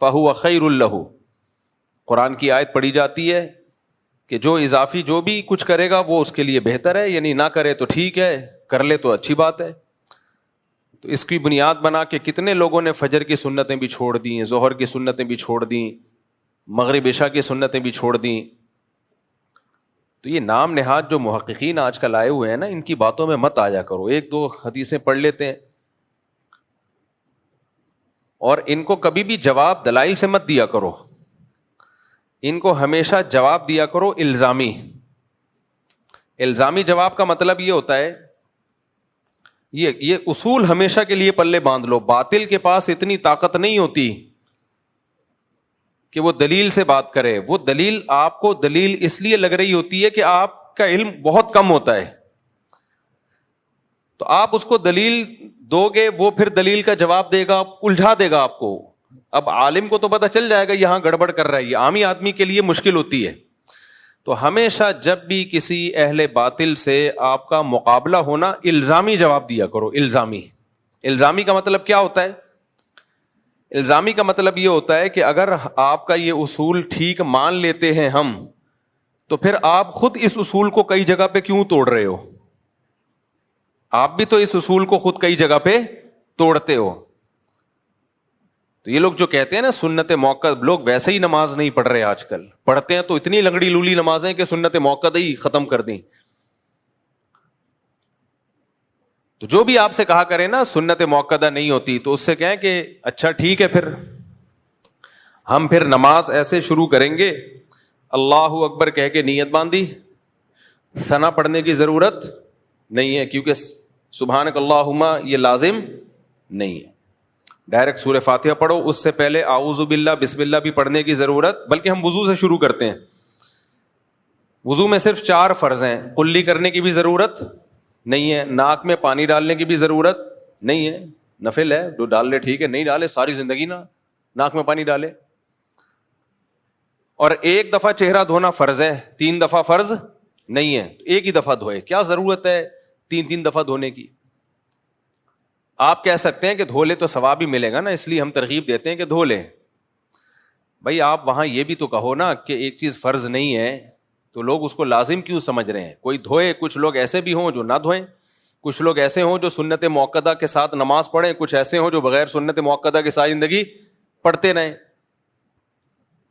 فہو خیر لہ. قرآن کی آیت پڑھی جاتی ہے کہ جو اضافی جو بھی کچھ کرے گا وہ اس کے لیے بہتر ہے, یعنی نہ کرے تو ٹھیک ہے, کر لے تو اچھی بات ہے. تو اس کی بنیاد بنا کے کتنے لوگوں نے فجر کی سنتیں بھی چھوڑ دیں, ظہر کی سنتیں بھی چھوڑ دیں, مغرب عشاء کی سنتیں بھی چھوڑ دیں. تو یہ نام نہاد جو محققین آج کل آئے ہوئے ہیں نا, ان کی باتوں میں مت آیا کرو. ایک دو حدیثیں پڑھ لیتے ہیں اور ان کو کبھی بھی جواب دلائل سے مت دیا کرو, ان کو ہمیشہ جواب دیا کرو الزامی. الزامی جواب کا مطلب یہ ہوتا ہے, یہ اصول ہمیشہ کے لیے پلے باندھ لو. باطل کے پاس اتنی طاقت نہیں ہوتی کہ وہ دلیل سے بات کرے. وہ دلیل آپ کو دلیل اس لیے لگ رہی ہوتی ہے کہ آپ کا علم بہت کم ہوتا ہے, تو آپ اس کو دلیل دو گے, وہ پھر دلیل کا جواب دے گا, الجھا دے گا آپ کو. اب عالم کو تو پتہ چل جائے گا یہاں گڑبڑ کر رہا ہے, یہ عامی آدمی کے لیے مشکل ہوتی ہے. تو ہمیشہ جب بھی کسی اہل باطل سے آپ کا مقابلہ ہونا, الزامی جواب دیا کرو. الزامی کا مطلب کیا ہوتا ہے؟ الزامی کا مطلب یہ ہوتا ہے کہ اگر آپ کا یہ اصول ٹھیک مان لیتے ہیں ہم, تو پھر آپ خود اس اصول کو کئی جگہ پہ کیوں توڑ رہے ہو؟ آپ بھی تو اس اصول کو خود کئی جگہ پہ توڑتے ہو. تو یہ لوگ جو کہتے ہیں نا سنت موقد, لوگ ویسے ہی نماز نہیں پڑھ رہے آج کل. پڑھتے ہیں تو اتنی لنگڑی لولی نمازیں کہ سنت موقد ہی ختم کر دیں. تو جو بھی آپ سے کہا کرے نا سنت موقدہ نہیں ہوتی, تو اس سے کہیں کہ اچھا ٹھیک ہے, پھر ہم پھر نماز ایسے شروع کریں گے, اللہ اکبر کہہ کے نیت باندھی, ثنا پڑھنے کی ضرورت نہیں ہے کیونکہ سبحانک اللہم یہ لازم نہیں ہے. ڈائریکٹ سورہ فاتحہ پڑھو, اس سے پہلے اعوذ باللہ بسم اللہ بھی پڑھنے کی ضرورت, بلکہ ہم وضو سے شروع کرتے ہیں. وضو میں صرف 4 فرض ہیں, قلی کرنے کی بھی ضرورت نہیں ہے, ناک میں پانی ڈالنے کی بھی ضرورت نہیں ہے, نفل ہے جو ڈال لے ٹھیک ہے, نہیں ڈالے ساری زندگی نہ ناک میں پانی ڈالے. اور 1 دفعہ چہرہ دھونا فرض ہے, 3 دفعہ فرض نہیں ہے, ایک ہی دفعہ دھوئے. کیا ضرورت ہے 3 دفعہ دھونے کی؟ آپ کہہ سکتے ہیں کہ دھو لے تو ثواب ہی ملے گا نا, اس لیے ہم ترغیب دیتے ہیں کہ دھو لیں. بھائی آپ وہاں یہ بھی تو کہو نا کہ ایک چیز فرض نہیں ہے تو لوگ اس کو لازم کیوں سمجھ رہے ہیں؟ کوئی دھوئے, کچھ لوگ ایسے بھی ہوں جو نہ دھوئیں, کچھ لوگ ایسے ہوں جو سنت موقدہ کے ساتھ نماز پڑھیں, کچھ ایسے ہوں جو بغیر سنت موقدہ کے ساری زندگی پڑھتے رہیں.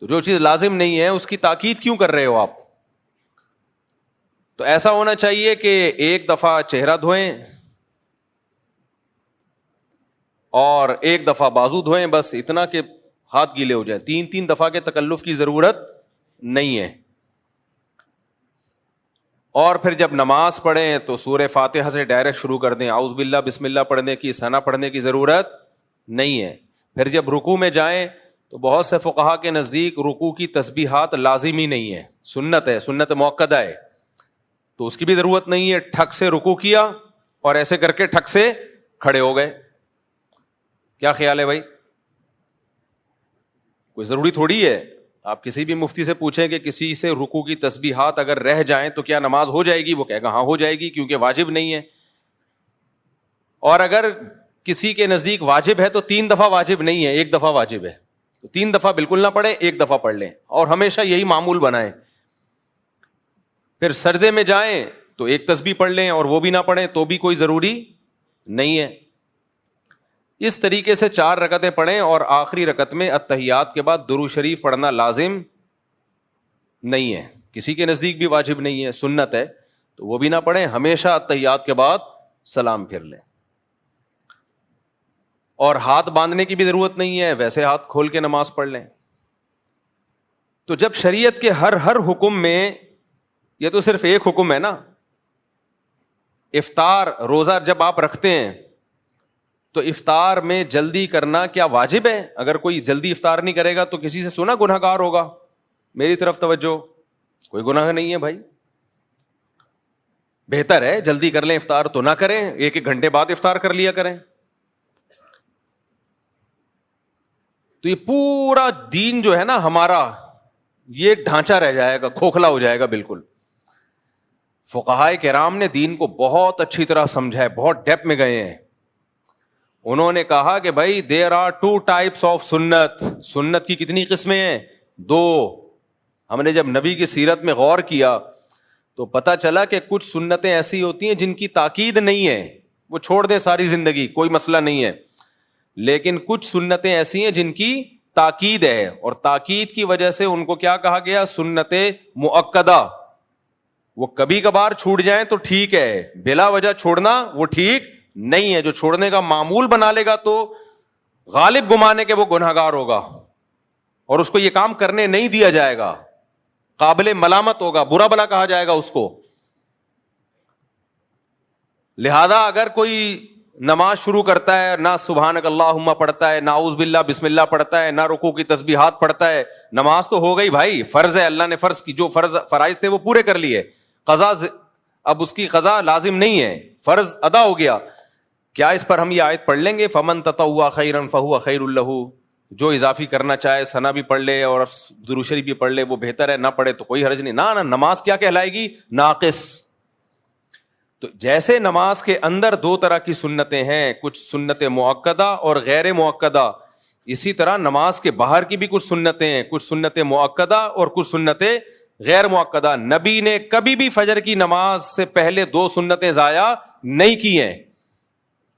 تو جو چیز لازم نہیں ہے اس کی تاکید کیوں کر رہے ہو آپ؟ تو ایسا ہونا چاہیے کہ 1 دفعہ چہرہ دھوئیں اور 1 دفعہ بازو دھوئیں, بس اتنا کہ ہاتھ گیلے ہو جائیں. 3 دفعہ کے تکلف کی ضرورت نہیں ہے. اور پھر جب نماز پڑھیں تو سورہ فاتحہ سے ڈائریکٹ شروع کر دیں, اعوذ باللہ بسم اللہ پڑھنے کی, ثنا پڑھنے کی ضرورت نہیں ہے. پھر جب رکوع میں جائیں تو بہت سے فقہا کے نزدیک رکوع کی تسبیحات لازمی نہیں ہے, سنت ہے, سنت موقدہ ہے, تو اس کی بھی ضرورت نہیں ہے. ٹھک سے رکوع کیا اور ایسے کر کے ٹھک سے کھڑے ہو گئے. کیا خیال ہے بھائی؟ کوئی ضروری تھوڑی ہے. آپ کسی بھی مفتی سے پوچھیں کہ کسی سے رکوع کی تسبیحات اگر رہ جائیں تو کیا نماز ہو جائے گی؟ وہ کہے گا ہاں ہو جائے گی, کیونکہ واجب نہیں ہے. اور اگر کسی کے نزدیک واجب ہے تو 3 دفعہ واجب نہیں ہے, 1 دفعہ واجب ہے. تو 3 دفعہ بالکل نہ پڑھیں, 1 دفعہ پڑھ لیں, اور ہمیشہ یہی معمول بنائیں. پھر سجدے میں جائیں تو 1 تسبیح پڑھ لیں, اور وہ بھی نہ پڑھیں تو بھی کوئی ضروری نہیں ہے. اس طریقے سے 4 رکعتیں پڑھیں, اور آخری رکعت میں اتحیات کے بعد درود شریف پڑھنا لازم نہیں ہے, کسی کے نزدیک بھی واجب نہیں ہے, سنت ہے, تو وہ بھی نہ پڑھیں. ہمیشہ اتحیات کے بعد سلام پھر لیں. اور ہاتھ باندھنے کی بھی ضرورت نہیں ہے, ویسے ہاتھ کھول کے نماز پڑھ لیں. تو جب شریعت کے ہر حکم میں, یہ تو صرف ایک حکم ہے نا, افطار روزہ جب آپ رکھتے ہیں تو افطار میں جلدی کرنا کیا واجب ہے؟ اگر کوئی جلدی افطار نہیں کرے گا تو کسی سے سنا گناہ گار ہوگا. میری طرف توجہ, کوئی گناہ نہیں ہے بھائی, بہتر ہے جلدی کر لیں افطار, تو نہ کریں 1 گھنٹے بعد افطار کر لیا کریں. تو یہ پورا دین جو ہے نا ہمارا, یہ ڈھانچہ رہ جائے گا, کھوکھلا ہو جائے گا بالکل. فقہائے کرام نے دین کو بہت اچھی طرح سمجھا ہے, بہت ڈیپ میں گئے ہیں, انہوں نے کہا کہ بھائی دیر آر 2 types آف سنت. سنت کی کتنی قسمیں ہیں؟ 2. ہم نے جب نبی کی سیرت میں غور کیا تو پتا چلا کہ کچھ سنتیں ایسی ہوتی ہیں جن کی تاکید نہیں ہے, وہ چھوڑ دیں ساری زندگی, کوئی مسئلہ نہیں ہے. لیکن کچھ سنتیں ایسی ہیں جن کی تاکید ہے, اور تاکید کی وجہ سے ان کو کیا کہا گیا؟ سنت مؤکدہ. وہ کبھی کبھار چھوٹ جائیں تو ٹھیک ہے, بلا وجہ چھوڑنا وہ ٹھیک نہیں ہے. جو چھوڑنے کا معمول بنا لے گا تو غالب گمانے کے وہ گنہگار ہوگا, اور اس کو یہ کام کرنے نہیں دیا جائے گا, قابل ملامت ہوگا, برا بلا کہا جائے گا اس کو. لہذا اگر کوئی نماز شروع کرتا ہے, نہ سبحانک اللہم پڑھتا ہے, نہ اعوذ باللہ بسم اللہ پڑھتا ہے, نہ رکوع کی تسبیحات پڑھتا ہے, نماز تو ہو گئی بھائی, فرض ہے, اللہ نے فرض کی, جو فرائض تھے وہ پورے کر لیے, قضا اب اس کی قضا لازم نہیں ہے, فرض ادا ہو گیا. کیا اس پر ہم یہ آیت پڑھ لیں گے فمن تطوع خیرا فہو خیر لہ, جو اضافی کرنا چاہے ثنا بھی پڑھ لے اور درود شریف بھی پڑھ لے وہ بہتر ہے, نہ پڑھے تو کوئی حرج نہیں. نہ نماز کیا کہلائے گی؟ ناقص. تو جیسے نماز کے اندر 2 طرح کی سنتیں ہیں, کچھ سنت مؤکدہ اور غیر مؤکدہ, اسی طرح نماز کے باہر کی بھی کچھ سنتیں ہیں, کچھ سنت مؤکدہ اور کچھ سنتیں غیر مؤکدہ. نبی نے کبھی بھی فجر کی نماز سے پہلے 2 سنتیں ضائع نہیں کی ہیں,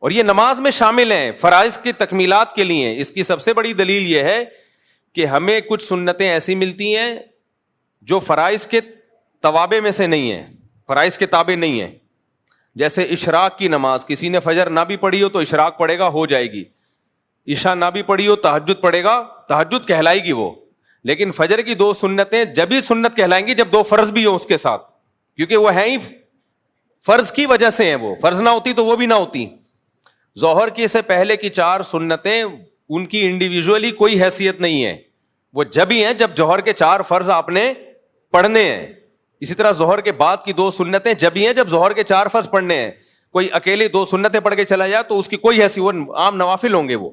اور یہ نماز میں شامل ہیں, فرائض کی تکمیلات کے لیے. اس کی سب سے بڑی دلیل یہ ہے کہ ہمیں کچھ سنتیں ایسی ملتی ہیں جو فرائض کے توابع میں سے نہیں ہیں, فرائض کے تابع نہیں ہیں. جیسے اشراق کی نماز, کسی نے فجر نہ بھی پڑھی ہو تو اشراق پڑھے گا, ہو جائے گی. عشاء نہ بھی پڑھی ہو تہجد پڑھے گا, تہجد کہلائے گی وہ. لیکن فجر کی 2 سنتیں جب ہی سنت کہلائیں گی جب 2 فرض بھی ہو اس کے ساتھ, کیونکہ وہ ہیں ہی فرض کی وجہ سے ہیں, وہ فرض نہ ہوتی تو وہ بھی نہ ہوتی. ظہر کی سے پہلے کی 4 سنتیں ان کی انڈیویجولی کوئی حیثیت نہیں ہے, وہ جب ہی ہیں جب ظہر کے 4 فرض آپ نے پڑھنے ہیں. اسی طرح ظہر کے بعد کی 2 سنتیں جب ہی ہیں جب ظہر کے 4 فرض پڑھنے ہیں. کوئی اکیلے 2 سنتیں پڑھ کے چلا جائے تو اس کی کوئی حیثیت, وہ عام نوافل ہوں گے وہ.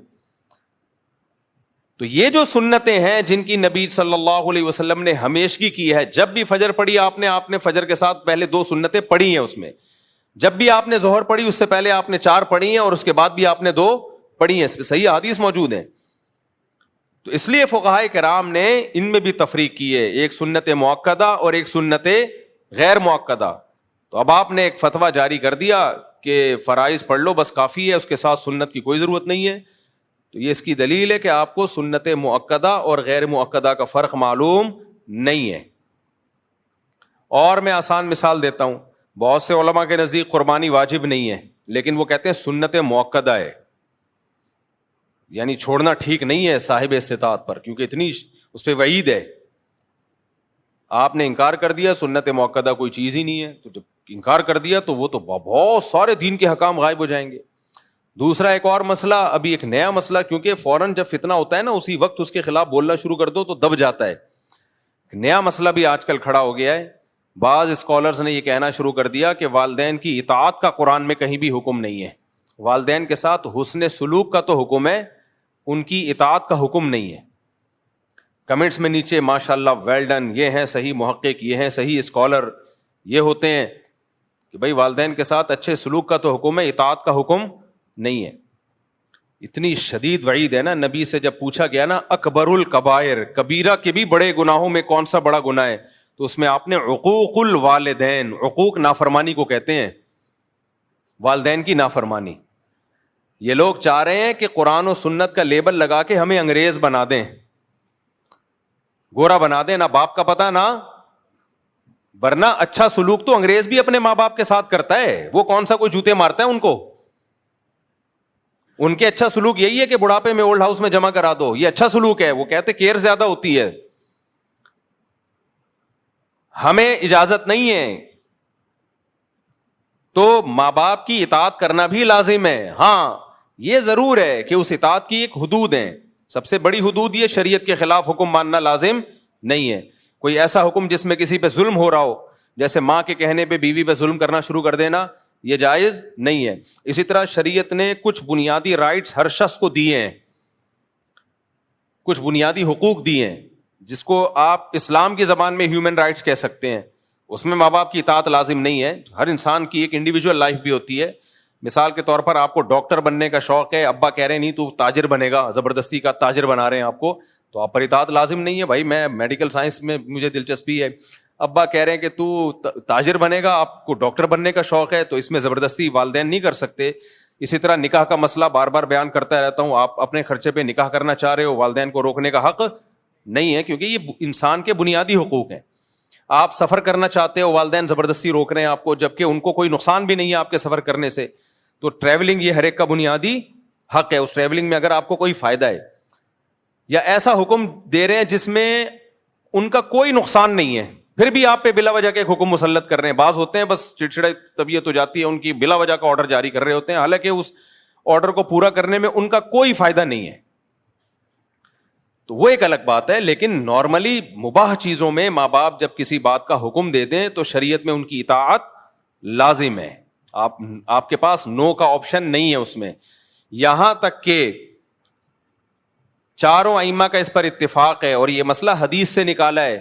تو یہ جو سنتیں ہیں جن کی نبی صلی اللہ علیہ وسلم نے ہمیشگی کی ہے, جب بھی فجر پڑھی آپ نے فجر کے ساتھ پہلے 2 سنتیں پڑھی ہیں, اس میں جب بھی آپ نے ظہر پڑھی اس سے پہلے آپ نے 4 پڑھی ہیں, اور اس کے بعد بھی آپ نے 2 پڑھی ہیں. اس پہ صحیح حدیث موجود ہیں. تو اس لیے فقہائے کرام نے ان میں بھی تفریق کی ہے, ایک سنت مؤکدہ اور ایک سنت غیر مؤکدہ. تو اب آپ نے ایک فتویٰ جاری کر دیا کہ فرائض پڑھ لو بس کافی ہے, اس کے ساتھ سنت کی کوئی ضرورت نہیں ہے. تو یہ اس کی دلیل ہے کہ آپ کو سنت مؤکدہ اور غیر مؤکدہ کا فرق معلوم نہیں ہے. اور میں آسان مثال دیتا ہوں, بہت سے علماء کے نزدیک قربانی واجب نہیں ہے, لیکن وہ کہتے ہیں سنت مؤکدہ ہے, یعنی چھوڑنا ٹھیک نہیں ہے صاحب استطاعت پر, کیونکہ اتنی اس پہ وعید ہے. آپ نے انکار کر دیا, سنت مؤکدہ کوئی چیز ہی نہیں ہے, تو جب انکار کر دیا تو وہ تو بہت سارے دین کے حکام غائب ہو جائیں گے. دوسرا ایک اور مسئلہ, ابھی ایک نیا مسئلہ, کیونکہ فوراً جب فتنہ ہوتا ہے نا اسی وقت اس کے خلاف بولنا شروع کر دو تو دب جاتا ہے. ایک نیا مسئلہ بھی آج کل کھڑا ہو گیا ہے. بعض اسکالرز نے یہ کہنا شروع کر دیا کہ والدین کی اطاعت کا قرآن میں کہیں بھی حکم نہیں ہے, والدین کے ساتھ حسن سلوک کا تو حکم ہے, ان کی اطاعت کا حکم نہیں ہے. کمنٹس میں نیچے ماشاءاللہ ویل ڈن, یہ ہیں صحیح محقق, یہ ہیں صحیح اسکالر, یہ ہوتے ہیں کہ بھائی والدین کے ساتھ اچھے سلوک کا تو حکم ہے, اطاعت کا حکم نہیں ہے. اتنی شدید وعید ہے نا. نبی سے جب پوچھا گیا نا اکبر الکبائر, کبیرہ کے بھی بڑے گناہوں میں کون سا بڑا گناہ ہے, تو اس میں آپ نے عقوق الوالدین, عقوق نافرمانی کو کہتے ہیں, والدین کی نافرمانی. یہ لوگ چاہ رہے ہیں کہ قرآن و سنت کا لیبل لگا کے ہمیں انگریز بنا دیں, گورا بنا دیں, نہ باپ کا پتہ نہ, ورنہ اچھا سلوک تو انگریز بھی اپنے ماں باپ کے ساتھ کرتا ہے, وہ کون سا کوئی جوتے مارتا ہے ان کو. ان کے اچھا سلوک یہی ہے کہ بڑھاپے میں اولڈ ہاؤس میں جمع کرا دو, یہ اچھا سلوک ہے. وہ کہتے کیئر زیادہ ہوتی ہے. ہمیں اجازت نہیں ہے, تو ماں باپ کی اطاعت کرنا بھی لازم ہے. ہاں یہ ضرور ہے کہ اس اطاعت کی ایک حدود ہے, سب سے بڑی حدود یہ شریعت کے خلاف حکم ماننا لازم نہیں ہے. کوئی ایسا حکم جس میں کسی پہ ظلم ہو رہا ہو, جیسے ماں کے کہنے پہ بیوی پہ ظلم کرنا شروع کر دینا, یہ جائز نہیں ہے. اسی طرح شریعت نے کچھ بنیادی رائٹس ہر شخص کو دیے ہیں, کچھ بنیادی حقوق دیے ہیں, جس کو آپ اسلام کی زبان میں ہیومن رائٹس کہہ سکتے ہیں. اس میں ماں باپ کی اطاعت لازم نہیں ہے, ہر انسان کی ایک انڈیویجول لائف بھی ہوتی ہے. مثال کے طور پر آپ کو ڈاکٹر بننے کا شوق ہے, ابا کہہ رہے ہیں نہیں تو تاجر بنے گا, زبردستی کا تاجر بنا رہے ہیں آپ کو, تو آپ پر اطاعت لازم نہیں ہے. بھائی میں میڈیکل سائنس میں مجھے دلچسپی ہے, ابا کہہ رہے ہیں کہ تو تاجر بنے گا, آپ کو ڈاکٹر بننے کا شوق ہے, تو اس میں زبردستی والدین نہیں کر سکتے. اسی طرح نکاح کا مسئلہ بار بار بیان کرتا رہتا ہوں, آپ اپنے خرچے پہ نکاح کرنا چاہ رہے ہو, والدین کو روکنے کا حق نہیں ہے, کیونکہ یہ انسان کے بنیادی حقوق ہیں. آپ سفر کرنا چاہتے ہو, والدین زبردستی روک رہے ہیں آپ کو, جبکہ ان کو کوئی نقصان بھی نہیں ہے آپ کے سفر کرنے سے. تو ٹریولنگ یہ ہر ایک کا بنیادی حق ہے. اس ٹریولنگ میں اگر آپ کو کوئی فائدہ ہے, یا ایسا حکم دے رہے ہیں جس میں ان کا کوئی نقصان نہیں ہے, پھر بھی آپ پہ بلا وجہ کے ایک حکم مسلط کر رہے ہیں. بعض ہوتے ہیں بس چڑچڑے طبیعت ہو جاتی ہے ان کی, بلا وجہ کا آرڈر جاری کر رہے ہوتے ہیں, حالانکہ اس آرڈر کو پورا کرنے میں ان کا کوئی فائدہ نہیں ہے. تو وہ ایک الگ بات ہے. لیکن نارملی مباح چیزوں میں ماں باپ جب کسی بات کا حکم دے دیں تو شریعت میں ان کی اطاعت لازم ہے. آپ کے پاس نو کا آپشن نہیں ہے اس میں. یہاں تک کہ چاروں ائمہ کا اس پر اتفاق ہے, اور یہ مسئلہ حدیث سے نکالا ہے,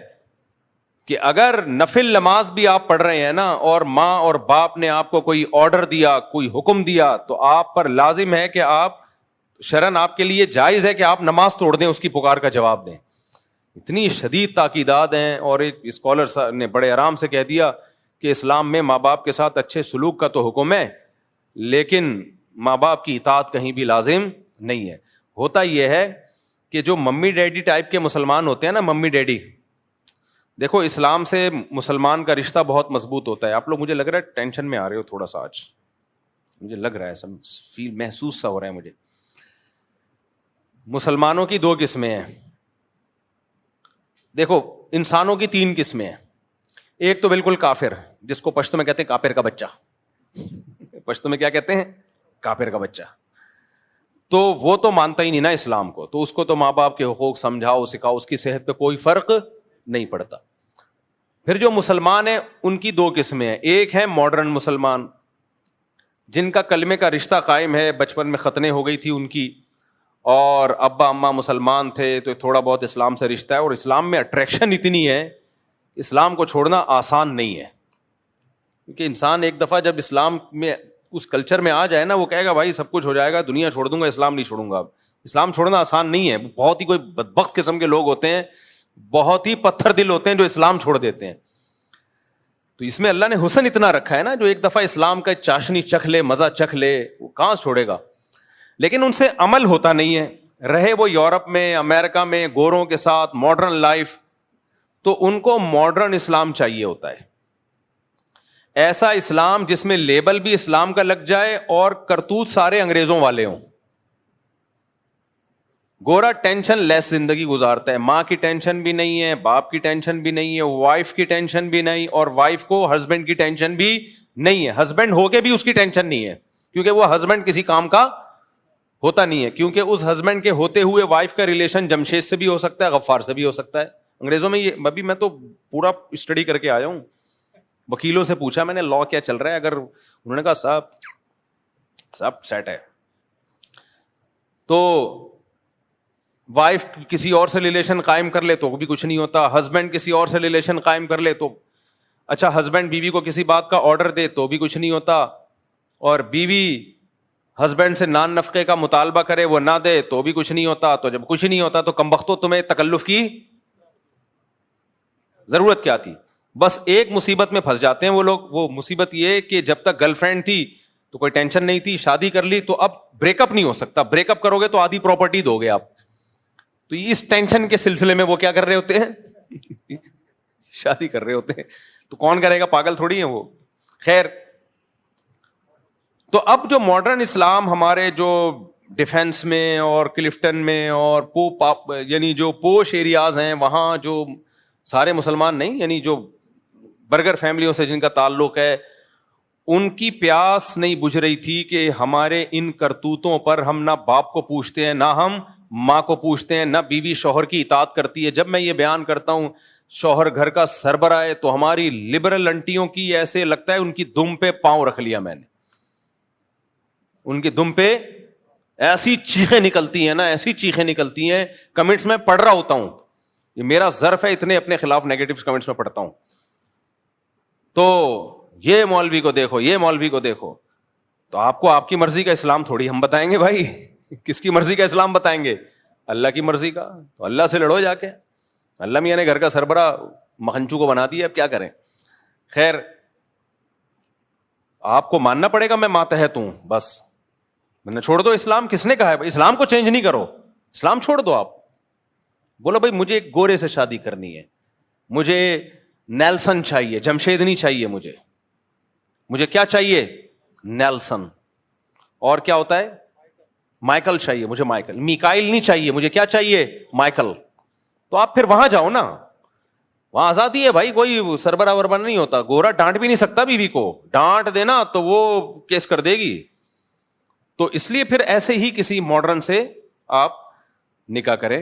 کہ اگر نفل نماز بھی آپ پڑھ رہے ہیں نا, اور ماں اور باپ نے آپ کو کوئی آرڈر دیا, کوئی حکم دیا, تو آپ پر لازم ہے کہ آپ شرعن آپ کے لیے جائز ہے کہ آپ نماز توڑ دیں, اس کی پکار کا جواب دیں. اتنی شدید تاکیدات ہیں. اور ایک اسکالر نے بڑے آرام سے کہہ دیا کہ اسلام میں ماں باپ کے ساتھ اچھے سلوک کا تو حکم ہے, لیکن ماں باپ کی اطاعت کہیں بھی لازم نہیں ہے. ہوتا یہ ہے کہ جو ممی ڈیڈی ٹائپ کے مسلمان ہوتے ہیں نا, ممی ڈیڈی, دیکھو اسلام سے مسلمان کا رشتہ بہت مضبوط ہوتا ہے. آپ لوگ مجھے لگ رہا ہے ٹینشن میں آ رہے ہو تھوڑا سا, آج مجھے لگ رہا ہے سب فیل محسوس سا ہو رہا ہے مجھے. مسلمانوں کی دو قسمیں ہیں. دیکھو انسانوں کی تین قسمیں ہیں. ایک تو بالکل کافر, جس کو پشتو میں کہتے ہیں کافر کا بچہ. پشتو میں کیا کہتے ہیں؟ کافر کا بچہ. تو وہ تو مانتا ہی نہیں نا اسلام کو, تو اس کو تو ماں باپ کے حقوق سمجھاؤ سکھاؤ, اس کی صحت پہ کوئی فرق نہیں پڑتا. پھر جو مسلمان ہیں ان کی دو قسمیں ہیں. ایک ہے ماڈرن مسلمان, جن کا کلمے کا رشتہ قائم ہے, بچپن میں ختنیں ہو گئی تھی ان کی, اور ابا اماں مسلمان تھے, تو تھوڑا بہت اسلام سے رشتہ ہے, اور اسلام میں اٹریکشن اتنی ہے, اسلام کو چھوڑنا آسان نہیں ہے. کیونکہ انسان ایک دفعہ جب اسلام میں اس کلچر میں آ جائے نا, وہ کہے گا بھائی سب کچھ ہو جائے گا, دنیا چھوڑ دوں گا, اسلام نہیں چھوڑوں گا. اب اسلام چھوڑنا آسان نہیں ہے. بہت ہی کوئی بدبخت قسم کے لوگ ہوتے ہیں, بہت ہی پتھر دل ہوتے ہیں جو اسلام چھوڑ دیتے ہیں. تو اس میں اللہ نے حسن اتنا رکھا ہے نا, جو ایک دفعہ اسلام کا چاشنی چکھ لے, مزہ چکھ لے, وہ کہاں چھوڑے گا. لیکن ان سے عمل ہوتا نہیں ہے. رہے وہ یورپ میں, امریکہ میں, گوروں کے ساتھ ماڈرن لائف, تو ان کو ماڈرن اسلام چاہیے ہوتا ہے. ایسا اسلام جس میں لیبل بھی اسلام کا لگ جائے اور کرتوت سارے انگریزوں والے ہوں. گورا ٹینشن لیس زندگی گزارتا ہے, ماں کی ٹینشن بھی نہیں ہے, باپ کی ٹینشن بھی نہیں ہے, وائف کی ٹینشن بھی نہیں, اور وائف کو ہسبینڈ کی ٹینشن بھی نہیں ہے. ہسبینڈ ہو کے بھی اس کی ٹینشن نہیں ہے, کیونکہ وہ ہسبینڈ کسی کام کا ہوتا نہیں ہے. کیونکہ اس ہسبینڈ کے ہوتے ہوئے وائف کا ریلیشن جمشید سے بھی ہو سکتا ہے, غفار سے بھی ہو سکتا ہے. انگریزوں میں یہ ابھی میں تو پورا اسٹڈی کر کے آیا ہوں, وکیلوں سے پوچھا میں نے لا کیا چل رہا ہے, اگر انہوں نے کہا صاحب سیٹ ہے, تو وائف کسی اور سے ریلیشن قائم کر لے تو بھی کچھ نہیں ہوتا, ہسبینڈ کسی اور سے ریلیشن قائم کر لے تو اچھا, ہسبینڈ بیوی کو کسی بات کا آرڈر دے تو بھی کچھ نہیں ہوتا, اور بیوی ہسبینڈ سے نان نفقے کا مطالبہ کرے وہ نہ دے تو بھی کچھ نہیں ہوتا. تو جب کچھ نہیں ہوتا تو کمبختو تمہیں تکلف کی ضرورت کیا تھی. بس ایک مصیبت میں پھنس جاتے ہیں وہ لوگ. وہ مصیبت یہ کہ جب تک گرل فرینڈ تھی تو کوئی ٹینشن نہیں تھی, شادی کر لی تو اب بریک اپ نہیں ہو سکتا, بریک اپ کرو گے تو آدھی پراپرٹی دو گے آپ. تو اس ٹینشن کے سلسلے میں وہ کیا کر رہے ہوتے ہیں, شادی کر رہے ہوتے ہیں. تو کون کرے گا, پاگل تھوڑی ہیں وہ. خیر, تو اب جو ماڈرن اسلام ہمارے جو ڈیفینس میں اور کلفٹن میں اور یعنی جو پوش ایریاز ہیں وہاں جو سارے مسلمان نہیں, یعنی جو برگر فیملیوں سے جن کا تعلق ہے, ان کی پیاس نہیں بجھ رہی تھی کہ ہمارے ان کرتوتوں پر ہم نہ باپ کو پوچھتے ہیں, نہ ہم ماں کو پوچھتے ہیں, نہ بیوی شوہر کی اطاعت کرتی ہے. جب میں یہ بیان کرتا ہوں شوہر گھر کا سربراہ ہے, تو ہماری لبرل انٹیوں کی ایسے لگتا ہے ان کی دم پہ پاؤں رکھ لیا میں نے. ان کی دم پہ ایسی چیخیں نکلتی ہیں نا, ایسی چیخیں نکلتی ہیں. کمنٹس میں پڑھ رہا ہوتا ہوں, یہ میرا ظرف ہے, اتنے اپنے خلاف نیگیٹو کمنٹس میں پڑھتا ہوں. تو یہ مولوی کو دیکھو, یہ مولوی کو دیکھو. تو آپ کو آپ کی مرضی کا اسلام تھوڑی ہم بتائیں گے بھائی. کس کی مرضی کا اسلام بتائیں گے؟ اللہ کی مرضی کا. تو اللہ سے لڑو جا کے. اللہ میاں نے گھر کا سربراہ مکھنچو کو بنا دیا, اب کیا کریں. خیر, آپ کو ماننا پڑے گا میں ماتحت ہوں بس, میں نے چھوڑ دو اسلام. کس نے کہا ہے اسلام کو چینج نہیں کرو, اسلام چھوڑ دو. آپ بولو بھائی مجھے ایک گورے سے شادی کرنی ہے, مجھے نیلسن چاہیے, جمشید نہیں چاہیے, مجھے کیا چاہیے؟ نیلسن. اور کیا ہوتا ہے؟ مائیکل چاہیے, مجھے مائیکل. میکائل نہیں چاہیے, مجھے کیا چاہیے؟ مائیکل. تو آپ پھر وہاں جاؤ نا, وہاں آزادی ہے بھائی, کوئی سربراہ وربراہ نہیں ہوتا. گورا ڈانٹ بھی نہیں سکتا بیوی کو, ڈانٹ دینا تو وہ کیس کر دے گی. تو اس لیے پھر ایسے ہی کسی ماڈرن سے آپ نکاح کریں.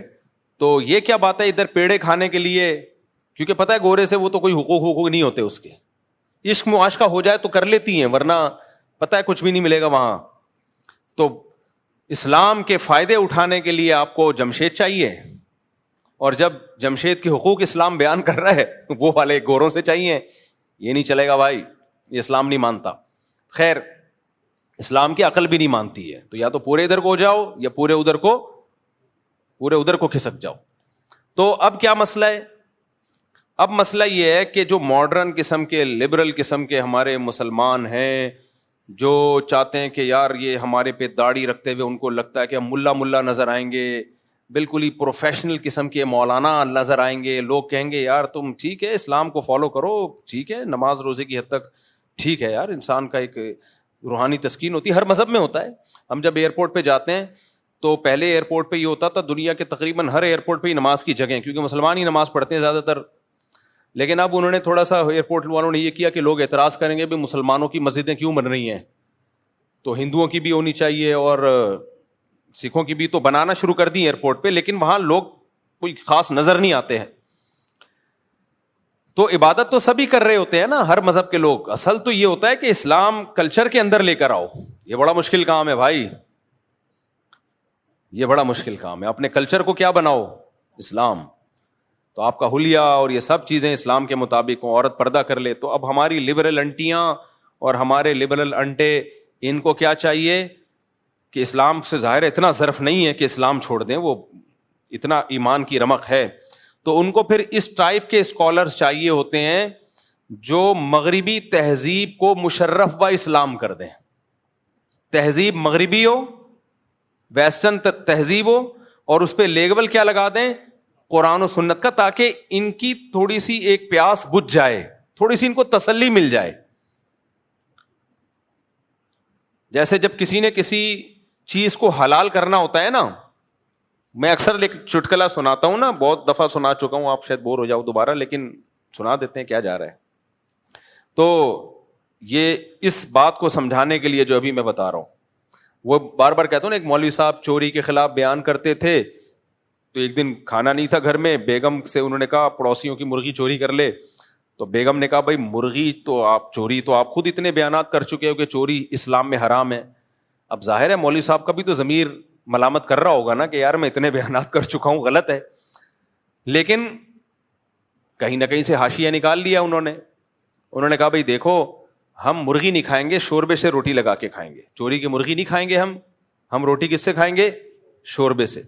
تو یہ کیا بات ہے ادھر پیڑے کھانے کے لیے, کیونکہ پتہ ہے گورے سے وہ تو کوئی حقوق نہیں ہوتے اس کے. عشق معاشقہ ہو جائے تو کر لیتی ہیں, ورنہ پتہ ہے کچھ بھی نہیں ملے گا وہاں. تو اسلام کے فائدے اٹھانے کے لیے آپ کو جمشید چاہیے, اور جب جمشید کے حقوق اسلام بیان کر رہا ہے وہ والے گوروں سے چاہیے. یہ نہیں چلے گا بھائی, یہ اسلام نہیں مانتا. خیر, اسلام کی عقل بھی نہیں مانتی ہے, تو یا تو پورے ادھر کو ہو جاؤ یا پورے ادھر کو کھسک جاؤ. تو اب کیا مسئلہ ہے؟ اب مسئلہ یہ ہے کہ جو ماڈرن قسم کے, لبرل قسم کے ہمارے مسلمان ہیں, جو چاہتے ہیں کہ یار یہ ہمارے پہ داڑھی رکھتے ہوئے ان کو لگتا ہے کہ ہم ملا نظر آئیں گے, بالکل ہی پروفیشنل قسم کے مولانا نظر آئیں گے. لوگ کہیں گے یار تم ٹھیک ہے اسلام کو فالو کرو, ٹھیک ہے نماز روزے کی حد تک ٹھیک ہے یار, انسان کا ایک روحانی تسکین ہوتی ہے, ہر مذہب میں ہوتا ہے. ہم جب ایئرپورٹ پہ جاتے ہیں تو پہلے ایئرپورٹ پہ یہ ہوتا تھا, دنیا کے تقریباً ہر ایئرپورٹ پہ ہی نماز کی جگہ, کیونکہ مسلمان ہی نماز پڑھتے ہیں زیادہ تر. لیکن اب انہوں نے تھوڑا سا ایئرپورٹ والوں نے یہ کیا کہ لوگ اعتراض کریں گے بھی مسلمانوں کی مسجدیں کیوں بن رہی ہیں, تو ہندوؤں کی بھی ہونی چاہیے اور سکھوں کی بھی, تو بنانا شروع کر دی ایئرپورٹ پہ, لیکن وہاں لوگ کوئی خاص نظر نہیں آتے ہیں. تو عبادت تو سبھی کر رہے ہوتے ہیں نا, ہر مذہب کے لوگ. اصل تو یہ ہوتا ہے کہ اسلام کلچر کے اندر لے کر آؤ. یہ بڑا مشکل کام ہے بھائی, یہ بڑا مشکل کام ہے. اپنے کلچر کو کیا بناؤ؟ اسلام. تو آپ کا حلیہ اور یہ سب چیزیں اسلام کے مطابق ہوں, عورت پردہ کر لے. تو اب ہماری لبرل انٹیاں اور ہمارے لبرل انٹے, ان کو کیا چاہیے کہ اسلام سے ظاہر اتنا ظرف نہیں ہے کہ اسلام چھوڑ دیں, وہ اتنا ایمان کی رمق ہے. تو ان کو پھر اس ٹائپ کے اسکالرز چاہیے ہوتے ہیں جو مغربی تہذیب کو مشرف با اسلام کر دیں. تہذیب مغربی ہو, ویسٹرن تہذیب ہو, اور اس پہ لیبل کیا لگا دیں؟ قرآن و سنت کا, تاکہ ان کی تھوڑی سی ایک پیاس بجھ جائے, تھوڑی سی ان کو تسلی مل جائے. جیسے جب کسی نے کسی چیز کو حلال کرنا ہوتا ہے نا, میں اکثر چٹکلا سناتا ہوں نا, بہت دفعہ سنا چکا ہوں, آپ شاید بور ہو جاؤ دوبارہ, لیکن سنا دیتے ہیں, کیا جا رہا ہے. تو یہ اس بات کو سمجھانے کے لیے جو ابھی میں بتا رہا ہوں, وہ بار بار کہتا ہوں نا, ایک مولوی صاحب چوری کے خلاف بیان کرتے تھے, تو ایک دن کھانا نہیں تھا گھر میں, بیگم سے انہوں نے کہا پڑوسیوں کی مرغی چوری کر لے. تو بیگم نے کہا بھائی مرغی تو آپ چوری, تو آپ خود اتنے بیانات کر چکے ہو کہ چوری اسلام میں حرام ہے. اب ظاہر ہے مولوی صاحب کا بھی تو ضمیر ملامت کر رہا ہوگا نا کہ یار میں اتنے بیانات کر چکا ہوں, غلط ہے. لیکن کہیں نہ کہیں سے حاشیہ نکال لیا انہوں نے کہا بھائی دیکھو ہم مرغی نہیں کھائیں گے, شوربے سے روٹی لگا کے کھائیں گے. چوری کی مرغی نہیں کھائیں گے ہم روٹی کس سے کھائیں گے؟ شوربے سے.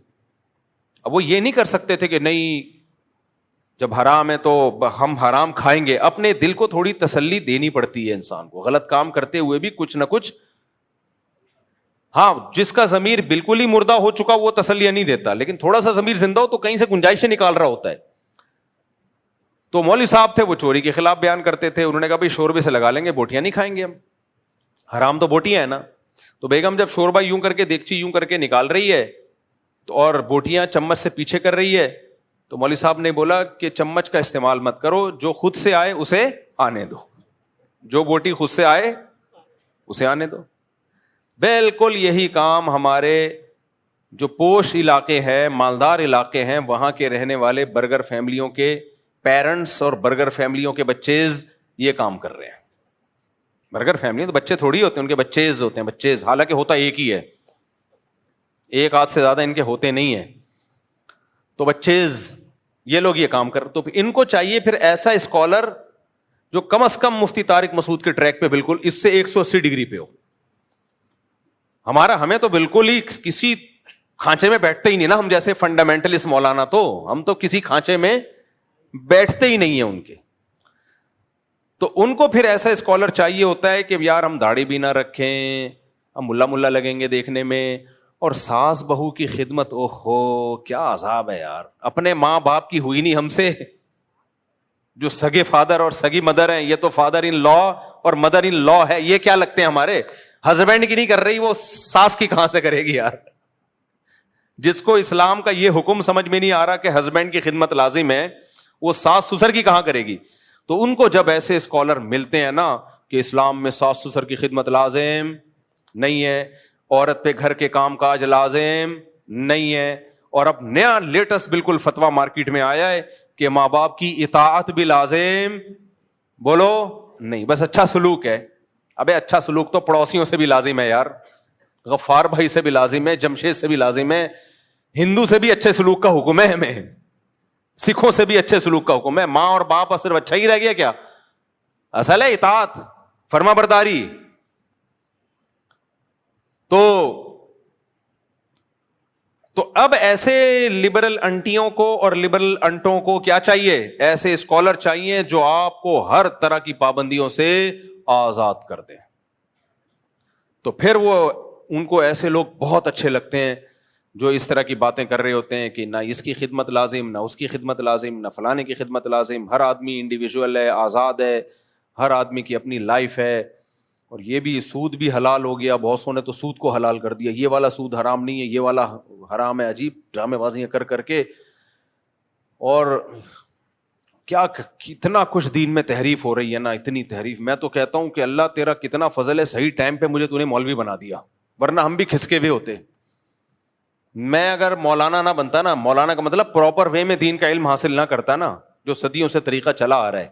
اب وہ یہ نہیں کر سکتے تھے کہ نہیں جب حرام ہے تو ہم حرام کھائیں گے. اپنے دل کو تھوڑی تسلی دینی پڑتی ہے انسان کو, غلط کام کرتے ہوئے بھی کچھ نہ کچھ. ہاں جس کا ضمیر بالکل ہی مردہ ہو چکا وہ تسلیاں نہیں دیتا, لیکن تھوڑا سا ضمیر زندہ ہو تو کہیں سے گنجائشیں نکال رہا ہوتا ہے. تو مولوی صاحب تھے وہ چوری کے خلاف بیان کرتے تھے, انہوں نے کہا بھائی شوربے سے لگا لیں گے, بوٹیاں نہیں کھائیں گے ہم, حرام تو بوٹیاں ہیں نا. تو بیگم جب شوربہ یوں کر کے دیگچی یوں کر کے نکال رہی ہے تو اور بوٹیاں چمچ سے پیچھے کر رہی ہے, تو مولوی صاحب نے بولا کہ چمچ کا استعمال مت کرو, جو خود سے آئے اسے آنے دو, جو بوٹی خود سے آئے اسے آنے دو. بالکل یہی کام ہمارے جو پوش علاقے ہیں, مالدار علاقے ہیں, وہاں کے رہنے والے برگر فیملیوں کے پیرنٹس اور برگر فیملیوں کے بچیز یہ کام کر رہے ہیں. برگر فیملی تو بچے تھوڑی ہوتے ہیں, ان کے بچیز ہوتے ہیں, بچیز, حالانکہ ہوتا ایک ہی ہے, ایک ہاتھ سے زیادہ ان کے ہوتے نہیں ہیں. تو بچیز یہ لوگ یہ کام کر, تو ان کو چاہیے پھر ایسا اسکالر جو کم از کم مفتی طارق مسعود کے ٹریک پہ بالکل اس سے 180 ڈگری پہ ہو. ہمیں تو بالکل ہی کسی کھانچے میں بیٹھتے ہی نہیں نا, ہم جیسے فنڈامنٹلسٹ مولانا, تو ہم تو کسی کھانچے میں بیٹھتے ہی نہیں ہیں ان کے. تو ان کو پھر ایسا اسکالر چاہیے ہوتا ہے کہ یار ہم داڑھی بھی نہ رکھیں, ہم ملا لگیں گے دیکھنے میں, اور ساس بہو کی خدمت, او ہو کیا عذاب ہے یار. اپنے ماں باپ کی ہوئی نہیں ہم سے, جو سگے فادر اور سگی مدر ہیں, یہ تو فادر ان لا اور مدر ان لا ہے, یہ کیا لگتے ہیں ہمارے, ہسبینڈ کی نہیں کر رہی, وہ ساس کی کہاں سے کرے گی یار. جس کو اسلام کا یہ حکم سمجھ میں نہیں آ رہا کہ ہسبینڈ کی خدمت لازم ہے, وہ ساس سسر کی کہاں کرے گی. تو ان کو جب ایسے اسکالر ملتے ہیں نا کہ اسلام میں ساس سسر کی خدمت لازم نہیں ہے, عورت پہ گھر کے کام کاج لازم نہیں ہے, اور اب نیا لیٹسٹ بالکل فتویٰ مارکیٹ میں آیا ہے کہ ماں باپ کی اطاعت بھی لازم, بولو نہیں, بس اچھا سلوک ہے. ابے اچھا سلوک تو پڑوسیوں سے بھی لازم ہے یار, غفار بھائی سے بھی لازم ہے, جمشید سے بھی لازم ہے, ہندو سے بھی اچھے سلوک کا حکم ہے ہمیں, سکھوں سے بھی اچھے سلوک کا حکم ہے. ماں اور باپ صرف اچھا ہی رہ گیا کیا؟ اصل ہے اطاعت, فرما برداری. تو اب ایسے لبرل انٹیوں کو اور لبرل انٹوں کو کیا چاہیے؟ ایسے اسکالر چاہیے جو آپ کو ہر طرح کی پابندیوں سے آزاد کر دیں. تو پھر وہ ان کو ایسے لوگ بہت اچھے لگتے ہیں جو اس طرح کی باتیں کر رہے ہوتے ہیں کہ نہ اس کی خدمت لازم, نہ اس کی خدمت لازم, نہ فلانے کی خدمت لازم. ہر آدمی انڈیویجول ہے, آزاد ہے, ہر آدمی کی اپنی لائف ہے. اور یہ بھی سود بھی حلال ہو گیا, بہت سو نے تو سود کو حلال کر دیا, یہ والا سود حرام نہیں ہے, یہ والا حرام ہے. عجیب ڈرامے بازیاں کر کے, اور کیا کتنا کچھ دین میں تحریف ہو رہی ہے نا, اتنی تحریف. میں تو کہتا ہوں کہ اللہ تیرا کتنا فضل ہے, صحیح ٹائم پہ مجھے تو نے مولوی بنا دیا, ورنہ ہم بھی کھسکے ہوئے ہوتے. میں اگر مولانا نہ بنتا نا, مولانا کا مطلب پراپر وے میں دین کا علم حاصل نہ کرتا نا, جو صدیوں سے طریقہ چلا آ رہا ہے,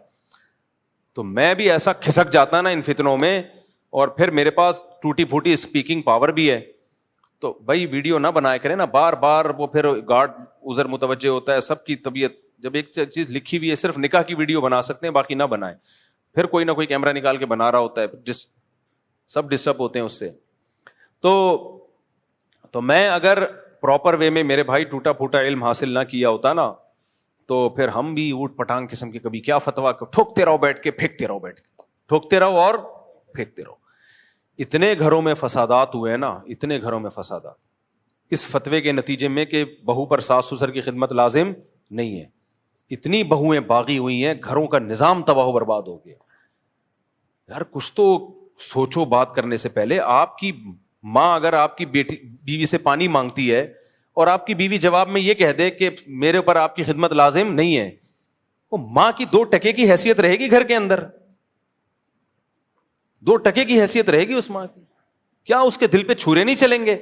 تو میں بھی ایسا کھسک جاتا نا ان فتنوں میں. اور پھر میرے پاس ٹوٹی پھوٹی اسپیکنگ پاور بھی ہے, تو بھائی ویڈیو نہ بنایا کرے نا بار بار, وہ پھر گارڈ ادھر متوجہ ہوتا ہے. سب کی طبیعت, جب ایک چیز لکھی ہوئی ہے صرف نکاح کی ویڈیو بنا سکتے ہیں, باقی نہ بنائیں. پھر کوئی نہ کوئی کیمرہ نکال کے بنا رہا ہوتا ہے, سب ڈسٹرب ہوتے ہیں اس سے. تو میں اگر پراپر وے میں میرے بھائی ٹوٹا پھوٹا علم حاصل نہ کیا ہوتا نا, تو پھر ہم بھی اوٹ پٹانگ قسم کے کبھی کیا فتوا ٹھوکتے رہو بیٹھ کے, پھینکتے رہو بیٹھ کے, ٹھوکتے رہو اور پھینکتے رہو. اتنے گھروں میں فسادات ہوئے ہیں نا, اتنے گھروں میں فسادات, اس فتوے کے نتیجے میں کہ بہو پر ساس سسر کی خدمت لازم نہیں ہے. اتنی بہویں باغی ہوئی ہیں, گھروں کا نظام تباہ و برباد ہو گیا. یار کچھ تو سوچو بات کرنے سے پہلے. آپ کی ماں اگر آپ کی بیوی سے پانی مانگتی ہے اور آپ کی بیوی جواب میں یہ کہہ دے کہ میرے اوپر آپ کی خدمت لازم نہیں ہے, وہ ماں کی 2 ٹکے کی حیثیت رہے گی گھر کے اندر؟ 2 ٹکے کی حیثیت رہے گی اس ماں کی؟ کیا اس کے دل پہ چھرے نہیں چلیں گے؟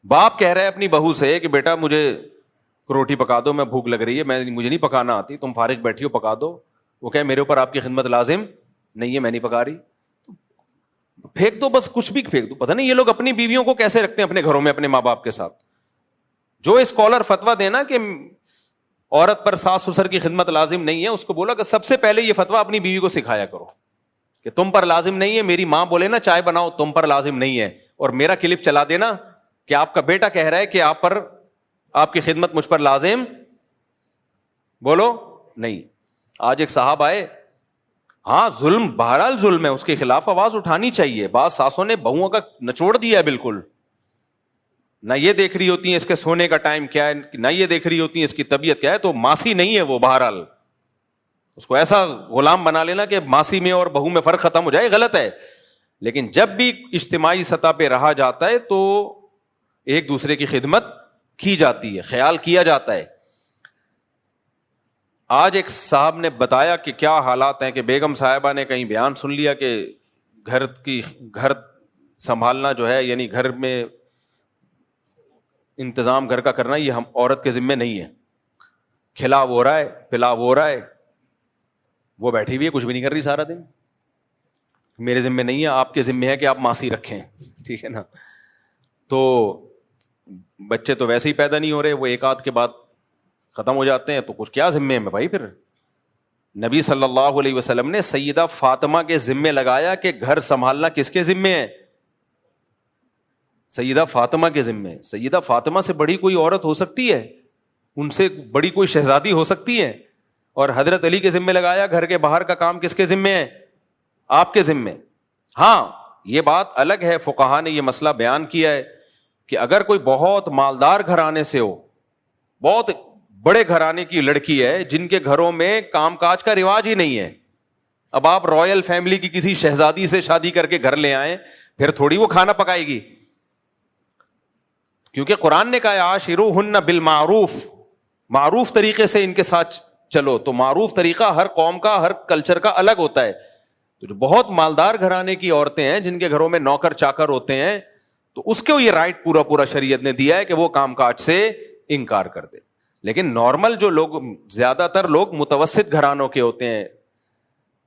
باپ کہہ رہا ہے اپنی بہو سے کہ بیٹا مجھے روٹی پکا دو, میں بھوک لگ رہی ہے, مجھے نہیں پکانا آتی, تم فارغ بیٹھی ہو پکا دو. وہ کہے میرے اوپر آپ کی خدمت لازم نہیں ہے, میں نہیں پکا رہی. پھینک دو, بس کچھ بھی پھینک دو. پتہ نہیں یہ لوگ اپنی بیویوں کو کیسے رکھتے ہیں اپنے گھروں میں اپنے ماں باپ کے ساتھ. جو اسکالر فتویٰ دینا کہ عورت پر ساس سسر کی خدمت لازم نہیں ہے, اس کو بولا کہ سب سے پہلے یہ فتویٰ اپنی بیوی کو سکھایا کرو کہ تم پر لازم نہیں ہے. میری ماں بولے نا چائے بناؤ, تم پر لازم نہیں ہے, اور میرا کلپ چلا دینا کہ آپ کا بیٹا کہہ رہا ہے کہ آپ کی خدمت مجھ پر لازم, بولو نہیں. آج ایک صاحب آئے, ہاں ظلم بہرحال ظلم ہے, اس کے خلاف آواز اٹھانی چاہیے. بعض ساسوں نے بہوؤں کا نچوڑ دیا ہے بالکل, نہ یہ دیکھ رہی ہوتی ہیں اس کے سونے کا ٹائم کیا ہے, نہ یہ دیکھ رہی ہوتی ہیں اس کی طبیعت کیا ہے. تو ماسی نہیں ہے وہ, بہرحال اس کو ایسا غلام بنا لینا کہ ماسی میں اور بہو میں فرق ختم ہو جائے, غلط ہے. لیکن جب بھی اجتماعی سطح پہ رہا جاتا ہے تو ایک دوسرے کی خدمت کی جاتی ہے, خیال کیا جاتا ہے. آج ایک صاحب نے بتایا کہ کیا حالات ہیں کہ بیگم صاحبہ نے کہیں بیان سن لیا کہ گھر سنبھالنا جو ہے, یعنی گھر میں انتظام گھر کا کرنا, یہ ہم عورت کے ذمے نہیں ہے. کھلا وہ رہا ہے, پلا وہ رہا ہے, وہ بیٹھی ہوئی ہے کچھ بھی نہیں کر رہی سارا دن. میرے ذمے نہیں ہے, آپ کے ذمے ہے کہ آپ ماسی رکھیں, ٹھیک ہے نا. تو بچے تو ویسے ہی پیدا نہیں ہو رہے, وہ ایک آدھ کے بعد ختم ہو جاتے ہیں, تو کچھ کیا ذمے میں بھائی پھر. نبی صلی اللہ علیہ وسلم نے سیدہ فاطمہ کے ذمے لگایا کہ گھر سنبھالنا کس کے ذمے ہے؟ سیدہ فاطمہ کے ذمے. سیدہ فاطمہ سے بڑی کوئی عورت ہو سکتی ہے؟ ان سے بڑی کوئی شہزادی ہو سکتی ہے؟ اور حضرت علی کے ذمے لگایا گھر کے باہر کا کام کس کے ذمے ہے؟ آپ کے ذمے. ہاں یہ بات الگ ہے, فقہا نے یہ مسئلہ بیان کیا ہے کہ اگر کوئی بہت مالدار گھرانے سے ہو, بہت بڑے گھرانے کی لڑکی ہے جن کے گھروں میں کام کاج کا رواج ہی نہیں ہے, اب آپ رائل فیملی کی کسی شہزادی سے شادی کر کے گھر لے آئیں, پھر تھوڑی وہ کھانا پکائے گی, کیونکہ قرآن نے کہا عاشروہن بالمعروف, معروف طریقے سے ان کے ساتھ چلو. تو معروف طریقہ ہر قوم کا, ہر کلچر کا الگ ہوتا ہے. تو جو بہت مالدار گھرانے کی عورتیں ہیں جن کے گھروں میں نوکر چاکر ہوتے ہیں, تو اس کو یہ رائٹ پورا شریعت نے دیا ہے کہ وہ کام کاج سے انکار کر دے. لیکن نارمل جو لوگ, زیادہ تر لوگ متوسط گھرانوں کے ہوتے ہیں,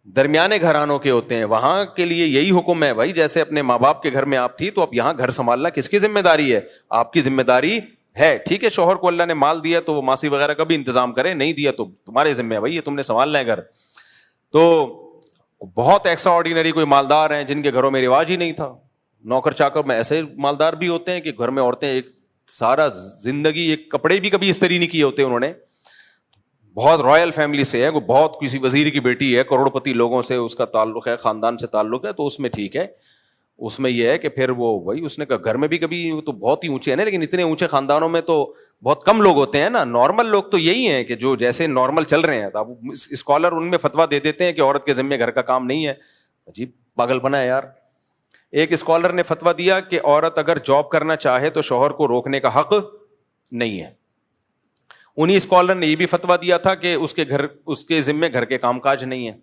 درمیانے گھرانوں کے ہوتے ہیں, وہاں کے لیے یہی حکم ہے بھائی, جیسے اپنے ماں باپ کے گھر میں آپ تھی تو اب یہاں گھر سنبھالنا کس کی ذمہ داری ہے؟ آپ کی ذمہ داری ہے. ٹھیک ہے, شوہر کو اللہ نے مال دیا تو وہ ماسی وغیرہ کا بھی انتظام کرے, نہیں دیا تو تمہارے ذمہ ہے بھائی, یہ تم نے سنبھالنا ہے گھر. تو بہت ایکسٹرا آرڈینری کوئی مالدار ہیں جن کے گھروں میں رواج ہی نہیں تھا, نوکر چاکر میں ایسے مالدار بھی ہوتے ہیں کہ گھر میں عورتیں ایک سارا زندگی ایک کپڑے بھی کبھی استری نہیں کیے ہوتے انہوں نے, بہت رائل فیملی سے ہے, بہت کسی وزیر کی بیٹی ہے, کروڑ پتی لوگوں سے اس کا تعلق ہے, خاندان سے تعلق ہے, تو اس میں ٹھیک ہے. اس میں یہ ہے کہ پھر وہ وہی اس نے کہا گھر میں بھی کبھی تو بہت ہی اونچے ہیں نا, لیکن اتنے اونچے خاندانوں میں تو بہت کم لوگ ہوتے ہیں نا. نارمل لوگ تو یہی ہیں کہ جو جیسے نارمل چل رہے ہیں. اب اسکالر ان میں فتویٰ دے دیتے ہیں کہ عورت کے ذمے گھر کا کام نہیں ہے. عجیب پاگل بنا ہے یار. ایک اسکالر نے فتویٰ دیا کہ عورت اگر جاب کرنا چاہے تو شوہر کو روکنے کا حق نہیں ہے. انہی اسکالر نے یہ بھی فتویٰ دیا تھا کہ اس کے ذمے گھر کے کام کاج نہیں ہے.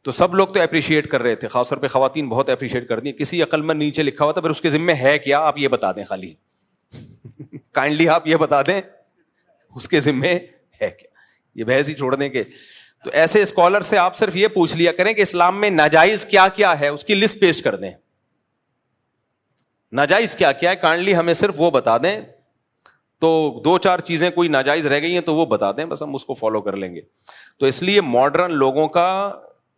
تو سب لوگ تو اپریشیٹ کر رہے تھے, خاص طور پہ خواتین بہت اپریشیٹ کر دی. کسی عقل مند نیچے لکھا ہوا تھا پھر اس کے ذمے ہے کیا, آپ یہ بتا دیں خالی کائنڈلی آپ یہ بتا دیں اس کے ذمے ہے کیا, یہ بحث ہی چھوڑ دیں. کہ تو ایسے اسکالر سے آپ صرف یہ پوچھ لیا کریں کہ اسلام میں ناجائز کیا کیا ہے, اس کی لسٹ پیش کر دیں. ناجائز کیا کیا ہے کائنڈلی ہمیں صرف وہ بتا دیں. تو 2-4 چیزیں کوئی ناجائز رہ گئی ہیں تو وہ بتا دیں, بس ہم اس کو فالو کر لیں گے. تو اس لیے ماڈرن لوگوں کا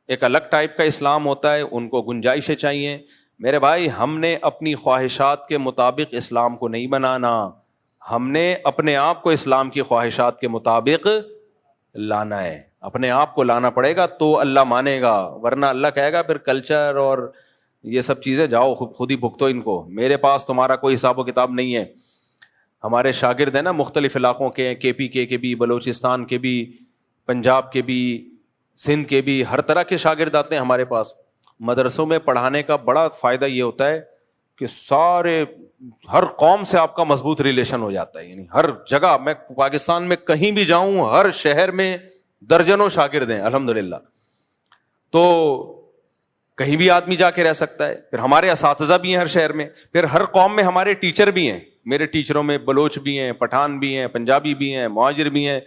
ایک الگ ٹائپ کا اسلام ہوتا ہے, ان کو گنجائشیں چاہیے. میرے بھائی, ہم نے اپنی خواہشات کے مطابق اسلام کو نہیں بنانا, ہم نے اپنے آپ کو اسلام کی خواہشات کے مطابق لانا ہے. اپنے آپ کو لانا پڑے گا تو اللہ مانے گا, ورنہ اللہ کہے گا پھر کلچر اور یہ سب چیزیں جاؤ خود ہی بھگتو ان کو, میرے پاس تمہارا کوئی حساب و کتاب نہیں ہے. ہمارے شاگرد ہیں نا مختلف علاقوں کے, کے پی کے بھی, بلوچستان کے بھی, پنجاب کے بھی, سندھ کے بھی, ہر طرح کے شاگرد آتے ہیں ہمارے پاس. مدرسوں میں پڑھانے کا بڑا فائدہ یہ ہوتا ہے کہ ہر قوم سے آپ کا مضبوط ریلیشن ہو جاتا ہے. یعنی ہر جگہ, میں پاکستان میں کہیں بھی جاؤں, ہر شہر میں درجنوں شاگرد ہیں الحمدللہ. تو کہیں بھی آدمی جا کے رہ سکتا ہے. پھر ہمارے اساتذہ بھی ہیں ہر شہر میں, پھر ہر قوم میں ہمارے ٹیچر بھی ہیں. میرے ٹیچروں میں بلوچ بھی ہیں, پٹھان بھی ہیں, پنجابی بھی ہیں, مہاجر بھی ہیں.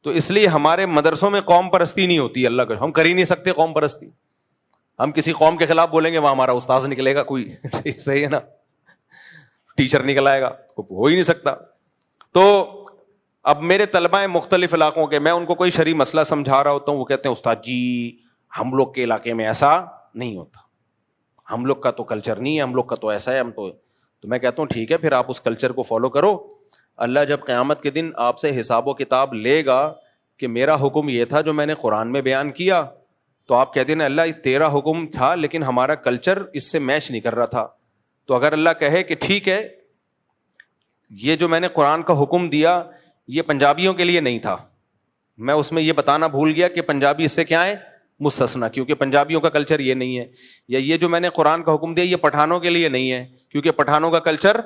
تو اس لیے ہمارے مدرسوں میں قوم پرستی نہیں ہوتی. اللہ کا ہم کر ہی نہیں سکتے قوم پرستی. ہم کسی قوم کے خلاف بولیں گے وہاں ہمارا استاذ نکلے گا کوئی صحیح ہے نا, ٹیچر نکل آئے گا, ہو ہی نہیں سکتا. تو اب میرے طلبہ ہیں مختلف علاقوں کے, میں ان کو کوئی شرعی مسئلہ سمجھا رہا ہوتا ہوں, وہ کہتے ہیں استاد جی ہم لوگ کے علاقے میں ایسا نہیں ہوتا, ہم لوگ کا تو کلچر نہیں ہے, ہم لوگ کا تو ایسا ہے, ہم تو میں کہتا ہوں ٹھیک ہے پھر آپ اس کلچر کو فالو کرو. اللہ جب قیامت کے دن آپ سے حساب و کتاب لے گا کہ میرا حکم یہ تھا جو میں نے قرآن میں بیان کیا, تو آپ کہتے ہیں اللہ تیرا حکم تھا لیکن ہمارا کلچر اس سے میچ نہیں کر رہا تھا. تو اگر اللہ کہے کہ ٹھیک ہے یہ جو میں نے قرآن کا حکم دیا یہ پنجابیوں کے لیے نہیں تھا, میں اس میں یہ بتانا بھول گیا کہ پنجابی اس سے کیا ہے مستثنا, کیونکہ پنجابیوں کا کلچر یہ نہیں ہے. یا یہ جو میں نے قرآن کا حکم دیا یہ پٹھانوں کے لیے نہیں ہے کیونکہ پٹھانوں کا کلچر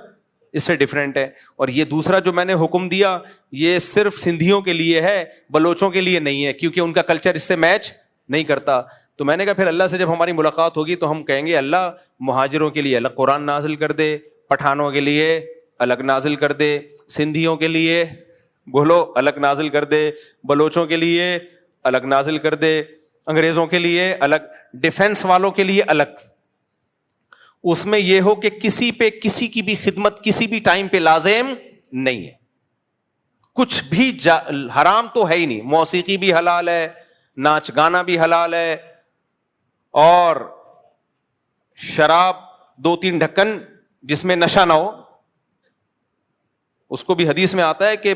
اس سے ڈفرینٹ ہے. اور یہ دوسرا جو میں نے حکم دیا یہ صرف سندھیوں کے لیے ہے, بلوچوں کے لیے نہیں ہے کیونکہ ان کا کلچر اس سے میچ نہیں کرتا. تو میں نے کہا پھر اللہ سے جب ہماری ملاقات ہوگی تو ہم کہیں گے اللہ مہاجروں کے لیے الگ قرآن نازل کر دے, پٹھانوں کے لیے الگ نازل کر دے, سندھیوں کے لیے بولو الگ نازل کر دے, بلوچوں کے لیے الگ نازل کر دے, انگریزوں کے لیے الگ, ڈیفنس والوں کے لیے الگ. اس میں یہ ہو کہ کسی پہ کسی کی بھی خدمت کسی بھی ٹائم پہ لازم نہیں ہے. کچھ بھی حرام تو ہے ہی نہیں. موسیقی بھی حلال ہے, ناچ گانا بھی حلال ہے, اور شراب 2-3 ڈھکن جس میں نشہ نہ ہو, اس کو بھی حدیث میں آتا ہے کہ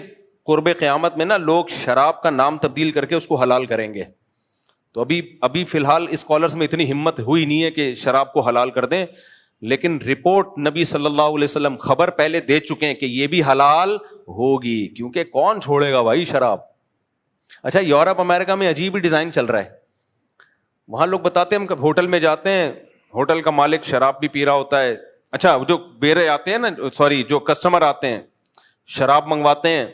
قرب قیامت میں نا لوگ شراب کا نام تبدیل کر کے اس کو حلال کریں گے. تو ابھی فی الحال اسکالرز میں اتنی ہمت ہوئی نہیں ہے کہ شراب کو حلال کر دیں, لیکن رپورٹ نبی صلی اللہ علیہ وسلم خبر پہلے دے چکے ہیں کہ یہ بھی حلال ہوگی, کیونکہ کون چھوڑے گا بھائی شراب. اچھا, یورپ امریکہ میں عجیب ہی ڈیزائن چل رہا ہے. وہاں لوگ بتاتے ہیں ہم ہوٹل میں جاتے ہیں, ہوٹل کا مالک شراب بھی پی رہا ہوتا ہے. اچھا, جو بیرے آتے ہیں نا, سوری جو کسٹمر آتے ہیں شراب منگواتے ہیں,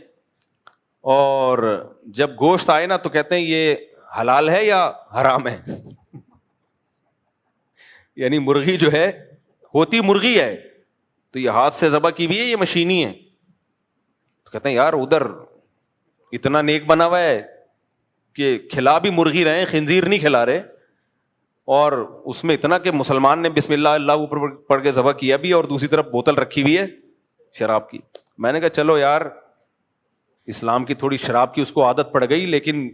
اور جب گوشت آئے نا تو کہتے ہیں یہ حلال ہے یا حرام ہے. یعنی مرغی جو ہے ہوتی مرغی ہے, تو یہ ہاتھ سے ذبح کی بھی ہے, یہ مشینی ہے. تو کہتے ہیں یار ادھر اتنا نیک بنا ہوا ہے کہ کھلا بھی مرغی رہے, خنزیر نہیں کھلا رہے, اور اس میں اتنا کہ مسلمان نے بسم اللہ اللہ اوپر پڑھ کے ذبح کیا بھی, اور دوسری طرف بوتل رکھی ہوئی ہے شراب کی. میں نے کہا چلو یار, اسلام کی تھوڑی شراب کی اس کو عادت پڑ گئی, لیکن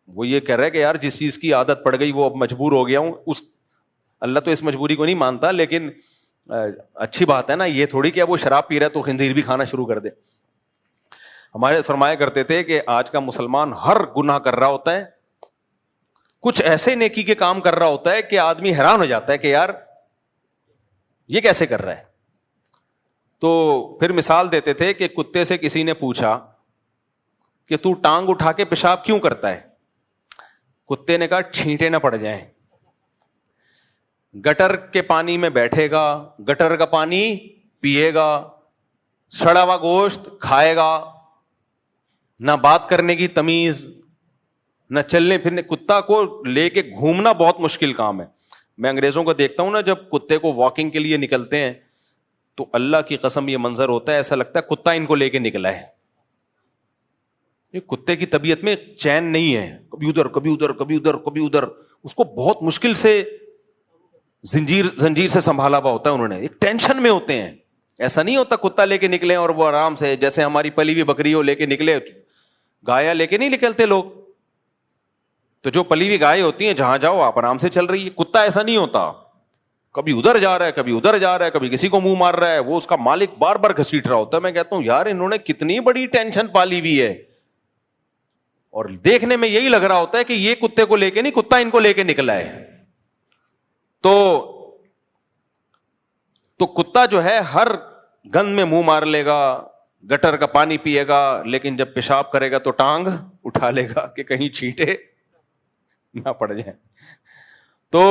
وہ یہ کہہ رہا ہے کہ یار جس چیز کی عادت پڑ گئی وہ اب مجبور ہو گیا ہوں. اللہ تو اس مجبوری کو نہیں مانتا, لیکن اچھی بات ہے نا, یہ تھوڑی کہ اب وہ شراب پی رہا ہے تو خنزیر بھی کھانا شروع کر دے. ہمارے فرمایا کرتے تھے کہ آج کا مسلمان ہر گناہ کر رہا ہوتا ہے, کچھ ایسے نیکی کے کام کر رہا ہوتا ہے کہ آدمی حیران ہو جاتا ہے کہ یار یہ کیسے کر رہا ہے. تو پھر مثال دیتے تھے کہ کتے سے کسی نے پوچھا کہ تو ٹانگ اٹھا کے پیشاب کیوں کرتا ہے؟ کتے نے کہا چھینٹے نہ پڑ جائیں. گٹر کے پانی میں بیٹھے گا, گٹر کا پانی پیے گا, سڑا ہوا گوشت کھائے گا, نہ بات کرنے کی تمیز, نہ چلنے پھرنے. کتا کو لے کے گھومنا بہت مشکل کام ہے. میں انگریزوں کو دیکھتا ہوں نا, جب کتے کو واکنگ کے لیے نکلتے ہیں تو اللہ کی قسم یہ منظر ہوتا ہے, ایسا لگتا ہے کتا ان کو لے کے نکلا ہے. یہ کتے کی طبیعت میں چین نہیں ہے, کبھی ادھر کبھی ادھر کبھی ادھر کبھی ادھر. اس کو بہت مشکل سے زنجیر سے سنبھالا ہوا ہوتا ہے انہوں نے, ایک ٹینشن میں ہوتے ہیں. ایسا نہیں ہوتا کتا لے کے نکلے اور وہ آرام سے, جیسے ہماری پلی ہوئی بکری ہو لے کے نکلے, گایا لے کے نہیں نکلتے لوگ. تو جو پلی ہوئی گائے ہوتی ہیں جہاں جاؤ آپ آرام سے چل رہی ہے. کتا ایسا نہیں ہوتا, کبھی ادھر جا رہا ہے کبھی ادھر جا رہا ہے, کبھی کسی کو منہ مار رہا ہے, وہ اس کا مالک بار بار گھسیٹ رہا ہوتا ہے. میں کہتا ہوں یار انہوں نے کتنی بڑی ٹینشن پالی ہوئی ہے, اور دیکھنے میں یہی لگ رہا ہوتا ہے کہ یہ کتے کو لے کے نہیں, کتا ان کو لے کے نکلا ہے. تو کتا جو ہے ہر گند میں منہ مار لے گا, گٹر کا پانی پیے گا, لیکن جب پیشاب کرے گا تو ٹانگ اٹھا لے گا کہ کہیں چھینٹے نہ پڑ جائیں. تو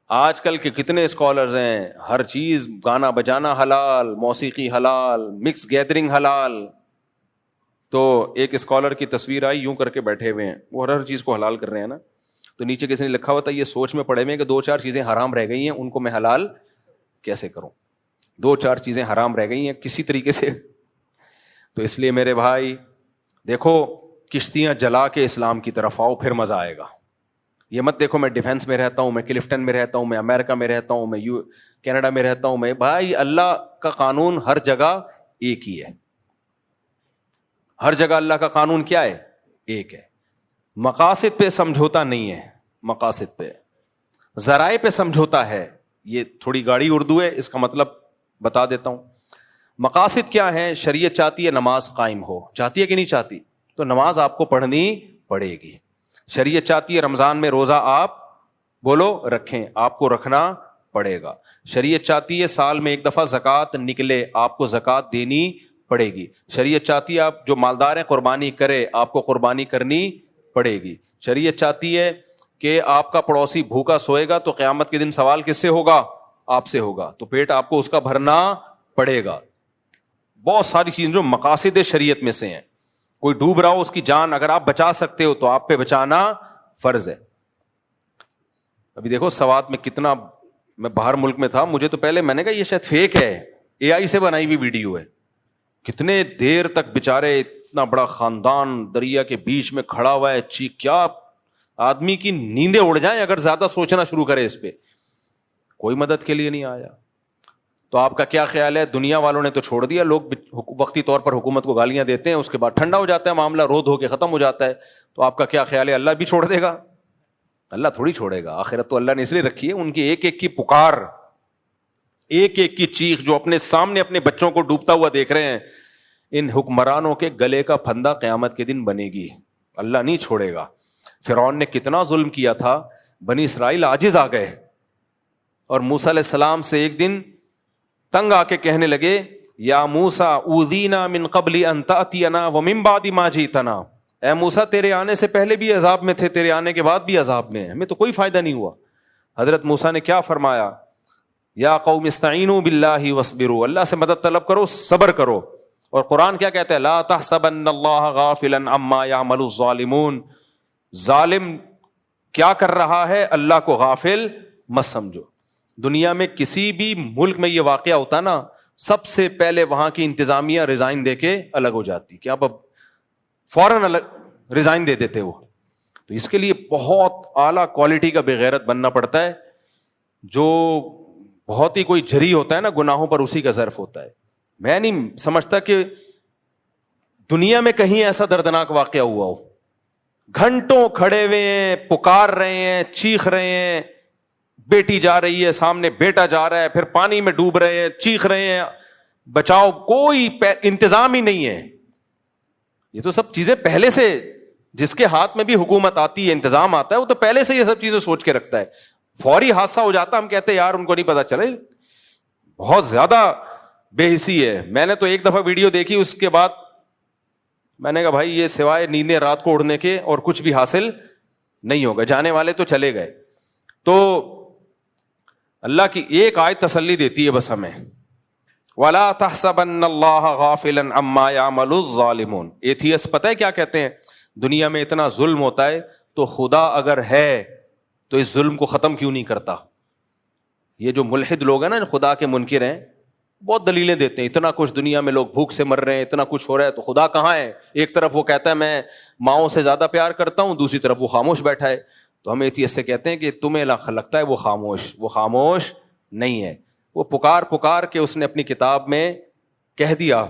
آج کل کے کتنے اسکالرز ہیں, ہر چیز گانا بجانا حلال, موسیقی حلال, مکس گیدرنگ حلال. تو ایک اسکالر کی تصویر آئی, یوں کر کے بیٹھے ہوئے ہیں, وہ ہر چیز کو حلال کر رہے ہیں نا. تو نیچے کسی نے لکھا ہوا تھا یہ سوچ میں پڑے ہوئے کہ 2-4 چیزیں حرام رہ گئی ہیں, ان کو میں حلال کیسے کروں. 2-4 چیزیں حرام رہ گئی ہیں کسی طریقے سے. تو اس لیے میرے بھائی دیکھو, کشتیاں جلا کے اسلام کی طرف آؤ, پھر مزہ آئے گا. یہ مت دیکھو میں ڈیفینس میں رہتا ہوں, میں کلفٹن میں رہتا ہوں, میں امریکہ میں رہتا ہوں, میں کینیڈا میں رہتا ہوں. میں بھائی اللہ کا قانون ہر جگہ ایک ہی ہے. ہر جگہ اللہ کا قانون کیا ہے؟ ایک ہے. مقاصد پہ سمجھوتا نہیں ہے, مقاصد پہ, ذرائع پہ سمجھوتا ہے. یہ تھوڑی گاڑی اردو ہے, اس کا مطلب بتا دیتا ہوں. مقاصد کیا ہے؟ شریعت چاہتی ہے نماز قائم ہو, چاہتی ہے کہ نہیں چاہتی؟ تو نماز آپ کو پڑھنی پڑے گی. شریعت چاہتی ہے رمضان میں روزہ آپ بولو رکھیں, آپ کو رکھنا پڑے گا. شریعت چاہتی ہے سال میں ایک دفعہ زکوٰۃ نکلے, آپ کو زکوٰۃ دینی پڑے گی. شریعت چاہتی ہے آپ جو مالدار ہیں قربانی کرے, آپ کو قربانی کرنی پڑے گی. شریعت چاہتی ہے کہ آپ کا پڑوسی بھوکا سوئے گا تو قیامت کے دن سوال کس سے ہوگا؟ آپ سے ہوگا, تو پیٹ آپ کو اس کا بھرنا پڑے گا. بہت ساری چیزیں جو مقاصد شریعت میں سے ہیں. کوئی ڈوب رہا ہو, اس کی جان اگر آپ بچا سکتے ہو تو آپ پہ بچانا فرض ہے. ابھی دیکھو سوات میں کتنا, میں باہر ملک میں تھا, مجھے تو پہلے میں نے کہا یہ شاید فیک ہے, اے آئی سے بنائی ہوئی ویڈیو ہے. کتنے دیر تک بےچارے, اتنا بڑا خاندان دریا کے بیچ میں کھڑا ہوا ہے, کیا آدمی کی نیندیں اڑ جائیں اگر زیادہ سوچنا شروع کرے اس پہ. کوئی مدد کے لیے نہیں آیا. تو آپ کا کیا خیال ہے؟ دنیا والوں نے تو چھوڑ دیا, لوگ وقتی طور پر حکومت کو گالیاں دیتے ہیں, اس کے بعد ٹھنڈا ہو جاتا ہے معاملہ, رو دھو کے ختم ہو جاتا ہے. تو آپ کا کیا خیال ہے, اللہ بھی چھوڑ دے گا؟ اللہ تھوڑی چھوڑے گا. آخرت تو اللہ نے اس لیے رکھی ہے, ان کی ایک ایک کی پکار, ایک ایک کی چیخ جو اپنے سامنے اپنے بچوں کو ڈوبتا ہوا دیکھ رہے ہیں, ان حکمرانوں کے گلے کا پھندا قیامت کے دن بنے گی. اللہ نہیں چھوڑے گا. فرعون نے کتنا ظلم کیا تھا, بنی اسرائیل عاجز آ گئے, اور موسیٰ علیہ السلام سے ایک دن تنگ آ کے کہنے لگے, یا موسیٰ اوذینا من قبل ان تأتینا ومن بعد ما جئتنا, اے موسیٰ تیرے آنے سے پہلے بھی عذاب میں تھے, تیرے آنے کے بعد بھی عذاب میں ہیں, ہمیں تو کوئی فائدہ نہیں ہوا. حضرت موسیٰ نے کیا فرمایا, یا قوم استعینوا باللہ واصبروا, اللہ سے مدد طلب کرو, صبر کرو. اور قرآن کیا کہتا ہے, لا تحسبن اللہ غافلا عما یعمل الظالمون, ظالم کیا کر رہا ہے اللہ کو غافل مت سمجھو. دنیا میں کسی بھی ملک میں یہ واقعہ ہوتا نا, سب سے پہلے وہاں کی انتظامیہ ریزائن دے کے الگ ہو جاتی, کہ اب فوراً الگ ریزائن دے دیتے وہ. تو اس کے لیے بہت اعلیٰ کوالٹی کا بغیرت بننا پڑتا ہے, جو بہت ہی کوئی جری ہوتا ہے نا گناہوں پر, اسی کا ظرف ہوتا ہے. میں نہیں سمجھتا کہ دنیا میں کہیں ایسا دردناک واقعہ ہوا ہو. گھنٹوں کھڑے ہوئے ہیں, پکار رہے ہیں, چیخ رہے ہیں, بیٹی جا رہی ہے سامنے, بیٹا جا رہا ہے, پھر پانی میں ڈوب رہے ہیں, چیخ رہے ہیں بچاؤ, کوئی انتظام ہی نہیں ہے. یہ تو سب چیزیں پہلے سے, جس کے ہاتھ میں بھی حکومت آتی ہے, انتظام آتا ہے, وہ تو پہلے سے یہ سب چیزیں سوچ کے رکھتا ہے. فوری حادثہ ہو جاتا, ہم کہتے ہیں یار ان کو نہیں پتا چلے, بہت زیادہ بے حسی ہے. میں نے تو ایک دفعہ ویڈیو دیکھی, اس کے بعد میں نے کہا بھائی یہ سوائے نیندیں رات کو اڑنے کے اور کچھ بھی حاصل نہیں ہوگا, جانے والے تو چلے گئے. تو اللہ کی ایک آیت تسلی دیتی ہے بس ہمیں, وَلَا تَحْسَبَنَّ اللَّهَ غَافِلًا عَمَّا يَعْمَلُ الظَّالِمُونَ. ایتھیس پتہ ہے کیا کہتے ہیں, دنیا میں اتنا ظلم ہوتا ہے تو خدا اگر ہے تو اس ظلم کو ختم کیوں نہیں کرتا. یہ جو ملحد لوگ ہیں نا, خدا کے منکر ہیں, بہت دلیلیں دیتے ہیں, اتنا کچھ دنیا میں لوگ بھوک سے مر رہے ہیں, اتنا کچھ ہو رہا ہے, تو خدا کہاں ہے؟ ایک طرف وہ کہتا ہے میں ماؤں سے زیادہ پیار کرتا ہوں, دوسری طرف وہ خاموش بیٹھا ہے. تو ہم ایتھیس سے کہتے ہیں کہ تمہیں لگتا ہے وہ خاموش نہیں ہے. وہ پکار کے اس نے اپنی کتاب میں کہہ دیا,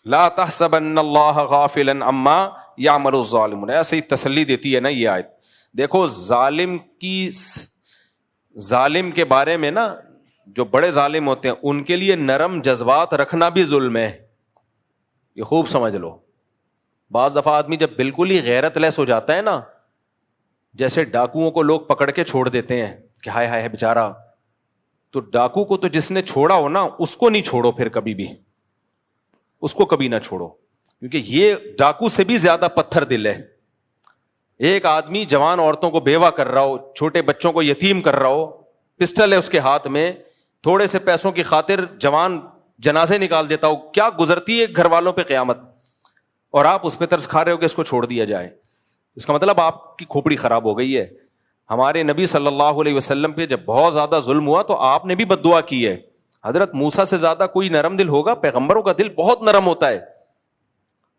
لا تحسبن اللہ غافلا عما یعمل الظالمون. ایسے ہی تسلی دیتی ہے نا یہ آیت. دیکھو ظالم کے بارے میں نا, جو بڑے ظالم ہوتے ہیں ان کے لیے نرم جذبات رکھنا بھی ظلم ہے, یہ خوب سمجھ لو. بعض دفعہ آدمی جب بالکل ہی غیرت لیس ہو جاتا ہے نا, جیسے ڈاکوؤں کو لوگ پکڑ کے چھوڑ دیتے ہیں کہ ہائے ہائے بیچارہ, تو ڈاکو کو تو جس نے چھوڑا ہو نا, اس کو نہیں چھوڑو پھر کبھی بھی, اس کو کبھی نہ چھوڑو, کیونکہ یہ ڈاکو سے بھی زیادہ پتھر دل ہے. ایک آدمی جوان عورتوں کو بیوہ کر رہا ہو, چھوٹے بچوں کو یتیم کر رہا ہو, پسٹل ہے اس کے ہاتھ میں, تھوڑے سے پیسوں کی خاطر جوان جنازے نکال دیتا ہو, کیا گزرتی ہے گھر والوں پہ قیامت, اور آپ اس پہ ترس کھا رہے ہو کہ اس کو چھوڑ دیا جائے. اس کا مطلب آپ کی کھوپڑی خراب ہو گئی ہے. ہمارے نبی صلی اللہ علیہ وسلم پہ جب بہت زیادہ ظلم ہوا تو آپ نے بھی بد دعا کی ہے. حضرت موسیٰ سے زیادہ کوئی نرم دل ہوگا؟ پیغمبروں کا دل بہت نرم ہوتا ہے.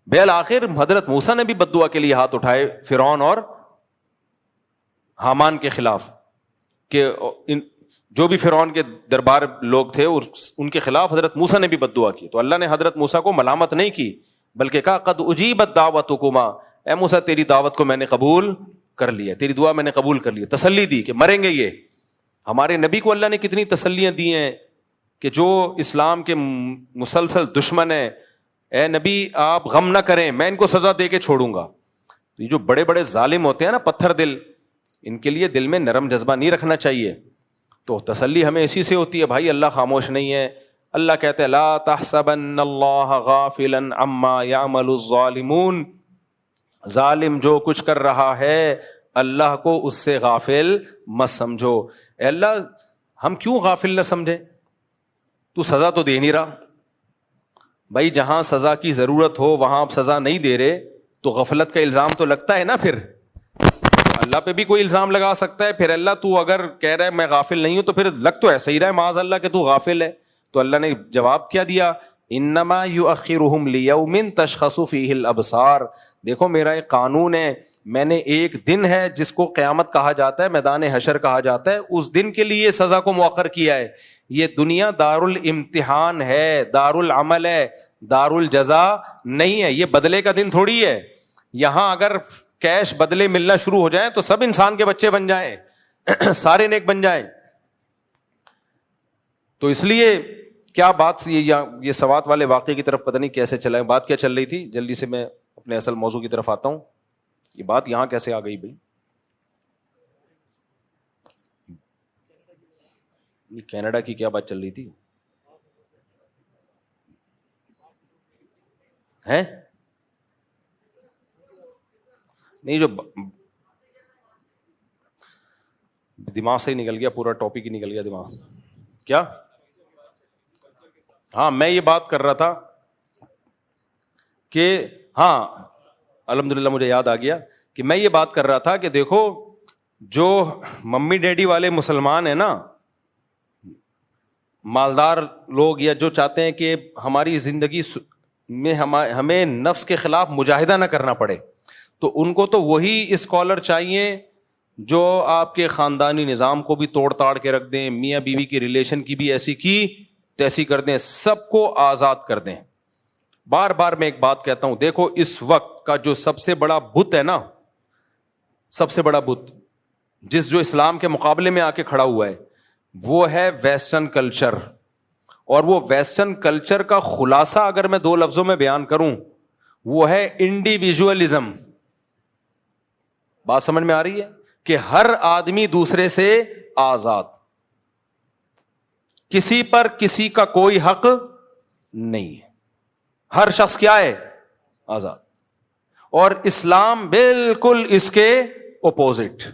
بالآخر حضرت موسیٰ نے بھی بد دعا کے لیے ہاتھ اٹھائے فرعون اور حامان کے خلاف, کہ جو بھی فرعون کے دربار لوگ تھے ان کے خلاف حضرت موسیٰ نے بھی بد دعا کی. تو اللہ نے حضرت موسیٰ کو ملامت نہیں کی, بلکہ کہا قد اجیبت دعوتکما, اے موسیٰ تیری دعوت کو میں نے قبول کر لیا, تیری دعا میں نے قبول کر لیا. تسلی دی کہ مریں گے یہ. ہمارے نبی کو اللہ نے کتنی تسلیاں دی ہیں کہ جو اسلام کے مسلسل دشمن ہیں, اے نبی آپ غم نہ کریں, میں ان کو سزا دے کے چھوڑوں گا. یہ جو بڑے بڑے ظالم ہوتے ہیں نا پتھر دل, ان کے لیے دل میں نرم جذبہ نہیں رکھنا چاہیے. تو تسلی ہمیں اسی سے ہوتی ہے, بھائی اللہ خاموش نہیں ہے. اللہ کہتے ہیں لا تحسبن اللہ غافلا عما یعمل الظالمون, ظالم جو کچھ کر رہا ہے اللہ کو اس سے غافل مت سمجھو. اے اللہ ہم کیوں غافل نہ سمجھیں, تو سزا تو دے نہیں رہا. بھائی جہاں سزا کی ضرورت ہو وہاں آپ سزا نہیں دے رہے تو غفلت کا الزام تو لگتا ہے نا. پھر اللہ پہ بھی کوئی الزام لگا سکتا ہے, پھر اللہ تو اگر کہہ رہا ہے میں غافل نہیں ہوں تو پھر لگ تو ایسا ہی رہا ہے معاذ اللہ کہ تو غافل ہے. تو اللہ نے جواب کیا دیا, انما یؤخرہم لیوم تشخص فیہ الابصار. دیکھو میرا ایک قانون ہے, میں نے ایک دن ہے جس کو قیامت کہا جاتا ہے, میدان حشر کہا جاتا ہے, اس دن کے لیے سزا کو مؤخر کیا ہے. یہ دنیا دار الامتحان ہے, دار العمل ہے, دار الجزا نہیں ہے. یہ بدلے کا دن تھوڑی ہے. یہاں اگر کیش بدلے ملنا شروع ہو جائیں تو سب انسان کے بچے بن جائیں, سارے نیک بن جائیں. تو اس لیے کیا بات یہ سوات والے واقعے کی طرف پتہ نہیں کیسے چلا ہے, بات کیا چل رہی تھی, جلدی سے میں اپنے اصل موضوع کی طرف آتا ہوں. یہ بات یہاں کیسے آ گئی بھائی؟ کینیڈا کی کیا بات چل رہی تھی ہے؟ نہیں, جو دماغ سے ہی نکل گیا, پورا ٹاپک ہی نکل گیا دماغ. کیا؟ ہاں, میں یہ بات کر رہا تھا کہ ہاں الحمدللہ مجھے یاد آ گیا کہ میں یہ بات کر رہا تھا کہ دیکھو جو ممی ڈیڈی والے مسلمان ہیں نا, مالدار لوگ, یا جو چاہتے ہیں کہ ہماری زندگی میں ہمیں نفس کے خلاف مجاہدہ نہ کرنا پڑے, تو ان کو تو وہی اسکالر چاہیے جو آپ کے خاندانی نظام کو بھی توڑ تاڑ کے رکھ دیں, میاں بیوی کی ریلیشن کی بھی ایسی کی تیسی کر دیں, سب کو آزاد کر دیں. بار بار میں ایک بات کہتا ہوں, دیکھو اس وقت کا جو سب سے بڑا بت ہے نا, سب سے بڑا بت جو اسلام کے مقابلے میں آ کے کھڑا ہوا ہے, وہ ہے ویسٹرن کلچر. اور وہ ویسٹرن کلچر کا خلاصہ اگر میں 2 لفظوں میں بیان کروں, وہ ہے انڈیویجولزم. بات سمجھ میں آ رہی ہے کہ ہر آدمی دوسرے سے آزاد, کسی پر کسی کا کوئی حق نہیں ہے, ہر شخص کیا ہے؟ آزاد. اور اسلام بالکل اس کے اپوزٹ,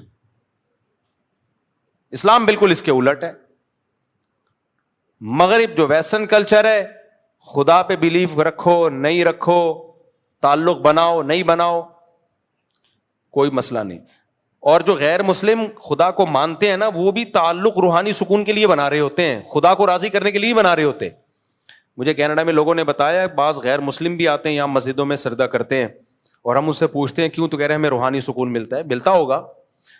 اسلام بالکل اس کے الٹ ہے. مغرب جو ویسٹرن کلچر ہے, خدا پہ بلیف رکھو نہیں رکھو, تعلق بناؤ نہیں بناؤ, کوئی مسئلہ نہیں. اور جو غیر مسلم خدا کو مانتے ہیں نا, وہ بھی تعلق روحانی سکون کے لیے بنا رہے ہوتے ہیں, خدا کو راضی کرنے کے لیے بنا رہے ہوتے ہیں. مجھے کینیڈا میں لوگوں نے بتایا, بعض غیر مسلم بھی آتے ہیں یہاں مسجدوں میں سجدہ کرتے ہیں, اور ہم اس سے پوچھتے ہیں کیوں, تو کہہ رہے ہیں ہمیں روحانی سکون ملتا ہے. ملتا ہوگا.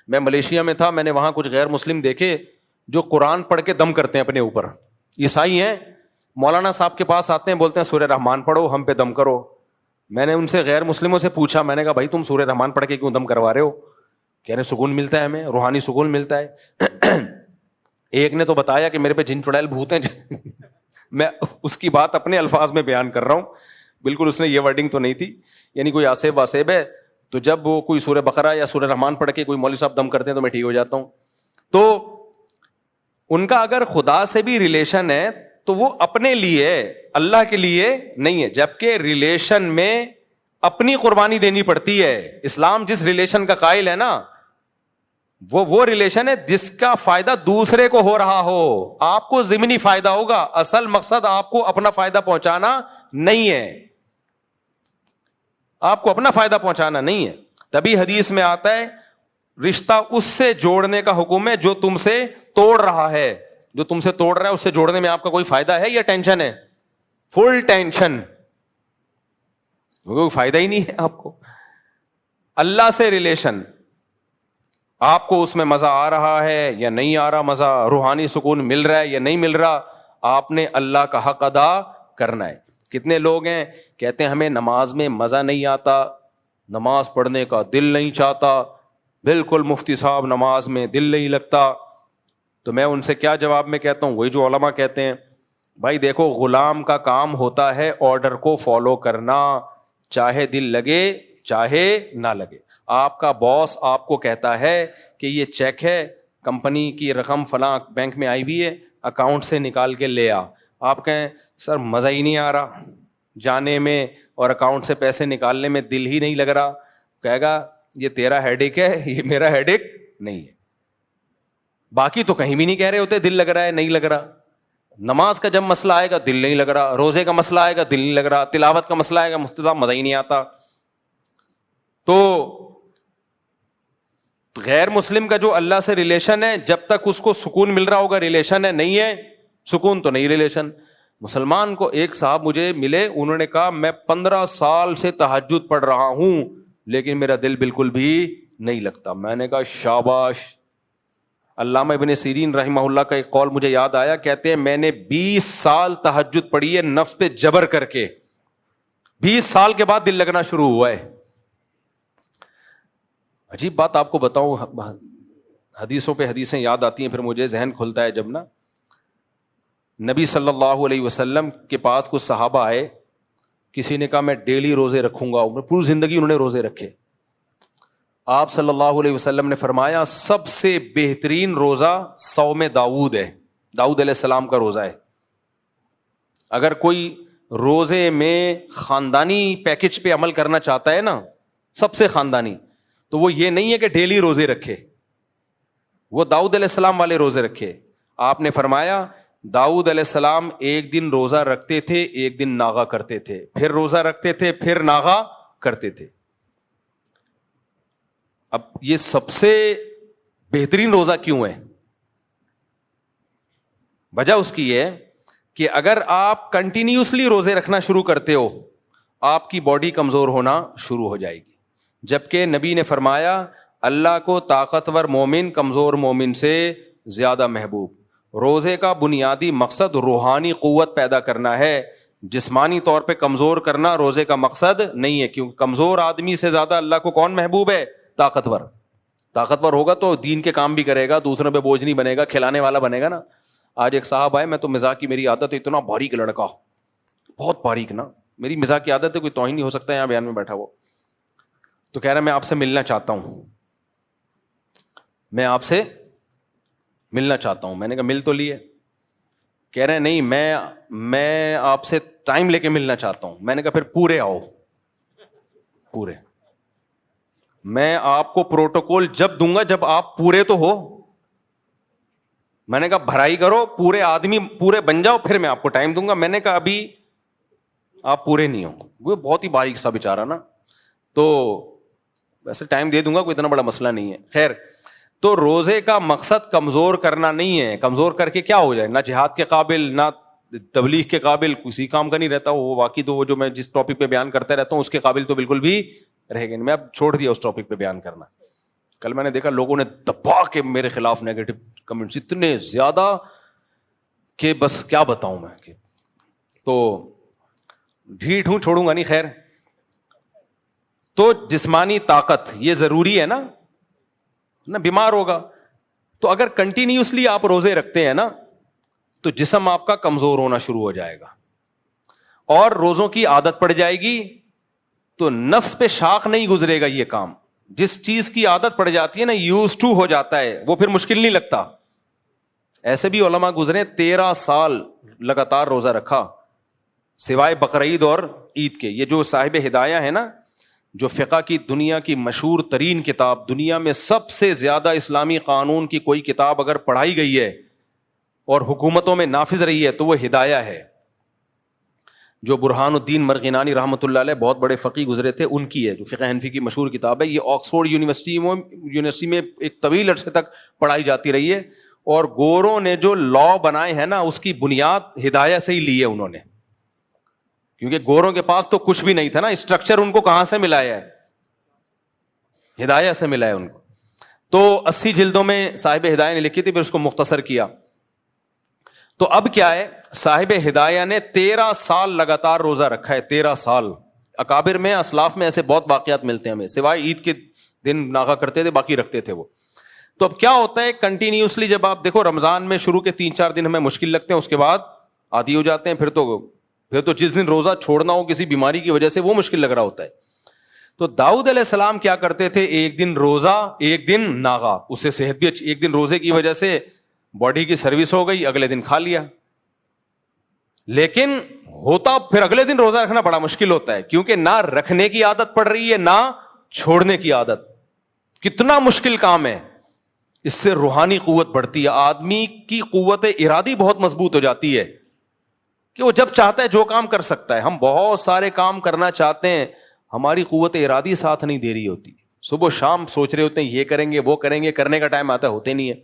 میں ملیشیا میں تھا, میں نے وہاں کچھ غیر مسلم دیکھے جو قرآن پڑھ کے دم کرتے ہیں اپنے اوپر. عیسائی ہیں, مولانا صاحب کے پاس آتے ہیں, بولتے ہیں سورہ رحمان پڑھو, ہم پہ دم کرو. میں نے ان سے غیر مسلموں سے پوچھا, میں نے کہا بھائی تم سورہ رحمان پڑھ کے کیوں دم کروا رہے ہو؟ کہہ رہے سکون ملتا ہے ہمیں, روحانی سکون ملتا ہے. ایک نے تو بتایا کہ میرے پہ جن چڑیل بھوت ہیں. میں اس کی بات اپنے الفاظ میں بیان کر رہا ہوں, بالکل اس نے یہ ورڈنگ تو نہیں تھی, یعنی کوئی آسیب واسیب ہے تو جب وہ کوئی سورہ بقرہ یا سورہ رحمان پڑھ کے کوئی مولوی صاحب دم کرتے ہیں تو میں ٹھیک ہو جاتا ہوں. تو ان کا اگر خدا سے بھی ریلیشن ہے تو وہ اپنے لیے, اللہ کے لیے نہیں ہے, جبکہ ریلیشن میں اپنی قربانی دینی پڑتی ہے. اسلام جس ریلیشن کا قائل ہے نا, وہ ریلیشن ہے جس کا فائدہ دوسرے کو ہو رہا ہو. آپ کو ضمنی فائدہ ہوگا, اصل مقصد آپ کو اپنا فائدہ پہنچانا نہیں ہے, آپ کو اپنا فائدہ پہنچانا نہیں ہے. تبھی حدیث میں آتا ہے رشتہ اس سے جوڑنے کا حکم ہے جو تم سے توڑ رہا ہے. جو تم سے توڑ رہا ہے اس سے جوڑنے میں آپ کا کوئی فائدہ ہے یا ٹینشن ہے؟ فل ٹینشن, کوئی فائدہ ہی نہیں ہے آپ کو. اللہ سے ریلیشن, آپ کو اس میں مزہ آ رہا ہے یا نہیں آ رہا مزہ, روحانی سکون مل رہا ہے یا نہیں مل رہا, آپ نے اللہ کا حق ادا کرنا ہے. کتنے لوگ ہیں کہتے ہیں ہمیں نماز میں مزہ نہیں آتا, نماز پڑھنے کا دل نہیں چاہتا, بالکل مفتی صاحب نماز میں دل نہیں لگتا. تو میں ان سے کیا جواب میں کہتا ہوں, وہی جو علماء کہتے ہیں, بھائی دیکھو غلام کا کام ہوتا ہے آرڈر کو فالو کرنا, چاہے دل لگے چاہے نہ لگے. آپ کا باس آپ کو کہتا ہے کہ یہ چیک ہے, کمپنی کی رقم فلاں بینک میں آئی ہوئی ہے, اکاؤنٹ سے نکال کے لے آ. آپ کہیں سر مزہ ہی نہیں آ رہا جانے میں اور اکاؤنٹ سے پیسے نکالنے میں, دل ہی نہیں لگ رہا. کہے گا یہ تیرا ہیڈ ایک ہے, یہ میرا ہیڈ ایک نہیں ہے. باقی تو کہیں بھی نہیں کہہ رہے ہوتے دل لگ رہا ہے نہیں لگ رہا. نماز کا جب مسئلہ آئے گا دل نہیں لگ رہا, روزے کا مسئلہ آئے گا دل نہیں لگ رہا, تلاوت کا مسئلہ آئے گا مفتی صاحب مزہ ہی نہیں آتا. تو غیر مسلم کا جو اللہ سے ریلیشن ہے, جب تک اس کو سکون مل رہا ہوگا ریلیشن ہے, نہیں ہے سکون تو نہیں ریلیشن. مسلمان کو ایک صاحب مجھے ملے, انہوں نے کہا میں 15 سال سے تہجد پڑھ رہا ہوں لیکن میرا دل بالکل بھی نہیں لگتا. میں نے کہا شاباش. علامہ ابن سیرین رحمہ اللہ کا ایک قول مجھے یاد آیا, کہتے ہیں میں نے 20 سال تہجد پڑھی ہے نفس پہ جبر کر کے, 20 سال کے بعد دل لگنا شروع ہوا ہے. عجیب بات آپ کو بتاؤں, حدیثوں پہ حدیثیں یاد آتی ہیں, پھر مجھے ذہن کھلتا ہے جب نا نبی صلی اللہ علیہ وسلم کے پاس کچھ صحابہ آئے, کسی نے کہا میں ڈیلی روزے رکھوں گا, پوری زندگی انہوں نے روزے رکھے. آپ صلی اللہ علیہ وسلم نے فرمایا سب سے بہترین روزہ صوم داؤد ہے, داؤد علیہ السلام کا روزہ ہے. اگر کوئی روزے میں خاندانی پیکج پہ عمل کرنا چاہتا ہے نا, سب سے خاندانی, تو وہ یہ نہیں ہے کہ ڈیلی روزے رکھے, وہ داؤد علیہ السلام والے روزے رکھے. آپ نے فرمایا داؤد علیہ السلام ایک دن روزہ رکھتے تھے, ایک دن ناغا کرتے تھے, پھر روزہ رکھتے تھے, پھر ناغا کرتے تھے. اب یہ سب سے بہترین روزہ کیوں ہے؟ وجہ اس کی ہے کہ اگر آپ کنٹینیوسلی روزے رکھنا شروع کرتے ہو, آپ کی باڈی کمزور ہونا شروع ہو جائے گی. جبکہ نبی نے فرمایا اللہ کو طاقتور مومن کمزور مومن سے زیادہ محبوب. روزے کا بنیادی مقصد روحانی قوت پیدا کرنا ہے, جسمانی طور پہ کمزور کرنا روزے کا مقصد نہیں ہے. کیونکہ کمزور آدمی سے زیادہ اللہ کو کون محبوب ہے؟ طاقتور. طاقتور ہوگا تو دین کے کام بھی کرے گا, دوسروں پہ بوجھ نہیں بنے گا, کھلانے والا بنے گا نا. آج ایک صاحب آئے, میں تو مزاح کی میری عادت ہے, اتنا باریک لڑکا, بہت باریک نا, میری مزاح کی عادت ہے, کوئی توہین نہیں ہو سکتا یہاں بیان میں بیٹھا. وہ تو کہہ رہا میں آپ سے ملنا چاہتا ہوں, میں آپ سے ملنا چاہتا ہوں. میں نے کہا مل تو لیے. کہہ رہے ہیں نہیں میں آپ سے ٹائم لے کے ملنا چاہتا ہوں. میں نے کہا پھر پورے آؤ, پورے. میں آپ کو پروٹوکول جب دوں گا جب آپ پورے تو ہو. میں نے کہا بھرائی کرو, پورے آدمی پورے بن جاؤ, پھر میں آپ کو ٹائم دوں گا. میں نے کہا ابھی آپ پورے نہیں ہو. وہ بہت ہی باریک سا بیچارہ نا, تو ویسے ٹائم دے دوں گا, کوئی اتنا بڑا مسئلہ نہیں ہے. خیر, تو روزے کا مقصد کمزور کرنا نہیں ہے. کمزور کر کے کیا ہو جائے, نہ جہاد کے قابل نہ تبلیغ کے قابل, کسی کام کا نہیں رہتا وہ. باقی تو وہ جو میں جس ٹاپک پہ بیان کرتا رہتا ہوں اس کے قابل تو بالکل بھی رہے گا نہیں. میں اب چھوڑ دیا اس ٹاپک پہ بیان کرنا. کل میں نے دیکھا لوگوں نے دبا کے میرے خلاف نیگیٹو کمنٹس اتنے زیادہ کہ بس کیا بتاؤں میں. تو ڈھیٹ ہوں, چھوڑوں گا نہیں. خیر, تو جسمانی طاقت یہ ضروری ہے نا, بیمار ہوگا تو اگر کنٹینیوسلی آپ روزے رکھتے ہیں نا تو جسم آپ کا کمزور ہونا شروع ہو جائے گا اور روزوں کی عادت پڑ جائے گی, تو نفس پہ شاخ نہیں گزرے گا. یہ کام جس چیز کی عادت پڑ جاتی ہے نا, یوز ٹو ہو جاتا ہے, وہ پھر مشکل نہیں لگتا. ایسے بھی علماء گزرے 13 سال لگاتار روزہ رکھا سوائے بقرعید اور عید کے. یہ جو صاحب ہدایہ ہے نا, جو فقہ کی دنیا کی مشہور ترین کتاب, دنیا میں سب سے زیادہ اسلامی قانون کی کوئی کتاب اگر پڑھائی گئی ہے اور حکومتوں میں نافذ رہی ہے تو وہ ہدایہ ہے, جو برہان الدین مرغینانی رحمۃ اللہ علیہ بہت بڑے فقی گزرے تھے, ان کی ہے, جو فقہ حنفی کی مشہور کتاب ہے. یہ آکسفورڈ یونیورسٹی میں ایک طویل عرصے تک پڑھائی جاتی رہی ہے, اور گوروں نے جو لا بنائے ہیں نا اس کی بنیاد ہدایہ سے ہی لی ہے انہوں نے, کیونکہ گوروں کے پاس تو کچھ بھی نہیں تھا نا, اسٹرکچر ان کو کہاں سے ملایا ہے؟ ہدایہ سے ملا ہے ان کو. تو 80 جلدوں میں صاحب ہدایہ نے لکھی تھی, پھر اس کو مختصر کیا. تو اب کیا ہے, صاحب ہدایہ نے 13 سال لگاتار روزہ رکھا ہے. 13 سال. اکابر میں اسلاف میں ایسے بہت واقعات ملتے ہیں ہمیں, سوائے عید کے دن ناغا کرتے تھے, باقی رکھتے تھے وہ. تو اب کیا ہوتا ہے, کنٹینیوسلی جب آپ دیکھو رمضان میں شروع کے 3-4 دن ہمیں مشکل لگتے ہیں, اس کے بعد عادی ہو جاتے ہیں, پھر تو جس دن روزہ چھوڑنا ہو کسی بیماری کی وجہ سے وہ مشکل لگ رہا ہوتا ہے. تو داؤد علیہ السلام کیا کرتے تھے, ایک دن روزہ ایک دن ناغا. اس سے صحت بھی اچھی, ایک دن روزے کی وجہ سے باڈی کی سروس ہو گئی, اگلے دن کھا لیا. لیکن ہوتا پھر اگلے دن روزہ رکھنا بڑا مشکل ہوتا ہے, کیونکہ نہ رکھنے کی عادت پڑ رہی ہے نہ چھوڑنے کی عادت. کتنا مشکل کام ہے. اس سے روحانی قوت بڑھتی ہے, آدمی کی قوت ارادی بہت مضبوط ہو جاتی ہے کہ وہ جب چاہتا ہے جو کام کر سکتا ہے. ہم بہت سارے کام کرنا چاہتے ہیں, ہماری قوت ارادی ساتھ نہیں دے رہی ہوتی. صبح شام سوچ رہے ہوتے ہیں یہ کریں گے وہ کریں گے, کرنے کا ٹائم آتا ہوتے نہیں ہے.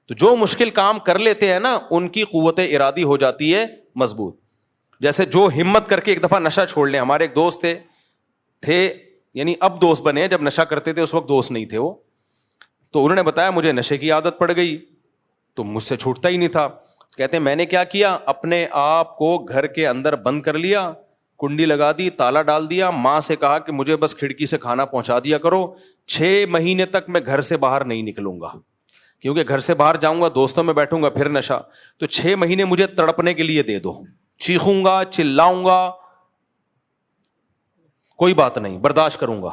تو جو مشکل کام کر لیتے ہیں نا ان کی قوت ارادی ہو جاتی ہے مضبوط. جیسے جو ہمت کر کے ایک دفعہ نشہ چھوڑ لیں. ہمارے ایک دوست تھے یعنی اب دوست بنے ہیں, جب نشہ کرتے تھے اس وقت دوست نہیں تھے وہ. تو انہوں نے بتایا مجھے نشے کی عادت پڑ گئی تو مجھ سے چھوٹتا ہی نہیں تھا. کہتے ہیں میں نے کیا کیا, اپنے آپ کو گھر کے اندر بند کر لیا, کنڈی لگا دی, تالا ڈال دیا, ماں سے کہا کہ مجھے بس کھڑکی سے کھانا پہنچا دیا کرو, 6 مہینے تک میں گھر سے باہر نہیں نکلوں گا, کیونکہ گھر سے باہر جاؤں گا دوستوں میں بیٹھوں گا پھر نشہ, تو 6 مہینے مجھے تڑپنے کے لیے دے دو, چیخوں گا چلاؤں گا کوئی بات نہیں, برداشت کروں گا.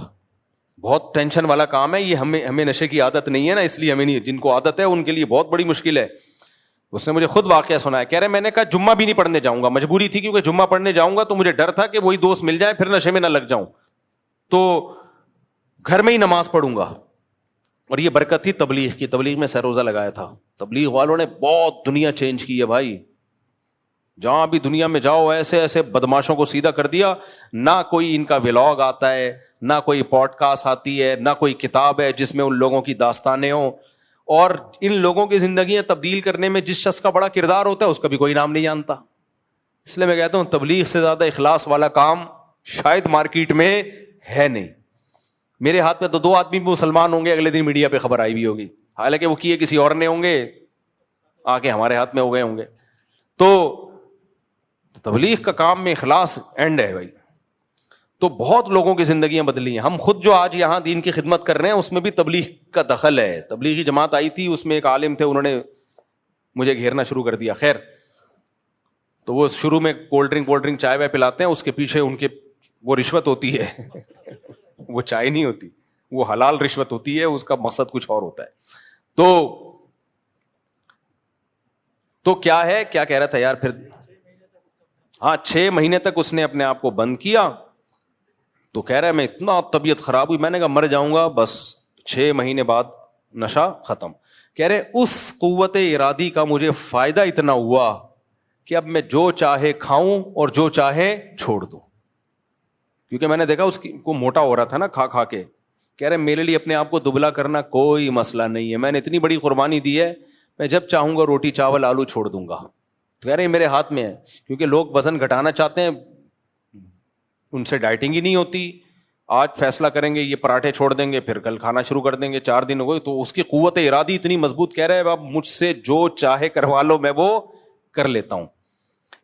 بہت ٹینشن والا کام ہے یہ, ہمیں نشے کی عادت نہیں ہے نا, اس لیے ہمیں نہیں, جن کو عادت ہے ان کے لیے بہت بڑی مشکل ہے. اس نے مجھے خود واقعہ سنایا, کہہ رہے میں نے کہا جمعہ بھی نہیں پڑھنے جاؤں گا, مجبوری تھی کیونکہ جمعہ پڑھنے جاؤں گا تو مجھے ڈر تھا کہ وہی دوست مل جائے پھر نشے میں نہ لگ جاؤں, تو گھر میں ہی نماز پڑھوں گا. اور یہ برکت تھی تبلیغ کی, تبلیغ میں سر روزہ لگایا تھا, تبلیغ والوں نے بہت دنیا چینج کی ہے بھائی. جہاں بھی دنیا میں جاؤ ایسے ایسے بدماشوں کو سیدھا کر دیا, نہ کوئی ان کا ولاگ آتا ہے, نہ کوئی پوڈ کاسٹ آتی ہے, نہ کوئی کتاب ہے جس میں ان لوگوں کی داستانیں ہوں, اور ان لوگوں کی زندگیاں تبدیل کرنے میں جس شخص کا بڑا کردار ہوتا ہے اس کا بھی کوئی نام نہیں جانتا. اس لیے میں کہتا ہوں تبلیغ سے زیادہ اخلاص والا کام شاید مارکیٹ میں ہے نہیں. میرے ہاتھ میں تو 2 آدمی مسلمان ہوں گے, اگلے دن میڈیا پہ خبر آئی بھی ہوگی, حالانکہ وہ کیے کسی اور نے ہوں گے, آ کے ہمارے ہاتھ میں ہو گئے ہوں گے. تو تبلیغ کا کام میں اخلاص اینڈ ہے بھائی. تو بہت لوگوں کی زندگیاں بدلی ہیں. ہم خود جو آج یہاں دین کی خدمت کر رہے ہیں اس میں بھی تبلیغ کا دخل ہے. تبلیغی جماعت آئی تھی, اس میں ایک عالم تھے, انہوں نے مجھے گھیرنا شروع کر دیا. خیر, تو وہ شروع میں کولڈ ڈرنک چائے وائے پلاتے ہیں, اس کے پیچھے ان کے وہ رشوت ہوتی ہے وہ چائے نہیں ہوتی, وہ حلال رشوت ہوتی ہے, اس کا مقصد کچھ اور ہوتا ہے. تو کیا ہے, کیا کہہ رہا تھا یار پھر, ہاں 6 مہینے تک اس نے اپنے آپ کو بند کیا. تو کہہ رہا ہے میں اتنا طبیعت خراب ہوئی, میں نے کہا مر جاؤں گا بس. 6 مہینے بعد نشہ ختم. کہہ رہے اس قوت ارادی کا مجھے فائدہ اتنا ہوا کہ اب میں جو چاہے کھاؤں اور جو چاہے چھوڑ دوں, کیونکہ میں نے دیکھا اس کو موٹا ہو رہا تھا نا کھا کھا کے. کہہ رہے میرے لیے اپنے آپ کو دبلا کرنا کوئی مسئلہ نہیں ہے, میں نے اتنی بڑی قربانی دی ہے, میں جب چاہوں گا روٹی چاول آلو چھوڑ دوں گا. تو کہہ رہے میرے ہاتھ میں ہے, کیونکہ لوگ وزن گھٹانا چاہتے ہیں, ان سے ڈائٹنگ ہی نہیں ہوتی. آج فیصلہ کریں گے یہ پراٹھے چھوڑ دیں گے, پھر کل کھانا شروع کر دیں گے, 4 دن ہو گئے. تو اس کی قوت ارادی اتنی مضبوط, کہہ رہے اب مجھ سے جو چاہے کروا لو میں وہ کر لیتا ہوں.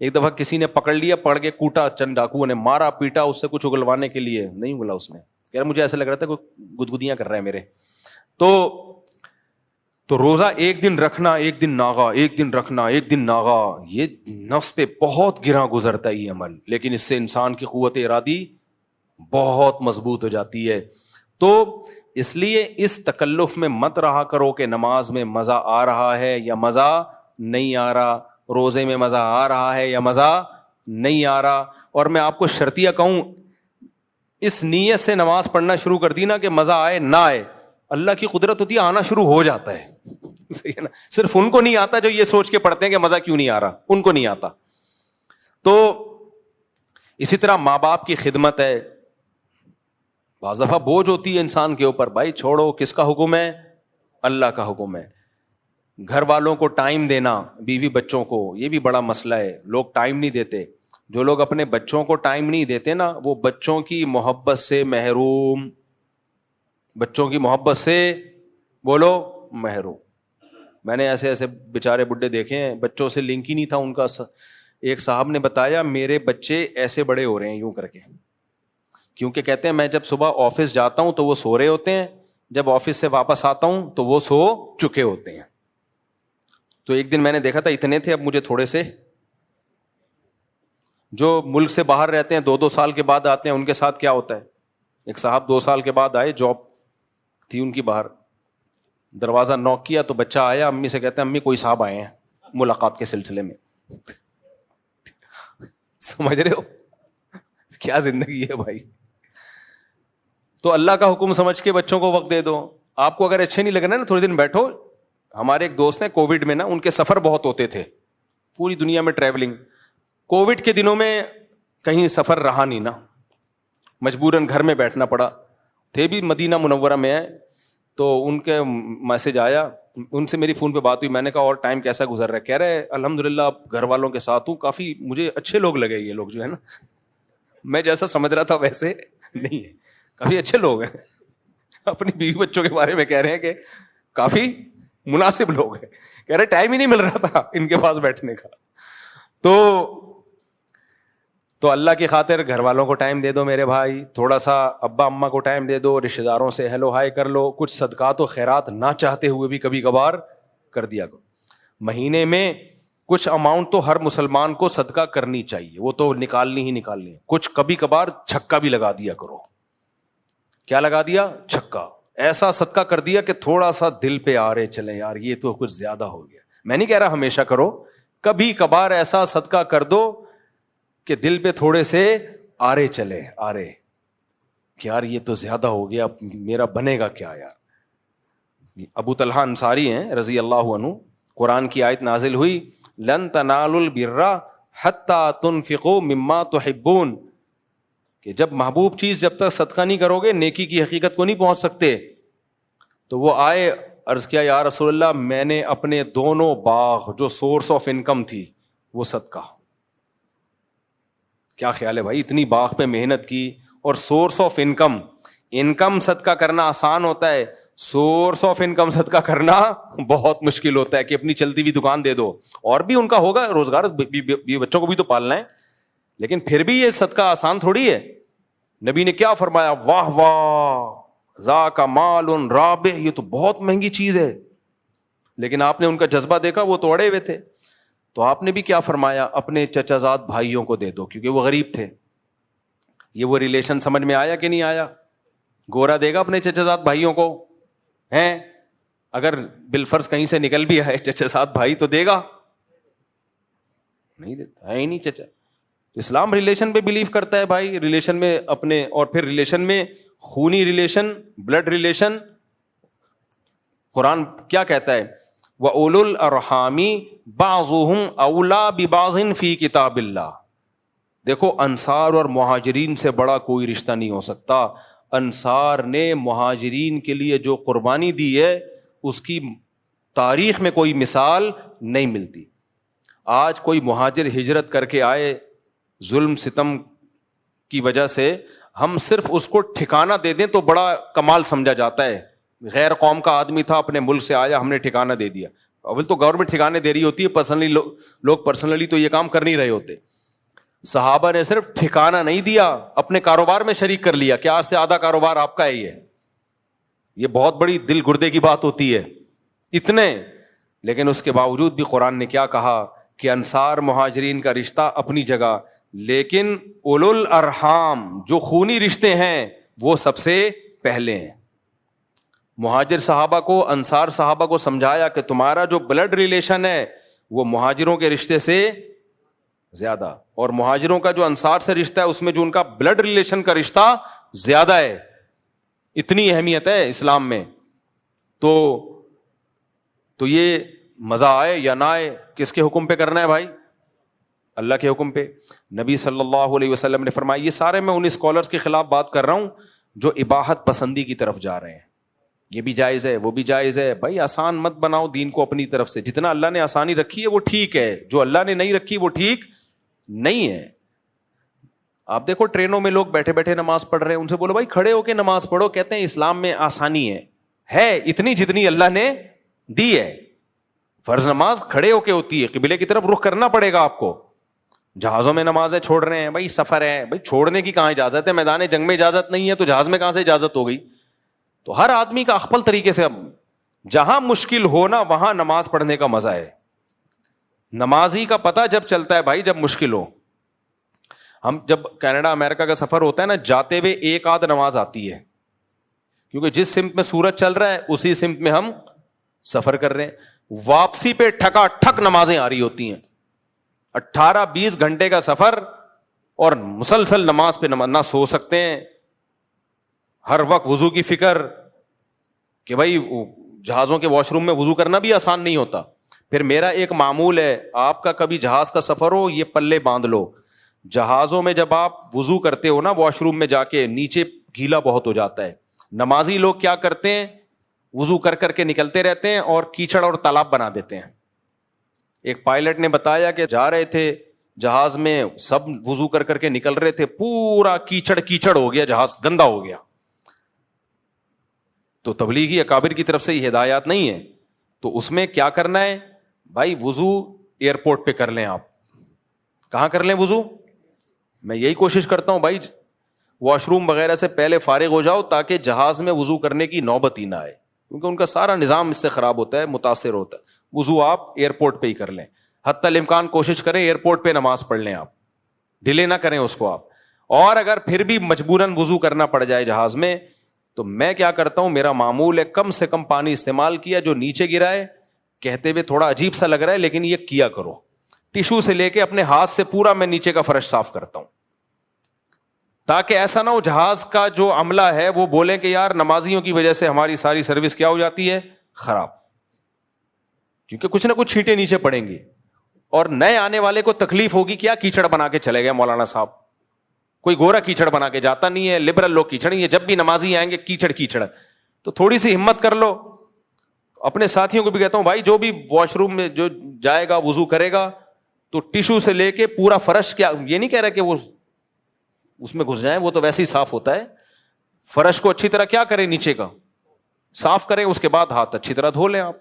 ایک دفعہ کسی نے پکڑ لیا, پڑ کے کوٹا, چند ڈاکوؤں نے مارا پیٹا اس سے کچھ اگلوانے کے لیے, نہیں بولا اس نے. کہہ رہا مجھے ایسا لگ رہا تھا کوئی گدگدیاں کر رہا ہے میرے. تو روزہ ایک دن رکھنا, ایک دن ناغا, ایک دن رکھنا, ایک دن ناغا, یہ نفس پہ بہت گراں گزرتا ہے یہ عمل, لیکن اس سے انسان کی قوت ارادی بہت مضبوط ہو جاتی ہے. تو اس لیے اس تکلف میں مت رہا کرو کہ نماز میں مزہ آ رہا ہے یا مزہ نہیں آ رہا, روزے میں مزہ آ رہا ہے یا مزہ نہیں آ رہا. اور میں آپ کو شرطیہ کہوں, اس نیت سے نماز پڑھنا شروع کر دی نا کہ مزہ آئے نہ آئے, اللہ کی قدرت ہوتی ہے, آنا شروع ہو جاتا ہے. صحیح ہے نا, صرف ان کو نہیں آتا جو یہ سوچ کے پڑھتے ہیں کہ مزہ کیوں نہیں آ رہا, ان کو نہیں آتا. تو اسی طرح ماں باپ کی خدمت ہے, بعض دفعہ بوجھ ہوتی ہے انسان کے اوپر, بھائی چھوڑو, کس کا حکم ہے, اللہ کا حکم ہے. گھر والوں کو ٹائم دینا, بیوی بچوں کو, یہ بھی بڑا مسئلہ ہے, لوگ ٹائم نہیں دیتے. جو لوگ اپنے بچوں کو ٹائم نہیں دیتے نا, وہ بچوں کی محبت سے محروم, بچوں کی محبت سے بولو محروم. میں نے ایسے ایسے بیچارے بڈھے دیکھے ہیں, بچوں سے لنک ہی نہیں تھا ان کا. ایک صاحب نے بتایا میرے بچے ایسے بڑے ہو رہے ہیں یوں کر کے, کیونکہ کہتے ہیں میں جب صبح آفس جاتا ہوں تو وہ سو رہے ہوتے ہیں, جب آفس سے واپس آتا ہوں تو وہ سو چکے ہوتے ہیں. تو ایک دن میں نے دیکھا تھا اتنے تھے, اب مجھے تھوڑے سے, جو ملک سے باہر رہتے ہیں 2-2 سال کے بعد آتے ہیں, ان کے ساتھ کیا ہوتا ہے. ایک صاحب 2 سال کے بعد آئے, جاب تھی ان کی باہر, دروازہ نوک کیا تو بچہ آیا, امی سے کہتے ہیں امی کوئی صاحب آئے ہیں ملاقات کے سلسلے میں. سمجھ رہے ہو کیا زندگی ہے بھائی. تو اللہ کا حکم سمجھ کے بچوں کو وقت دے دو. آپ کو اگر اچھے نہیں لگ رہے نا, تھوڑے دن بیٹھو. ہمارے ایک دوست ہیں کووڈ میں نا, ان کے سفر بہت ہوتے تھے, پوری دنیا میں ٹریولنگ. کووڈ کے دنوں میں کہیں سفر رہا نہیں نا, مجبوراً گھر میں بیٹھنا پڑا. تھے بھی مدینہ منورہ میں ہیں, تو ان کے میسج آیا, ان سے میری فون پہ بات ہوئی. میں نے کہا اور ٹائم کیسا گزر رہا ہے؟ کہہ رہے الحمدللہ گھر والوں کے ساتھ ہوں, کافی مجھے اچھے لوگ لگے یہ لوگ جو ہے نا, میں جیسا سمجھ رہا تھا ویسے نہیں ہے, کافی اچھے لوگ ہیں, اپنی بیوی بچوں کے بارے میں کہہ رہے ہیں کہ کافی مناسب لوگ ہیں, کہہ رہے ٹائم ہی نہیں مل رہا تھا ان کے پاس بیٹھنے کا. تو اللہ کی خاطر گھر والوں کو ٹائم دے دو میرے بھائی, تھوڑا سا ابا اماں کو ٹائم دے دو, رشتہ داروں سے ہیلو ہائی کر لو, کچھ صدقات و خیرات نہ چاہتے ہوئے بھی کبھی کبھار کر دیا کرو. مہینے میں کچھ اماؤنٹ تو ہر مسلمان کو صدقہ کرنی چاہیے, وہ تو نکالنی ہی نکالنی ہے. کچھ کبھی کبھار چھکا بھی لگا دیا کرو. کیا لگا دیا؟ چھکا. ایسا صدقہ کر دیا کہ تھوڑا سا دل پہ آ رہے چلیں یار یہ تو کچھ زیادہ ہو گیا. میں نہیں کہہ رہا ہمیشہ کرو, کبھی کبھار ایسا صدقہ کر دو کہ دل پہ تھوڑے سے آرے چلے, آرے کہ یار یہ تو زیادہ ہو گیا, میرا بنے گا کیا یار. ابو طلحہ انصاری ہیں رضی اللہ عنہ, قرآن کی آیت نازل ہوئی لن تنالوا البر حتی تنفقوا مما تحبون, کہ جب محبوب چیز جب تک صدقہ نہیں کرو گے نیکی کی حقیقت کو نہیں پہنچ سکتے. تو وہ آئے, عرض کیا یا رسول اللہ میں نے اپنے دونوں باغ جو سورس آف انکم تھی وہ صدقہ. کیا خیال ہے بھائی, اتنی باغ پہ محنت کی اور سورس آف انکم صدقہ کرنا آسان ہوتا ہے, سورس آف انکم صدقہ کرنا بہت مشکل ہوتا ہے. کہ اپنی چلتی ہوئی دکان دے دو, اور بھی ان کا ہوگا روزگار, بچوں کو بھی تو پالنا ہے, لیکن پھر بھی یہ صدقہ آسان تھوڑی ہے. نبی نے کیا فرمایا, واہ واہ ذاک مال رابح, یہ تو بہت مہنگی چیز ہے. لیکن آپ نے ان کا جذبہ دیکھا, وہ تو اڑے ہوئے تھے. تو آپ نے بھی کیا فرمایا, اپنے چچا زاد بھائیوں کو دے دو, کیونکہ وہ غریب تھے. یہ وہ ریلیشن سمجھ میں آیا کہ نہیں آیا؟ گورا دے گا اپنے چچا زاد بھائیوں کو ہیں, اگر بالفرض کہیں سے نکل بھی آئے چچا زاد بھائی تو دے گا نہیں, دیتا ہے ہی نہیں چچا. اسلام ریلیشن پہ بلیو کرتا ہے بھائی, ریلیشن میں اپنے, اور پھر ریلیشن میں خونی ریلیشن, بلڈ ریلیشن. قرآن کیا کہتا ہے, وَأُولُو الْأَرْحَامِ بَعْضُهُمْ أَوْلَىٰ بِبَعْضٍ فِي كِتَابِ اللَّهِ. دیکھو انصار اور مہاجرین سے بڑا کوئی رشتہ نہیں ہو سکتا. انصار نے مہاجرین کے لیے جو قربانی دی ہے اس کی تاریخ میں کوئی مثال نہیں ملتی. آج کوئی مہاجر ہجرت کر کے آئے ظلم ستم کی وجہ سے, ہم صرف اس کو ٹھکانہ دے دیں تو بڑا کمال سمجھا جاتا ہے. غیر قوم کا آدمی تھا, اپنے ملک سے آیا, ہم نے ٹھکانہ دے دیا. اول تو گورنمنٹ ٹھکانے دے رہی ہوتی ہے, پرسنلی لوگ پرسنلی تو یہ کام کر نہیں رہے ہوتے. صحابہ نے صرف ٹھکانہ نہیں دیا, اپنے کاروبار میں شریک کر لیا کہ آج سے آدھا کاروبار آپ کا ہے. یہ بہت بڑی دل گردے کی بات ہوتی ہے اتنے. لیکن اس کے باوجود بھی قرآن نے کیا کہا کہ انصار مہاجرین کا رشتہ اپنی جگہ, لیکن اولو الارحام جو خونی رشتے ہیں وہ سب سے پہلے ہیں. مہاجر صحابہ کو, انصار صحابہ کو سمجھایا کہ تمہارا جو بلڈ ریلیشن ہے وہ مہاجروں کے رشتے سے زیادہ, اور مہاجروں کا جو انصار سے رشتہ ہے اس میں جو ان کا بلڈ ریلیشن کا رشتہ زیادہ ہے. اتنی اہمیت ہے اسلام میں. تو یہ مزہ آئے یا نہ آئے, کس کے حکم پہ کرنا ہے بھائی؟ اللہ کے حکم پہ. نبی صلی اللہ علیہ وسلم نے فرمایا, یہ سارے میں ان اسکالرز کے خلاف بات کر رہا ہوں جو اباحت پسندی کی طرف جا رہے ہیں. یہ بھی جائز ہے, وہ بھی جائز ہے. بھائی آسان مت بناؤ دین کو اپنی طرف سے. جتنا اللہ نے آسانی رکھی ہے وہ ٹھیک ہے, جو اللہ نے نہیں رکھی وہ ٹھیک نہیں ہے. آپ دیکھو ٹرینوں میں لوگ بیٹھے بیٹھے نماز پڑھ رہے ہیں, ان سے بولو بھائی کھڑے ہو کے نماز پڑھو. کہتے ہیں اسلام میں آسانی ہے اتنی جتنی اللہ نے دی ہے. فرض نماز کھڑے ہو کے ہوتی ہے, قبلے کی طرف رخ کرنا پڑے گا آپ کو. جہازوں میں نمازیں چھوڑ رہے ہیں, بھائی سفر ہے, بھائی چھوڑنے کی کہاں اجازت ہے؟ میدان جنگ میں اجازت نہیں ہے تو جہاز میں کہاں سے اجازت ہو گئی؟ تو ہر آدمی کا اخپل طریقے سے, جہاں مشکل ہو نا وہاں نماز پڑھنے کا مزہ ہے. نمازی کا پتہ جب چلتا ہے بھائی جب مشکل ہو. ہم جب کینیڈا امریکہ کا سفر ہوتا ہے نا, جاتے ہوئے ایک آدھ نماز آتی ہے, کیونکہ جس سمت میں سورج چل رہا ہے اسی سمت میں ہم سفر کر رہے ہیں. واپسی پہ ٹھکا ٹھک نمازیں آ رہی ہوتی ہیں. 18-20 گھنٹے کا سفر اور مسلسل نماز پہ نہ سو سکتے ہیں, ہر وقت وضو کی فکر کہ بھائی جہازوں کے واش روم میں وضو کرنا بھی آسان نہیں ہوتا. پھر میرا ایک معمول ہے, آپ کا کبھی جہاز کا سفر ہو یہ پلے باندھ لو, جہازوں میں جب آپ وضو کرتے ہو نا واش روم میں جا کے, نیچے گیلا بہت ہو جاتا ہے. نمازی لوگ کیا کرتے ہیں, وضو کر کر کے نکلتے رہتے ہیں اور کیچڑ اور تالاب بنا دیتے ہیں. ایک پائلٹ نے بتایا کہ جا رہے تھے جہاز میں, سب وضو کر کر کے نکل رہے تھے, پورا کیچڑ ہو گیا, جہاز گندا ہو گیا. تو تبلیغی اکابر کی طرف سے یہ ہدایات نہیں ہے. تو اس میں کیا کرنا ہے بھائی؟ وضو ایئرپورٹ پہ کر لیں. آپ کہاں کر لیں وضو؟ میں یہی کوشش کرتا ہوں بھائی واش روم وغیرہ سے پہلے فارغ ہو جاؤ تاکہ جہاز میں وضو کرنے کی نوبت ہی نہ آئے, کیونکہ ان کا سارا نظام اس سے خراب ہوتا ہے, متاثر ہوتا ہے. وضو آپ ایئرپورٹ پہ ہی کر لیں. حتی الامکان کوشش کریں ایئرپورٹ پہ نماز پڑھ لیں, آپ ڈیلے نہ کریں اس کو آپ. اور اگر پھر بھی مجبوراً وضو کرنا پڑ جائے جہاز میں, تو میں کیا کرتا ہوں, میرا معمول ہے کم سے کم پانی استعمال کیا, جو نیچے گرا ہے کہتے ہوئے تھوڑا عجیب سا لگ رہا ہے لیکن یہ کیا کرو. ٹیشو سے لے کے اپنے ہاتھ سے پورا میں نیچے کا فرش صاف کرتا ہوں, تاکہ ایسا نہ ہو جہاز کا جو عملہ ہے وہ بولے کہ یار نمازیوں کی وجہ سے ہماری ساری سروس کیا ہو جاتی ہے, خراب. کیونکہ کچھ نہ کچھ چھینٹے نیچے پڑیں گی اور نئے آنے والے کو تکلیف ہوگی. کیا کیچڑ بنا کے چلے گئے مولانا صاحب, کوئی گورا کیچڑ بنا کے جاتا نہیں ہے, لبرل لوگ کیچڑ ہی ہے, جب بھی نمازی آئیں گے کیچڑ کیچڑ. تو تھوڑی سی ہمت کر لو. اپنے ساتھیوں کو بھی کہتا ہوں بھائی جو بھی واش روم میں جو جائے گا وضو کرے گا تو ٹیشو سے لے کے پورا فرش, کیا یہ نہیں کہہ رہا کہ وہ اس میں گھس جائیں, وہ تو ویسے ہی صاف ہوتا ہے. فرش کو اچھی طرح کیا کریں, نیچے کا صاف کریں, اس کے بعد ہاتھ اچھی طرح دھو لیں. آپ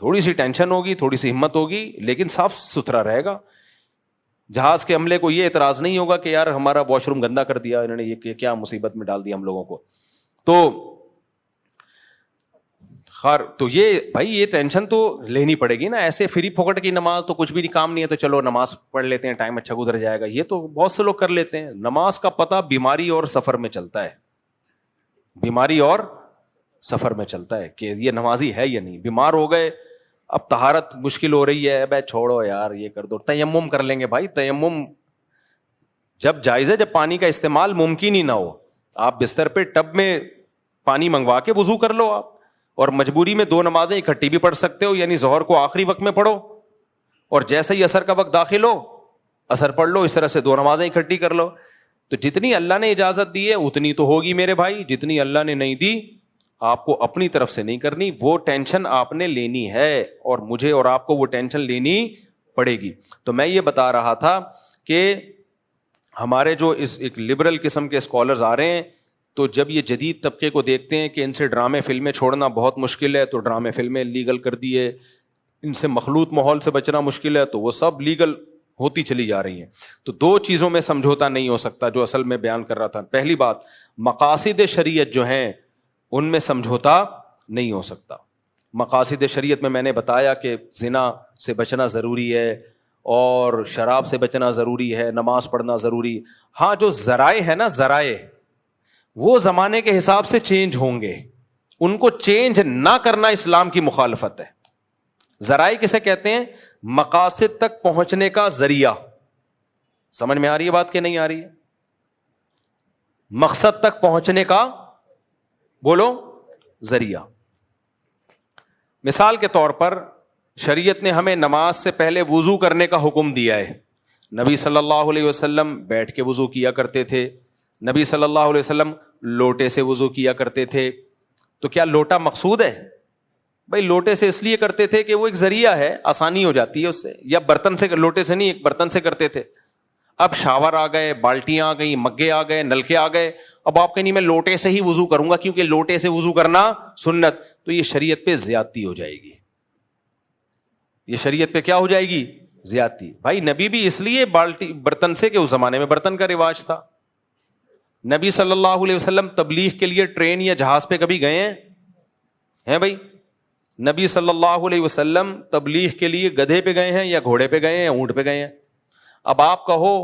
تھوڑی سی ٹینشن ہوگی, تھوڑی سی ہمت ہوگی, لیکن صاف ستھرا رہے گا. جہاز کے عملے کو یہ اعتراض نہیں ہوگا کہ یار ہمارا واش روم گندا کر دیا انہوں نے, یہ کیا مصیبت میں ڈال دیا ہم لوگوں کو. تو خیر, تو یہ بھائی یہ ٹینشن تو لینی پڑے گی نا. ایسے فری پھوکٹ کی نماز تو کچھ بھی کام نہیں ہے, تو چلو نماز پڑھ لیتے ہیں, ٹائم اچھا گزر جائے گا, یہ تو بہت سے لوگ کر لیتے ہیں. نماز کا پتہ بیماری اور سفر میں چلتا ہے, بیماری اور سفر میں چلتا ہے کہ یہ نمازی ہے یا نہیں. بیمار ہو گئے, اب طہارت مشکل ہو رہی ہے, بھائی چھوڑو یار یہ کر دو, تیمم کر لیں گے. بھائی تیمم جب جائز ہے, جب پانی کا استعمال ممکن ہی نہ ہو. آپ بستر پہ ٹب میں پانی منگوا کے وضو کر لو آپ, اور مجبوری میں 2 نمازیں اکٹھی بھی پڑھ سکتے ہو, یعنی ظہر کو آخری وقت میں پڑھو اور جیسے ہی عصر کا وقت داخل ہو عصر پڑھ لو, اس طرح سے 2 نمازیں اکٹھی کر لو. تو جتنی اللہ نے اجازت دی ہے اتنی تو ہوگی میرے بھائی, جتنی اللہ نے نہیں دی آپ کو اپنی طرف سے نہیں کرنی. وہ ٹینشن آپ نے لینی ہے اور مجھے اور آپ کو وہ ٹینشن لینی پڑے گی. تو میں یہ بتا رہا تھا کہ ہمارے جو اس ایک لبرل قسم کے اسکالرز آ رہے ہیں, تو جب یہ جدید طبقے کو دیکھتے ہیں کہ ان سے ڈرامے فلمیں چھوڑنا بہت مشکل ہے, تو ڈرامے فلمیں لیگل کر دیے, ان سے مخلوط ماحول سے بچنا مشکل ہے, تو وہ سب لیگل ہوتی چلی جا رہی ہیں. تو 2 چیزوں میں سمجھوتا نہیں ہو سکتا, جو اصل میں بیان کر رہا تھا. پہلی بات, مقاصد شریعت جو ہیں ان میں سمجھوتا نہیں ہو سکتا. مقاصد شریعت میں نے بتایا کہ زنا سے بچنا ضروری ہے اور شراب سے بچنا ضروری ہے, نماز پڑھنا ضروری. ہاں جو ذرائع ہے نا, ذرائع وہ زمانے کے حساب سے چینج ہوں گے, ان کو چینج نہ کرنا اسلام کی مخالفت ہے. ذرائع کسے کہتے ہیں؟ مقاصد تک پہنچنے کا ذریعہ. سمجھ میں آ رہی ہے بات کہ نہیں آ رہی ہے؟ مقصد تک پہنچنے کا بولو ذریعہ. مثال کے طور پر شریعت نے ہمیں نماز سے پہلے وضو کرنے کا حکم دیا ہے. نبی صلی اللہ علیہ وسلم بیٹھ کے وضو کیا کرتے تھے, نبی صلی اللہ علیہ وسلم لوٹے سے وضو کیا کرتے تھے. تو کیا لوٹا مقصود ہے؟ بھائی لوٹے سے اس لیے کرتے تھے کہ وہ ایک ذریعہ ہے, آسانی ہو جاتی ہے اس سے, یا برتن سے, لوٹے سے نہیں ایک برتن سے کرتے تھے. اب شاور آ گئے, بالٹیاں آ گئی, مگے آ گئے, نلکے آ گئے, اب آپ کہیں میں لوٹے سے ہی وضو کروں گا کیونکہ لوٹے سے وضو کرنا سنت, تو یہ شریعت پہ زیادتی ہو جائے گی. یہ شریعت پہ کیا ہو جائے گی؟ زیادتی. بھائی نبی بھی اس لیے بالٹی برتن سے کہ اس زمانے میں برتن کا رواج تھا. نبی صلی اللہ علیہ وسلم تبلیغ کے لیے ٹرین یا جہاز پہ کبھی گئے ہیں بھائی؟ نبی صلی اللہ علیہ وسلم تبلیغ کے لیے گدھے پہ گئے ہیں یا گھوڑے پہ گئے ہیں یا اونٹ پہ گئے ہیں؟ اب آپ کہو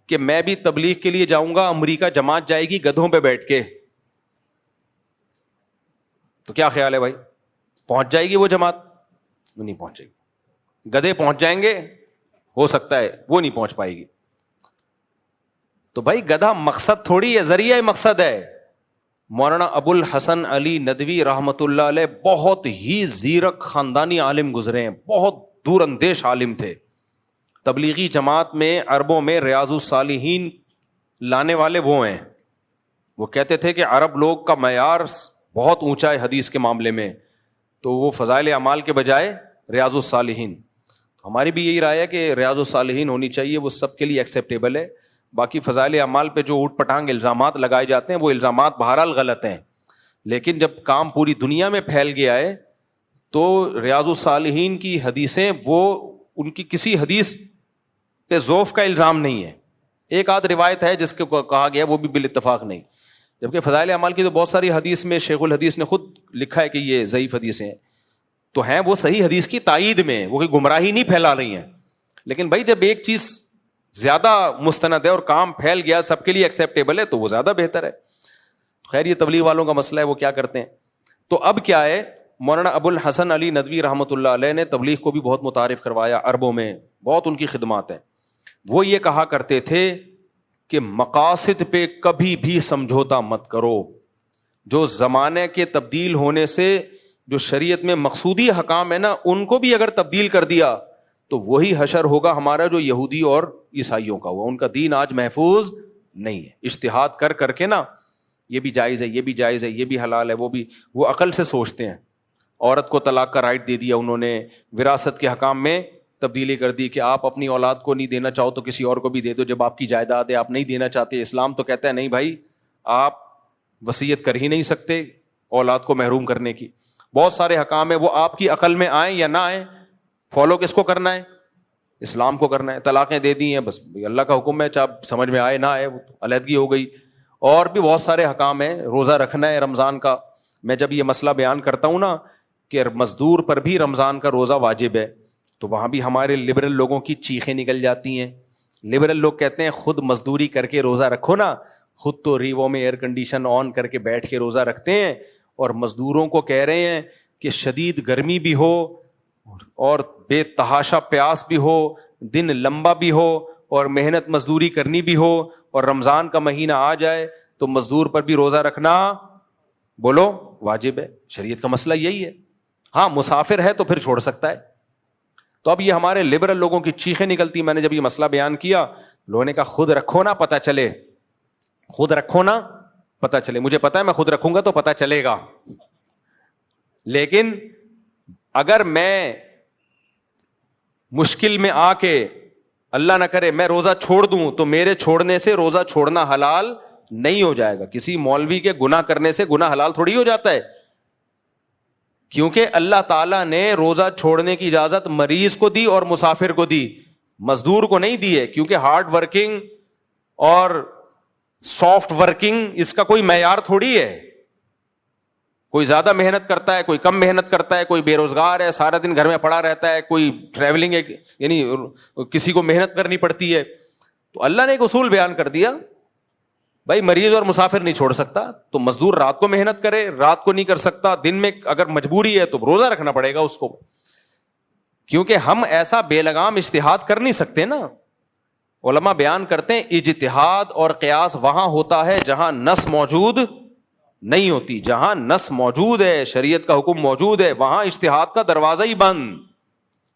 کہ میں بھی تبلیغ کے لیے جاؤں گا, امریکہ جماعت جائے گی گدھوں پہ بیٹھ کے, تو کیا خیال ہے بھائی؟ پہنچ جائے گی وہ جماعت؟ وہ نہیں پہنچے گی. گدھے پہنچ جائیں گے, ہو سکتا ہے, وہ نہیں پہنچ پائے گی. تو بھائی گدھا مقصد تھوڑی ہے, ذریعہ مقصد ہے. مولانا ابو الحسن علی ندوی رحمت اللہ علیہ بہت ہی زیرک خاندانی عالم گزرے ہیں, بہت دور اندیش عالم تھے. تبلیغی جماعت میں عربوں میں ریاض الصالحین لانے والے وہ ہیں. وہ کہتے تھے کہ عرب لوگ کا معیار بہت اونچا ہے حدیث کے معاملے میں, تو وہ فضائل اعمال کے بجائے ریاض الصالحین. ہماری بھی یہی رائے ہے کہ ریاض الصالحین ہونی چاہیے, وہ سب کے لیے ایکسیپٹیبل ہے. باقی فضائل اعمال پہ جو اوٹ پٹانگ الزامات لگائے جاتے ہیں وہ الزامات بہرحال غلط ہیں, لیکن جب کام پوری دنیا میں پھیل گیا ہے تو ریاض الصالحین کی حدیثیں وہ ان کی کسی حدیث پہ ضعف کا الزام نہیں ہے. ایک آدھ روایت ہے جس کو کہا گیا وہ بھی بالاتفاق نہیں, جبکہ فضائل اعمال کی تو بہت ساری حدیث میں شیخ الحدیث نے خود لکھا ہے کہ یہ ضعیف حدیثیں ہیں, تو ہیں وہ صحیح حدیث کی تائید میں, وہ کوئی گمراہی نہیں پھیلا رہی ہیں. لیکن بھائی جب ایک چیز زیادہ مستند ہے اور کام پھیل گیا, سب کے لیے ایکسیپٹیبل ہے, تو وہ زیادہ بہتر ہے. خیر یہ تبلیغ والوں کا مسئلہ ہے, وہ کیا کرتے ہیں. تو اب کیا ہے, مولانا ابو الحسن علی ندوی رحمۃ اللہ علیہ نے تبلیغ کو بھی بہت متعارف کروایا عربوں میں, بہت ان کی خدمات ہیں. وہ یہ کہا کرتے تھے کہ مقاصد پہ کبھی بھی سمجھوتا مت کرو. جو زمانے کے تبدیل ہونے سے جو شریعت میں مقصودی حکام ہے نا, ان کو بھی اگر تبدیل کر دیا تو وہی حشر ہوگا ہمارا جو یہودی اور عیسائیوں کا ہوا. ان کا دین آج محفوظ نہیں ہے. اجتہاد کر کر کے نا, یہ بھی جائز ہے, یہ بھی جائز ہے, یہ بھی حلال ہے, وہ بھی, وہ عقل سے سوچتے ہیں. عورت کو طلاق کا رائٹ دے دیا انہوں نے, وراثت کے حکام میں تبدیلی کر دی کہ آپ اپنی اولاد کو نہیں دینا چاہو تو کسی اور کو بھی دے دو, جب آپ کی جائیداد ہے آپ نہیں دینا چاہتے. اسلام تو کہتا ہے نہیں بھائی, آپ وصیت کر ہی نہیں سکتے اولاد کو محروم کرنے کی. بہت سارے حکام ہیں, وہ آپ کی عقل میں آئیں یا نہ آئیں, فالو کس کو کرنا ہے, اسلام کو کرنا ہے. طلاقیں دے دی ہیں, بس اللہ کا حکم ہے, چاہے سمجھ میں آئے نہ آئے, علیحدگی ہو گئی. اور بھی بہت سارے حکام ہیں, روزہ رکھنا ہے رمضان کا. میں جب یہ مسئلہ بیان کرتا ہوں نا کہ مزدور پر بھی رمضان کا روزہ واجب ہے, تو وہاں بھی ہمارے لبرل لوگوں کی چیخیں نکل جاتی ہیں. لبرل لوگ کہتے ہیں خود مزدوری کر کے روزہ رکھو نا, خود تو ریووں میں ایئر کنڈیشن آن کر کے بیٹھ کے روزہ رکھتے ہیں, اور مزدوروں کو کہہ رہے ہیں کہ شدید گرمی بھی ہو اور بے تحاشا پیاس بھی ہو, دن لمبا بھی ہو اور محنت مزدوری کرنی بھی ہو, اور رمضان کا مہینہ آ جائے تو مزدور پر بھی روزہ رکھنا بولو واجب ہے. شریعت کا مسئلہ یہی ہے. ہاں مسافر ہے تو پھر چھوڑ سکتا ہے. تو اب یہ ہمارے لبرل لوگوں کی چیخیں نکلتی. میں نے جب یہ مسئلہ بیان کیا, لوگوں نے کہا خود رکھو نا پتہ چلے, خود رکھو نا پتہ چلے. مجھے پتا ہے میں خود رکھوں گا تو پتہ چلے گا, لیکن اگر میں مشکل میں آ کے اللہ نہ کرے میں روزہ چھوڑ دوں تو میرے چھوڑنے سے روزہ چھوڑنا حلال نہیں ہو جائے گا. کسی مولوی کے گناہ کرنے سے گناہ حلال تھوڑی ہو جاتا ہے, کیونکہ اللہ تعالیٰ نے روزہ چھوڑنے کی اجازت مریض کو دی اور مسافر کو دی, مزدور کو نہیں دی ہے. کیونکہ ہارڈ ورکنگ اور سافٹ ورکنگ اس کا کوئی معیار تھوڑی ہے. کوئی زیادہ محنت کرتا ہے, کوئی کم محنت کرتا ہے, کوئی بے روزگار ہے سارا دن گھر میں پڑا رہتا ہے, کوئی ٹریولنگ ہے, یعنی کسی کو محنت کرنی پڑتی ہے. تو اللہ نے ایک اصول بیان کر دیا, بھائی مریض اور مسافر نہیں چھوڑ سکتا, تو مزدور رات کو محنت کرے, رات کو نہیں کر سکتا, دن میں اگر مجبوری ہے تو روزہ رکھنا پڑے گا اس کو. کیونکہ ہم ایسا بے لگام اجتہاد کر نہیں سکتے نا. علماء بیان کرتے ہیں اجتہاد اور قیاس وہاں ہوتا ہے جہاں نص موجود نہیں ہوتی. جہاں نص موجود ہے, شریعت کا حکم موجود ہے, وہاں اجتہاد کا دروازہ ہی بند.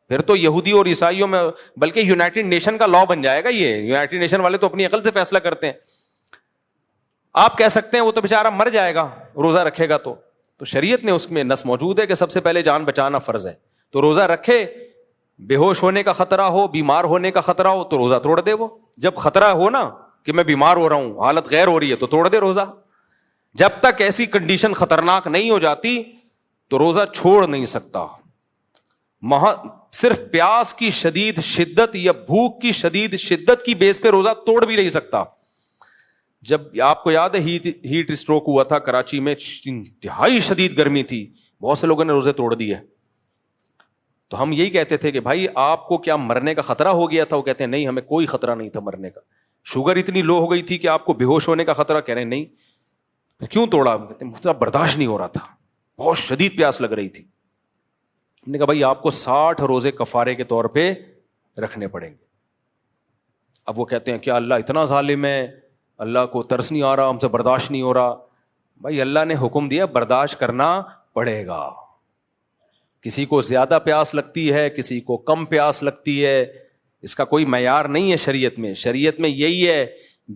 پھر تو یہودی اور عیسائیوں میں, بلکہ یونائٹڈ نیشن کا لا بن جائے گا. یہ یونائٹڈ نیشن والے تو اپنی عقل سے فیصلہ کرتے ہیں. آپ کہہ سکتے ہیں وہ تو بیچارہ مر جائے گا روزہ رکھے گا تو شریعت نے اس میں نص موجود ہے کہ سب سے پہلے جان بچانا فرض ہے, تو روزہ رکھے. بے ہوش ہونے کا خطرہ ہو, بیمار ہونے کا خطرہ ہو تو روزہ توڑ دے. وہ جب خطرہ ہو نا کہ میں بیمار ہو رہا ہوں, حالت غیر ہو رہی ہے, تو توڑ دے روزہ. جب تک ایسی کنڈیشن خطرناک نہیں ہو جاتی تو روزہ چھوڑ نہیں سکتا. صرف پیاس کی شدید شدت یا بھوک کی شدید شدت کی بیس پہ روزہ توڑ بھی نہیں سکتا. جب آپ کو یاد ہے ہیٹ اسٹروک ہوا تھا کراچی میں, انتہائی شدید گرمی تھی, بہت سے لوگوں نے روزے توڑ دیے. تو ہم یہی کہتے تھے کہ بھائی آپ کو کیا مرنے کا خطرہ ہو گیا تھا؟ وہ کہتے ہیں نہیں, ہمیں کوئی خطرہ نہیں تھا مرنے کا. شوگر اتنی لو ہو گئی تھی کہ آپ کو بے ہوش ہونے کا خطرہ؟ کہہ رہے ہیں نہیں. کیوں توڑا؟ کہتے ہیں مجھے برداشت نہیں ہو رہا تھا, بہت شدید پیاس لگ رہی تھی. ہم نے کہا بھائی آپ کو 60 روزے کفارے کے طور پہ رکھنے پڑیں گے. اب وہ کہتے ہیں کیا اللہ اتنا ظالم ہے, اللہ کو ترس نہیں آ رہا, ہم سے برداشت نہیں ہو رہا. بھائی اللہ نے حکم دیا برداشت کرنا پڑے گا. کسی کو زیادہ پیاس لگتی ہے, کسی کو کم پیاس لگتی ہے, اس کا کوئی معیار نہیں ہے شریعت میں. شریعت میں یہی ہے,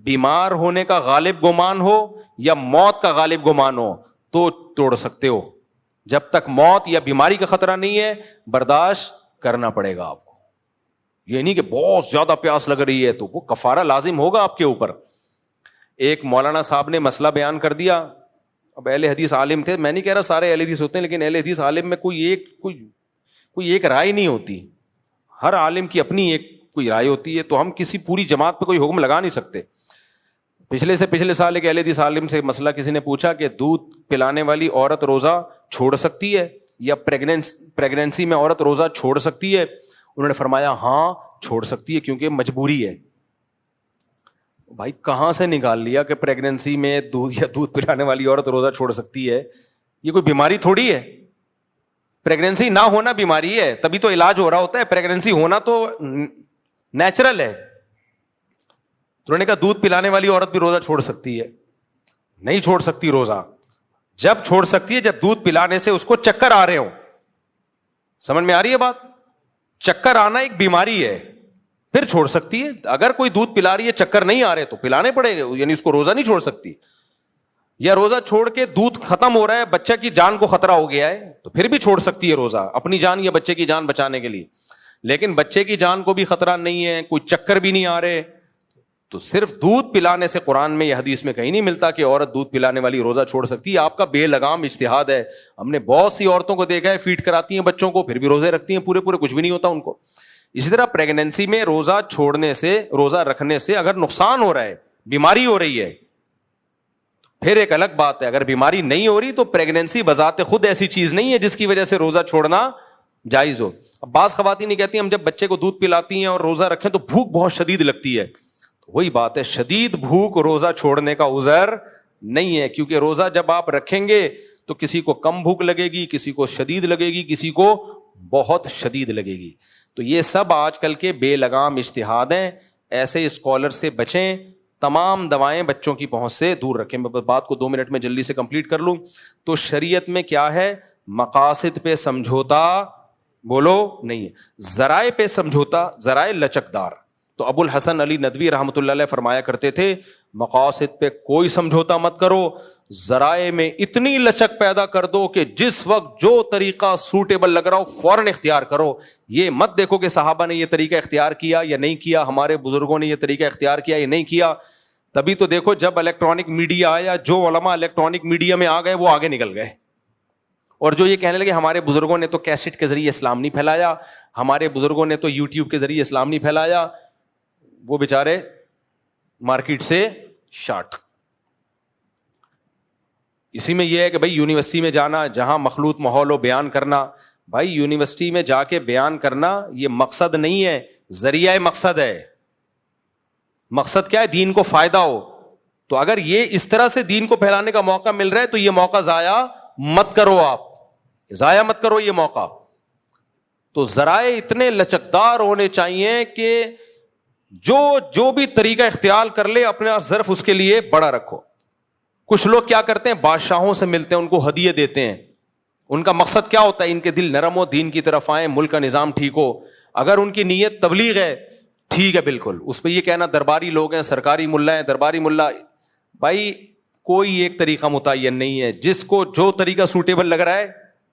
بیمار ہونے کا غالب گمان ہو یا موت کا غالب گمان ہو تو توڑ سکتے ہو. جب تک موت یا بیماری کا خطرہ نہیں ہے برداشت کرنا پڑے گا آپ کو. یہ نہیں کہ بہت زیادہ پیاس لگ رہی ہے تو وہ کفارہ لازم ہوگا آپ کے اوپر. ایک مولانا صاحب نے مسئلہ بیان کر دیا, اب اہل حدیث عالم تھے, میں نہیں کہہ رہا سارے اہل حدیث ہوتے ہیں, لیکن اہل حدیث عالم میں کوئی ایک رائے نہیں ہوتی, ہر عالم کی اپنی ایک کوئی رائے ہوتی ہے, تو ہم کسی پوری جماعت پہ کوئی حکم لگا نہیں سکتے. پچھلے سال ایک اہل حدیث عالم سے مسئلہ کسی نے پوچھا کہ دودھ پلانے والی عورت روزہ چھوڑ سکتی ہے یا پریگنینسی میں عورت روزہ چھوڑ سکتی ہے؟ انہوں نے فرمایا ہاں چھوڑ سکتی ہے کیونکہ مجبوری ہے. بھائی کہاں سے نکال لیا کہ پریگنینسی میں دودھ پلانے والی عورت روزہ چھوڑ سکتی ہے؟ یہ کوئی بیماری تھوڑی ہے. پریگنینسی نہ ہونا بیماری ہے, تبھی تو علاج ہو رہا ہوتا ہے. پریگنینسی ہونا تو نیچرل ہے. انہوں نے کہا دودھ پلانے والی عورت بھی روزہ چھوڑ سکتی ہے؟ نہیں چھوڑ سکتی روزہ. جب چھوڑ سکتی ہے جب دودھ پلانے سے اس کو چکر آ رہے ہوں. سمجھ میں آ رہی ہے بات؟ چکر آنا ایک بیماری ہے, پھر چھوڑ سکتی ہے. اگر کوئی دودھ پلا رہی ہے چکر نہیں آ رہے تو پلانے پڑے گا, یعنی اس کو روزہ نہیں چھوڑ سکتی. یا روزہ چھوڑ کے دودھ ختم ہو رہا ہے, بچہ کی جان کو خطرہ ہو گیا ہے, تو پھر بھی چھوڑ سکتی ہے روزہ, اپنی جان یا بچے کی جان بچانے کے لیے. لیکن بچے کی جان کو بھی خطرہ نہیں ہے, کوئی چکر بھی نہیں آ رہے, تو صرف دودھ پلانے سے قرآن میں یا حدیث میں کہیں نہیں ملتا کہ عورت دودھ پلانے والی روزہ چھوڑ سکتی ہے. آپ کا بے لگام اجتہاد ہے. ہم نے بہت سی عورتوں کو دیکھا ہے فیڈ کراتی ہیں بچوں کو, پھر بھی روزے رکھتی ہیں پورے کچھ بھی نہیں ہوتا ان کو. اسی طرح پریگنینسی میں روزہ چھوڑنے سے, روزہ رکھنے سے اگر نقصان ہو رہا ہے, بیماری ہو رہی ہے, پھر ایک الگ بات ہے. اگر بیماری نہیں ہو رہی تو پریگنینسی بذات خود ایسی چیز نہیں ہے جس کی وجہ سے روزہ چھوڑنا جائز ہو. اب بعض خواتین یہ کہتی ہیں ہم جب بچے کو دودھ پلاتی ہیں اور روزہ رکھیں تو بھوک بہت شدید لگتی ہے. وہی بات ہے, شدید بھوک روزہ چھوڑنے کا عذر نہیں ہے, کیونکہ روزہ جب آپ رکھیں گے تو کسی کو کم بھوک لگے گی, کسی کو شدید لگے گی, کسی کو بہت شدید لگے گی. تو یہ سب آج کل کے بے لگام اجتہاد ہیں. ایسے اسکالر سے بچیں, تمام دوائیں بچوں کی پہنچ سے دور رکھیں. میں بات کو 2 منٹ میں جلدی سے کمپلیٹ کر لوں. تو شریعت میں کیا ہے, مقاصد پہ سمجھوتا بولو نہیں ہے, ذرائع پہ سمجھوتا, ذرائع لچکدار. تو ابو الحسن علی ندوی رحمۃ اللہ علیہ فرمایا کرتے تھے مقاصد پہ کوئی سمجھوتا مت کرو, ذرائع میں اتنی لچک پیدا کر دو کہ جس وقت جو طریقہ سوٹیبل لگ رہا ہو فوراً اختیار کرو. یہ مت دیکھو کہ صحابہ نے یہ طریقہ اختیار کیا یا نہیں کیا, ہمارے بزرگوں نے یہ طریقہ اختیار کیا یا نہیں کیا. تبھی تو دیکھو جب الیکٹرانک میڈیا آیا, جو علماء الیکٹرانک میڈیا میں آ گئے وہ آگے نکل گئے, اور جو یہ کہنے لگے ہمارے بزرگوں نے تو کیسٹ کے ذریعے اسلام نہیں پھیلایا, ہمارے بزرگوں نے تو یوٹیوب کے ذریعے اسلام نہیں پھیلایا, وہ بیچارے مارکیٹ سے شارٹ. اسی میں یہ ہے کہ بھائی یونیورسٹی میں جانا, جہاں مخلوط ماحول ہو بیان کرنا. بھائی یونیورسٹی میں جا کے بیان کرنا یہ مقصد نہیں ہے, ذریعہ مقصد ہے. مقصد کیا ہے, دین کو فائدہ ہو. تو اگر یہ اس طرح سے دین کو پھیلانے کا موقع مل رہا ہے تو یہ موقع ضائع مت کرو, آپ ضائع مت کرو یہ موقع. تو ذرائع اتنے لچکدار ہونے چاہیے کہ جو بھی طریقہ اختیار کر لے اپنا ظرف اس کے لیے بڑا رکھو. کچھ لوگ کیا کرتے ہیں, بادشاہوں سے ملتے ہیں, ان کو ہدیے دیتے ہیں. ان کا مقصد کیا ہوتا ہے, ان کے دل نرم ہو, دین کی طرف آئیں, ملک کا نظام ٹھیک ہو. اگر ان کی نیت تبلیغ ہے ٹھیک ہے بالکل, اس پہ یہ کہنا درباری لوگ ہیں, سرکاری ملا ہیں, درباری ملا. بھائی کوئی ایک طریقہ متعین نہیں ہے, جس کو جو طریقہ سوٹیبل لگ رہا ہے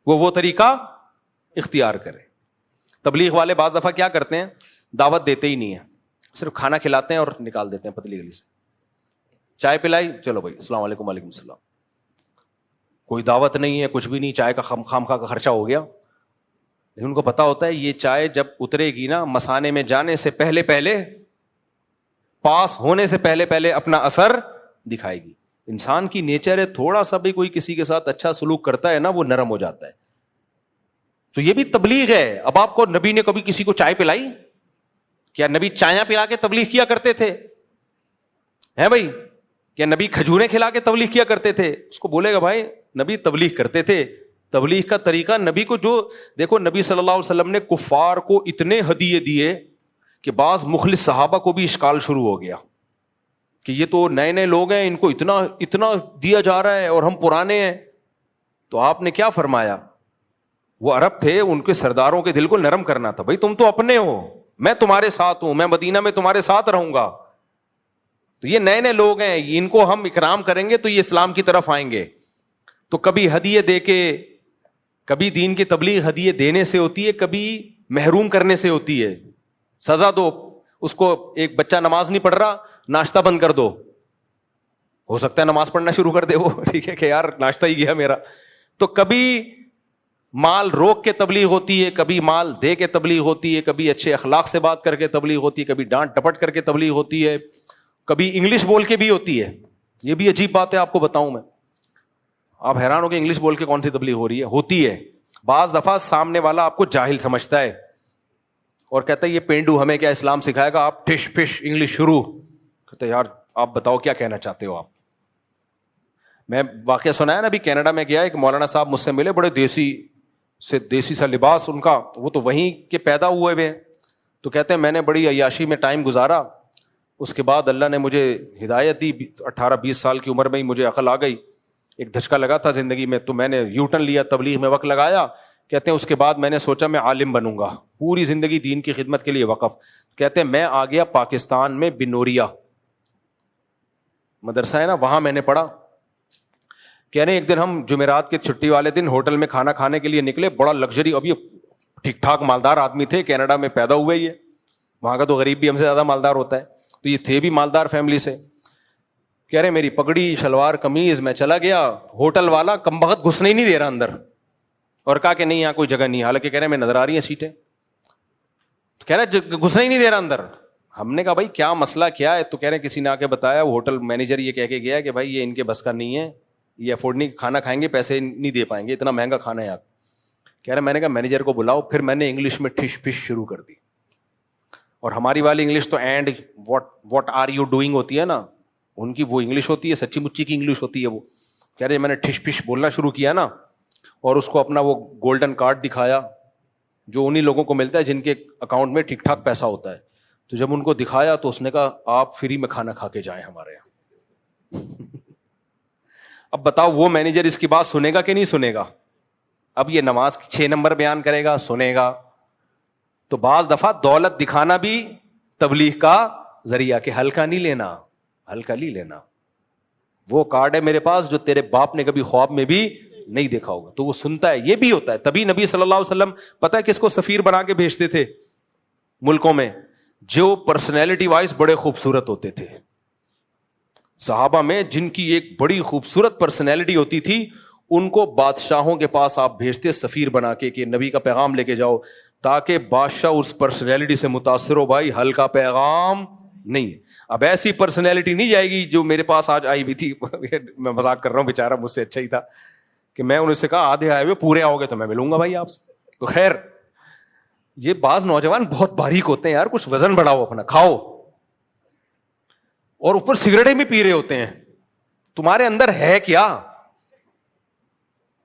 وہ طریقہ اختیار کرے. تبلیغ والے بعض دفعہ کیا کرتے ہیں, دعوت دیتے ہی نہیں ہیں, صرف کھانا کھلاتے ہیں اور نکال دیتے ہیں پتلی گلی سے. چائے پلائی, چلو بھائی السلام علیکم, وعلیکم السلام. کوئی دعوت نہیں ہے, کچھ بھی نہیں, چائے کا خامخواہ کا خرچہ ہو گیا. لیکن ان کو پتا ہوتا ہے یہ چائے جب اترے گی نا, مسانے میں جانے سے پہلے پاس ہونے سے پہلے اپنا اثر دکھائے گی. انسان کی نیچر ہے, تھوڑا سا بھی کوئی کسی کے ساتھ اچھا سلوک کرتا ہے نا وہ نرم ہو جاتا ہے. تو یہ بھی تبلیغ ہے. اب آپ کو نبی نے کبھی کسی کو چائے پلائی؟ کیا نبی چائیں پلا کے تبلیغ کیا کرتے تھے؟ ہے بھائی, کیا نبی کھجوریں کھلا کے تبلیغ کیا کرتے تھے؟ اس کو بولے گا بھائی نبی تبلیغ کرتے تھے. تبلیغ کا طریقہ نبی کو جو دیکھو, نبی صلی اللہ علیہ وسلم نے کفار کو اتنے ہدیے دیے کہ بعض مخلص صحابہ کو بھی اشکال شروع ہو گیا کہ یہ تو نئے لوگ ہیں, ان کو اتنا دیا جا رہا ہے اور ہم پرانے ہیں. تو آپ نے کیا فرمایا, وہ عرب تھے, ان کے سرداروں کے دل کو نرم کرنا تھا. بھائی تم تو اپنے ہو, میں تمہارے ساتھ ہوں, میں مدینہ میں تمہارے ساتھ رہوں گا. تو یہ نئے لوگ ہیں, ان کو ہم اکرام کریں گے تو یہ اسلام کی طرف آئیں گے. تو کبھی ہدیے دے کے, کبھی دین کی تبلیغ ہدیے دینے سے ہوتی ہے, کبھی محروم کرنے سے ہوتی ہے. سزا دو اس کو, ایک بچہ نماز نہیں پڑھ رہا, ناشتہ بند کر دو, ہو سکتا ہے نماز پڑھنا شروع کر دے وہ, ٹھیک ہے کہ یار ناشتہ ہی گیا میرا. تو کبھی مال روک کے تبلیغ ہوتی ہے, کبھی مال دے کے تبلیغ ہوتی ہے, کبھی اچھے اخلاق سے بات کر کے تبلیغ ہوتی ہے, کبھی ڈانٹ ڈپٹ کر کے تبلیغ ہوتی ہے, کبھی انگلش بول کے بھی ہوتی ہے. یہ بھی عجیب بات ہے, آپ کو بتاؤں میں, آپ حیران ہو کہ انگلش بول کے کون سی تبلیغ ہو رہی ہے. ہوتی ہے. بعض دفعہ سامنے والا آپ کو جاہل سمجھتا ہے اور کہتا ہے یہ پینڈو ہمیں کیا اسلام سکھائے گا, آپ ٹھش پش انگلش شروع. کہتے یار آپ بتاؤ کیا کہنا چاہتے ہو آپ. میں واقعہ سنا ہے نا, ابھی کینیڈا میں گیا, ایک مولانا صاحب مجھ سے ملے, بڑے دیسی سا لباس ان کا, وہ تو وہیں کے پیدا ہوئے ہوئے. تو کہتے ہیں میں نے بڑی عیاشی میں ٹائم گزارا, اس کے بعد اللہ نے مجھے ہدایت دی, 18-20 سال کی عمر میں ہی مجھے عقل آ گئی, ایک دھچکا لگا تھا زندگی میں, تو میں نے یو ٹرن لیا, تبلیغ میں وقت لگایا. کہتے ہیں اس کے بعد میں نے سوچا میں عالم بنوں گا, پوری زندگی دین کی خدمت کے لیے وقف. کہتے ہیں میں آ گیا پاکستان میں بنوریا مدرسہ ہے نا, وہاں میں نے پڑھا. کہہ رہے ایک دن ہم جمعرات کے چھٹی والے دن ہوٹل میں کھانا کھانے کے لیے نکلے, بڑا لگژری, اب یہ ٹھیک ٹھاک مالدار آدمی تھے, کینیڈا میں پیدا ہوئے, یہ وہاں کا تو غریب بھی ہم سے زیادہ مالدار ہوتا ہے, تو یہ تھے بھی مالدار فیملی سے. کہہ رہے میری پگڑی شلوار قمیض, میں چلا گیا, ہوٹل والا کم بخت گھسنے ہی نہیں دے رہا اندر, اور کہا کہ نہیں یہاں کوئی جگہ نہیں, حالانکہ کہہ رہے میں نظر آ رہی ہیں سیٹیں, کہہ رہے گھسنے ہی نہیں دے رہا اندر. ہم نے کہا بھائی کیا مسئلہ کیا ہے, تو کہہ رہے کسی نے آ کے بتایا, وہ ہوٹل مینیجر یہ کہہ کے گیا کہ بھائی یہ ان کے بس کا نہیں ہے, یہ افورڈ نہیں, کھانا کھائیں گے پیسے نہیں دے پائیں گے, اتنا مہنگا کھانا ہے آپ. کہہ رہے میں نے کہا مینیجر کو بلاؤ. پھر میں نے انگلش میں ٹھش پش شروع کر دی, اور ہماری والی انگلش تو and what are you doing ہوتی ہے نا, ان کی وہ انگلش ہوتی ہے سچی مچی کی انگلش ہوتی ہے وہ. کہہ رہے میں نے ٹھش پش بولنا شروع کیا نا, اور اس کو اپنا وہ گولڈن کارڈ دکھایا جو انہیں لوگوں کو ملتا ہے جن کے اکاؤنٹ میں ٹھیک ٹھاک پیسہ ہوتا ہے. تو جب ان کو دکھایا تو اس نے کہا آپ فری میں کھانا کھا کے جائیں ہمارے یہاں. اب بتاؤ وہ مینیجر اس کی بات سنے گا کہ نہیں سنے گا؟ اب یہ نماز 6 نمبر بیان کرے گا, سنے گا. تو بعض دفعہ دولت دکھانا بھی تبلیغ کا ذریعہ, کہ ہلکا نہیں لینا, ہلکا نہیں لینا. وہ کارڈ ہے میرے پاس جو تیرے باپ نے کبھی خواب میں بھی نہیں دیکھا ہوگا, تو وہ سنتا ہے. یہ بھی ہوتا ہے. تبھی نبی صلی اللہ علیہ وسلم پتہ ہے کس کو سفیر بنا کے بھیجتے تھے ملکوں میں؟ جو پرسنالٹی وائز بڑے خوبصورت ہوتے تھے. صحابہ میں جن کی ایک بڑی خوبصورت پرسنالٹی ہوتی تھی, ان کو بادشاہوں کے پاس آپ بھیجتے سفیر بنا کے کہ نبی کا پیغام لے کے جاؤ, تاکہ بادشاہ اس پرسنالٹی سے متاثر ہو, بھائی ہلکا پیغام نہیں. اب ایسی پرسنالٹی نہیں جائے گی جو میرے پاس آج آئی ہوئی تھی, میں مذاق کر رہا ہوں, بیچارہ مجھ سے اچھا ہی تھا, کہ میں انہیں سے کہا آدھے آئے ہوئے پورے آؤ گے تو میں ملوں گا بھائی آپ سے. تو خیر یہ بعض نوجوان بہت باریک ہوتے ہیں یار, کچھ وزن بڑھاؤ اپنا, کھاؤ, اور اوپر سگریٹیں بھی پی رہے ہوتے ہیں. تمہارے اندر ہے کیا؟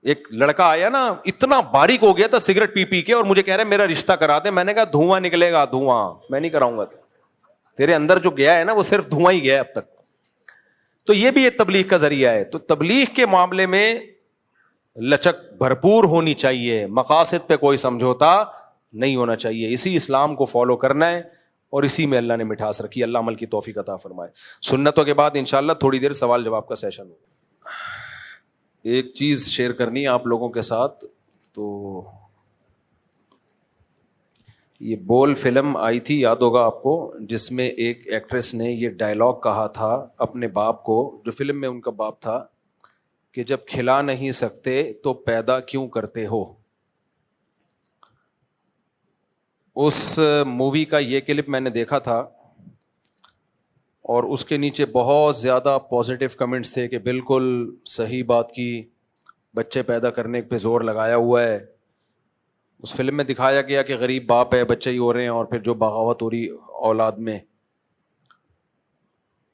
ایک لڑکا آیا نا, اتنا باریک ہو گیا تھا سگریٹ پی پی کے, اور مجھے کہہ رہے میرا رشتہ کرا دے. میں نے کہا دھواں نکلے گا, دھواں, میں نہیں کراؤں گا. تیرے اندر جو گیا ہے نا وہ صرف دھواں ہی گیا اب تک. تو یہ بھی ایک تبلیغ کا ذریعہ ہے. تو تبلیغ کے معاملے میں لچک بھرپور ہونی چاہیے, مقاصد پہ کوئی سمجھوتا نہیں ہونا چاہیے. اسی اسلام کو فالو کرنا ہے, اور اسی میں اللہ نے مٹھاس رکھی. اللہ عمل کی توفیق عطا فرمائے. سنتوں کے بعد انشاءاللہ تھوڑی دیر سوال جواب کا سیشن ہو. ایک چیز شیئر کرنی ہے آپ لوگوں کے ساتھ. تو یہ بول فلم آئی تھی, یاد ہوگا آپ کو, جس میں ایک ایکٹریس نے یہ ڈائلاگ کہا تھا اپنے باپ کو, جو فلم میں ان کا باپ تھا, کہ جب کھلا نہیں سکتے تو پیدا کیوں کرتے ہو. اس مووی کا یہ کلپ میں نے دیکھا تھا, اور اس کے نیچے بہت زیادہ پازیٹیو کمنٹس تھے کہ بالکل صحیح بات کی, بچے پیدا کرنے پہ زور لگایا ہوا ہے. اس فلم میں دکھایا گیا کہ غریب باپ ہے, بچے ہی ہو رہے ہیں, اور پھر جو بغاوت ہو رہی اولاد میں,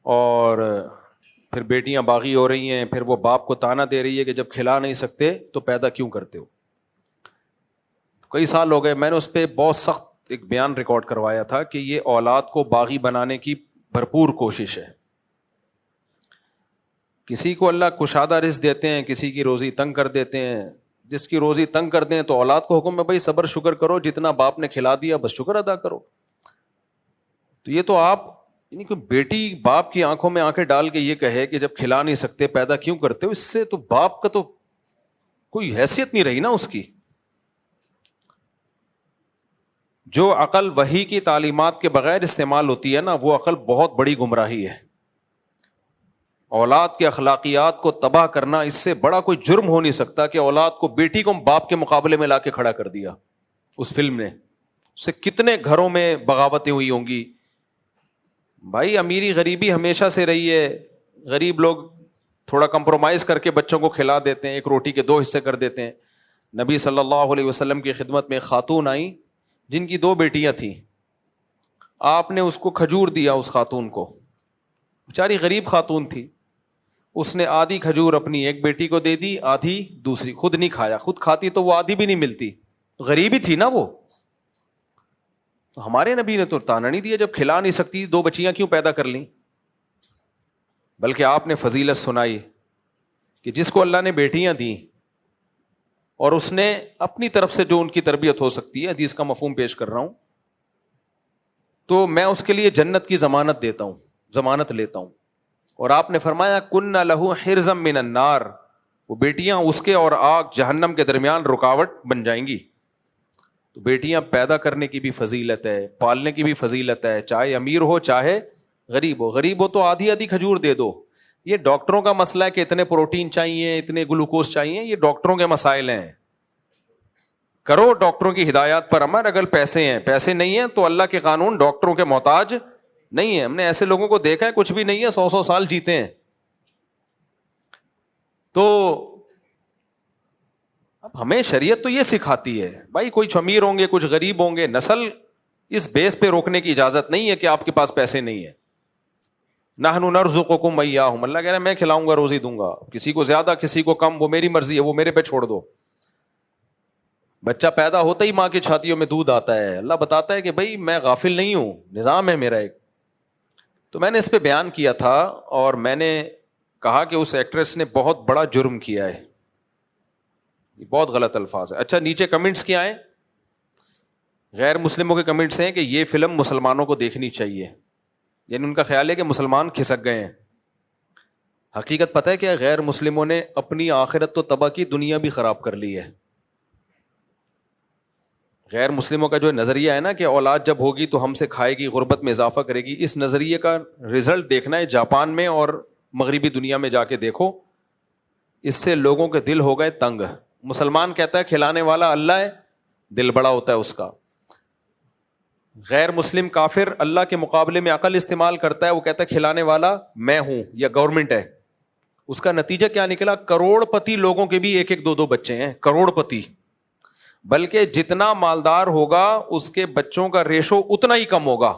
اور پھر بیٹیاں باغی ہو رہی ہیں, پھر وہ باپ کو تانا دے رہی ہے کہ جب کھلا نہیں سکتے تو پیدا کیوں کرتے ہو. کئی سال ہو گئے, میں نے اس پہ بہت سخت ایک بیان ریکارڈ کروایا تھا کہ یہ اولاد کو باغی بنانے کی بھرپور کوشش ہے. کسی کو اللہ کشادہ رزق دیتے ہیں, کسی کی روزی تنگ کر دیتے ہیں. جس کی روزی تنگ کر دیں تو اولاد کو حکم ہے بھائی صبر شکر کرو, جتنا باپ نے کھلا دیا بس شکر ادا کرو. تو یہ تو آپ یعنی کہ بیٹی باپ کی آنکھوں میں آنکھیں ڈال کے یہ کہے کہ جب کھلا نہیں سکتے پیدا کیوں کرتے ہو, اس سے تو باپ کا تو کوئی حیثیت نہیں رہی نا اس کی. جو عقل وحی کی تعلیمات کے بغیر استعمال ہوتی ہے نا, وہ عقل بہت بڑی گمراہی ہے. اولاد کے اخلاقیات کو تباہ کرنا، اس سے بڑا کوئی جرم ہو نہیں سکتا کہ اولاد کو، بیٹی کو باپ کے مقابلے میں لا کے کھڑا کر دیا اس فلم نے. اس سے کتنے گھروں میں بغاوتیں ہوئی ہوں گی. بھائی امیری غریبی ہمیشہ سے رہی ہے. غریب لوگ تھوڑا کمپرومائز کر کے بچوں کو کھلا دیتے ہیں، ایک روٹی کے 2 حصے کر دیتے ہیں. نبی صلی اللہ علیہ وسلم کی خدمت میں خاتون آئیں جن کی 2 بیٹیاں تھیں. آپ نے اس کو کھجور دیا، اس خاتون کو، بیچاری غریب خاتون تھی. اس نے آدھی کھجور اپنی ایک بیٹی کو دے دی، آدھی دوسری. خود نہیں کھایا، خود کھاتی تو وہ آدھی بھی نہیں ملتی، غریب ہی تھی نا وہ. تو ہمارے نبی نے تو تانا نہیں دیا، جب کھلا نہیں سکتی 2 بچیاں کیوں پیدا کر لیں. بلکہ آپ نے فضیلت سنائی کہ جس کو اللہ نے بیٹیاں دیں اور اس نے اپنی طرف سے جو ان کی تربیت ہو سکتی ہے، حدیث کا مفہوم پیش کر رہا ہوں، تو میں اس کے لیے جنت کی ضمانت دیتا ہوں، ضمانت لیتا ہوں. اور آپ نے فرمایا کن لہ حرزا من النار، وہ بیٹیاں اس کے اور آگ جہنم کے درمیان رکاوٹ بن جائیں گی. تو بیٹیاں پیدا کرنے کی بھی فضیلت ہے، پالنے کی بھی فضیلت ہے، چاہے امیر ہو چاہے غریب ہو. غریب ہو تو آدھی آدھی کھجور دے دو. یہ ڈاکٹروں کا مسئلہ ہے کہ اتنے پروٹین چاہیے، اتنے گلوکوز چاہیے، یہ ڈاکٹروں کے مسائل ہیں. کرو ڈاکٹروں کی ہدایات پر عمل. اگر پیسے ہیں، پیسے نہیں ہیں تو اللہ کے قانون ڈاکٹروں کے محتاج نہیں ہے. ہم نے ایسے لوگوں کو دیکھا ہے کچھ بھی نہیں ہے، 100 سال جیتے ہیں. تو اب ہمیں شریعت تو یہ سکھاتی ہے بھائی کچھ امیر ہوں گے کچھ غریب ہوں گے، نسل اس بیس پہ روکنے کی اجازت نہیں ہے کہ آپ کے پاس پیسے نہیں ہے. نحن نرزقکم وایاہم، اللہ کہہ رہا ہے میں کھلاؤں گا، روزی دوں گا، کسی کو زیادہ کسی کو کم، وہ میری مرضی ہے، وہ میرے پہ چھوڑ دو. بچہ پیدا ہوتا ہی ماں کی چھاتیوں میں دودھ آتا ہے. اللہ بتاتا ہے کہ بھائی میں غافل نہیں ہوں، نظام ہے میرا ایک. تو میں نے اس پہ بیان کیا تھا اور میں نے کہا کہ اس ایکٹریس نے بہت بڑا جرم کیا ہے. یہ بہت غلط الفاظ ہے. اچھا نیچے کمنٹس کیا ہیں؟ غیر مسلموں کے کمنٹس ہیں کہ یہ فلم مسلمانوں کو دیکھنی چاہیے. یعنی ان کا خیال ہے کہ مسلمان کھسک گئے ہیں. حقیقت پتہ ہے کہ غیر مسلموں نے اپنی آخرت تو تباہ کی، دنیا بھی خراب کر لی ہے. غیر مسلموں کا جو نظریہ ہے نا کہ اولاد جب ہوگی تو ہم سے کھائے گی، غربت میں اضافہ کرے گی، اس نظریے کا رزلٹ دیکھنا ہے جاپان میں اور مغربی دنیا میں جا کے دیکھو. اس سے لوگوں کے دل ہو گئے تنگ. مسلمان کہتا ہے کھلانے والا اللہ ہے، دل بڑا ہوتا ہے اس کا. غیر مسلم کافر اللہ کے مقابلے میں عقل استعمال کرتا ہے، وہ کہتا ہے کھلانے والا میں ہوں یا گورنمنٹ ہے. اس کا نتیجہ کیا نکلا؟ کروڑ پتی لوگوں کے بھی 1-2 بچے ہیں، کروڑ پتی. بلکہ جتنا مالدار ہوگا اس کے بچوں کا ریشو اتنا ہی کم ہوگا.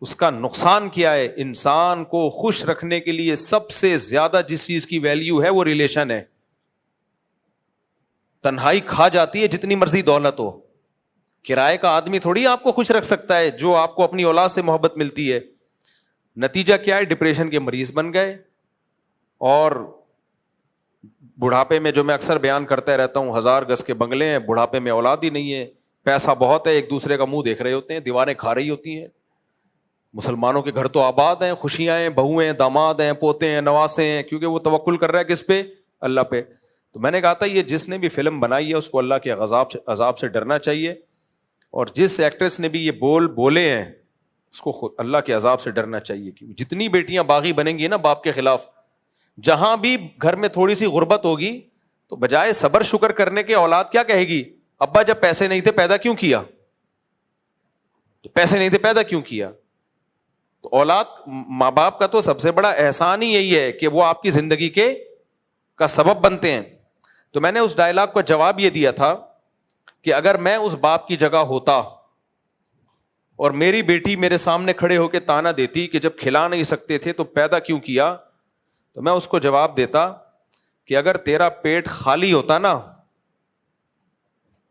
اس کا نقصان کیا ہے؟ انسان کو خوش رکھنے کے لیے سب سے زیادہ جس چیز کی ویلیو ہے وہ ریلیشن ہے. تنہائی کھا جاتی ہے جتنی مرضی دولت ہو. کرائے کا آدمی تھوڑی آپ کو خوش رکھ سکتا ہے جو آپ کو اپنی اولاد سے محبت ملتی ہے. نتیجہ کیا ہے؟ ڈپریشن کے مریض بن گئے. اور بڑھاپے میں جو میں اکثر بیان کرتا رہتا ہوں، 1000 گز کے بنگلے ہیں، بڑھاپے میں اولاد ہی نہیں ہے، پیسہ بہت ہے، ایک دوسرے کا منہ دیکھ رہے ہوتے ہیں، دیواریں کھا رہی ہوتی ہیں. مسلمانوں کے گھر تو آباد ہیں، خوشیاں ہیں، بہو ہیں، داماد ہیں، پوتے ہیں، نواسے ہیں، کیونکہ وہ توکل کر رہا ہے کس پہ؟ اللہ پہ. تو میں نے کہا تھا یہ جس نے بھی فلم بنائی ہے اس کو اللہ کے عذاب سے ڈرنا چاہیے، اور جس ایکٹریس نے بھی یہ بولے ہیں اس کو اللہ کے عذاب سے ڈرنا چاہیے. کیونکہ جتنی بیٹیاں باغی بنیں گی نا باپ کے خلاف، جہاں بھی گھر میں تھوڑی سی غربت ہوگی تو بجائے صبر شکر کرنے کے اولاد کیا کہے گی؟ ابا جب پیسے نہیں تھے پیدا کیوں کیا؟ تو پیسے نہیں تھے پیدا کیوں کیا؟ تو اولاد، ماں باپ کا تو سب سے بڑا احسان ہی یہی ہے کہ وہ آپ کی زندگی کا سبب بنتے ہیں. تو میں نے اس ڈائلاگ کا جواب یہ دیا تھا کہ اگر میں اس باپ کی جگہ ہوتا اور میری بیٹی میرے سامنے کھڑے ہو کے تانا دیتی کہ جب کھلا نہیں سکتے تھے تو پیدا کیوں کیا، تو میں اس کو جواب دیتا کہ اگر تیرا پیٹ خالی ہوتا نا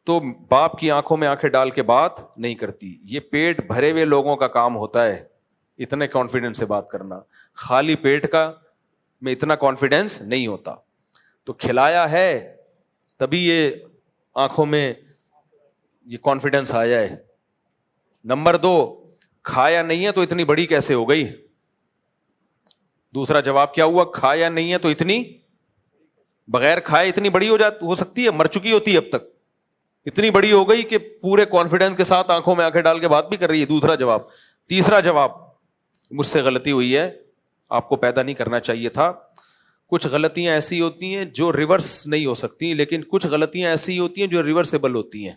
تو باپ کی آنکھوں میں آنکھیں ڈال کے بات نہیں کرتی. یہ پیٹ بھرے ہوئے لوگوں کا کام ہوتا ہے اتنے کانفیڈنس سے بات کرنا، خالی پیٹ کا میں اتنا کانفیڈنس نہیں ہوتا. تو کھلایا ہے تبھی یہ آنکھوں میں یہ کانفیڈنس آیا ہے. نمبر 2، کھایا نہیں ہے تو اتنی بڑی کیسے ہو گئی؟ دوسرا جواب کیا ہوا؟ کھایا نہیں ہے تو اتنی بغیر کھائے اتنی بڑی ہو سکتی ہے؟ مر چکی ہوتی ہے اب تک، اتنی بڑی ہو گئی کہ پورے کانفیڈنس کے ساتھ آنکھوں میں آنکھیں ڈال کے بات بھی کر رہی ہے. دوسرا جواب. تیسرا جواب، مجھ سے غلطی ہوئی ہے، آپ کو پیدا نہیں کرنا چاہیے تھا. کچھ غلطیاں ایسی ہوتی ہیں جو ریورس نہیں ہو سکتی, لیکن کچھ غلطیاں ایسی ہوتی ہیں جو ریورسیبل ہوتی ہیں.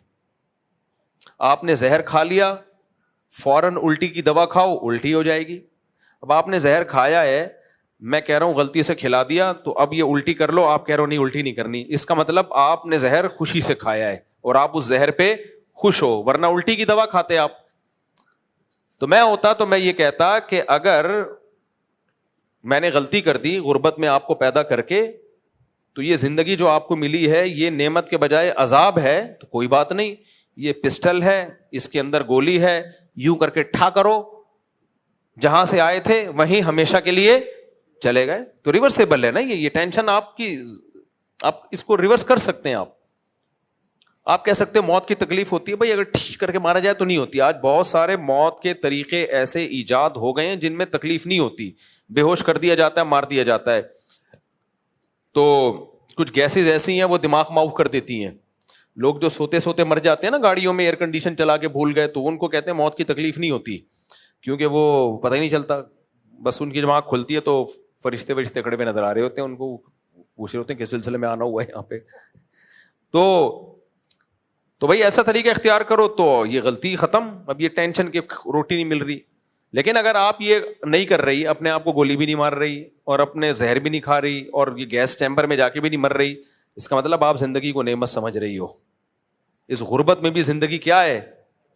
آپ نے زہر کھا لیا, فوراً الٹی کی دوا کھاؤ, الٹی ہو جائے گی. اب آپ نے زہر کھایا ہے, میں کہہ رہا ہوں غلطی سے کھلا دیا, تو اب یہ الٹی کر لو, آپ کہہ رہے ہو نہیں الٹی نہیں کرنی. اس کا مطلب آپ نے زہر خوشی سے کھایا ہے اور آپ اس زہر پہ خوش ہو, ورنہ الٹی کی دوا کھاتے آپ. تو میں ہوتا تو میں یہ کہتا کہ اگر میں نے غلطی کر دی غربت میں آپ کو پیدا کر کے, تو یہ زندگی جو آپ کو ملی ہے یہ نعمت کے بجائے عذاب ہے, تو کوئی بات نہیں, یہ پسٹل ہے, اس کے اندر گولی ہے, یوں کر کے ٹھا کرو, جہاں سے آئے تھے وہیں ہمیشہ کے لیے چلے گئے. تو ریورسیبل ہے نا یہ ٹینشن آپ کی, آپ اس کو ریورس کر سکتے ہیں. آپ کہہ سکتے ہیں موت کی تکلیف ہوتی ہے, بھائی اگر ٹھیک کر کے مارا جائے تو نہیں ہوتی. آج بہت سارے موت کے طریقے ایسے ایجاد ہو گئے ہیں جن میں تکلیف نہیں ہوتی, بے ہوش کر دیا جاتا ہے, مار دیا جاتا ہے. تو کچھ گیسز ایسی ہیں وہ دماغ معاف کر دیتی ہیں. لوگ جو سوتے سوتے مر جاتے ہیں نا گاڑیوں میں, ایئر کنڈیشن چلا کے بھول گئے, تو ان کو کہتے ہیں موت کی تکلیف نہیں ہوتی, کیونکہ وہ پتہ ہی نہیں چلتا, بس ان کی جب آنکھ کھلتی ہے تو فرشتے کھڑے ہوئے نظر آ رہے ہوتے ہیں, ان کو پوچھ رہے ہوتے ہیں کس سلسلے میں آنا ہوا ہے یہاں پہ. تو بھائی ایسا طریقہ اختیار کرو تو یہ غلطی ختم, اب یہ ٹینشن کی روٹی نہیں مل رہی. لیکن اگر آپ یہ نہیں کر رہی, اپنے آپ کو گولی بھی نہیں مار رہی اور اپنے زہر بھی نہیں کھا رہی اور یہ گیس چیمبر میں جا کے بھی نہیں مر رہی, اس کا مطلب آپ زندگی کو نعمت سمجھ رہی ہو. اس غربت میں بھی زندگی کیا ہے؟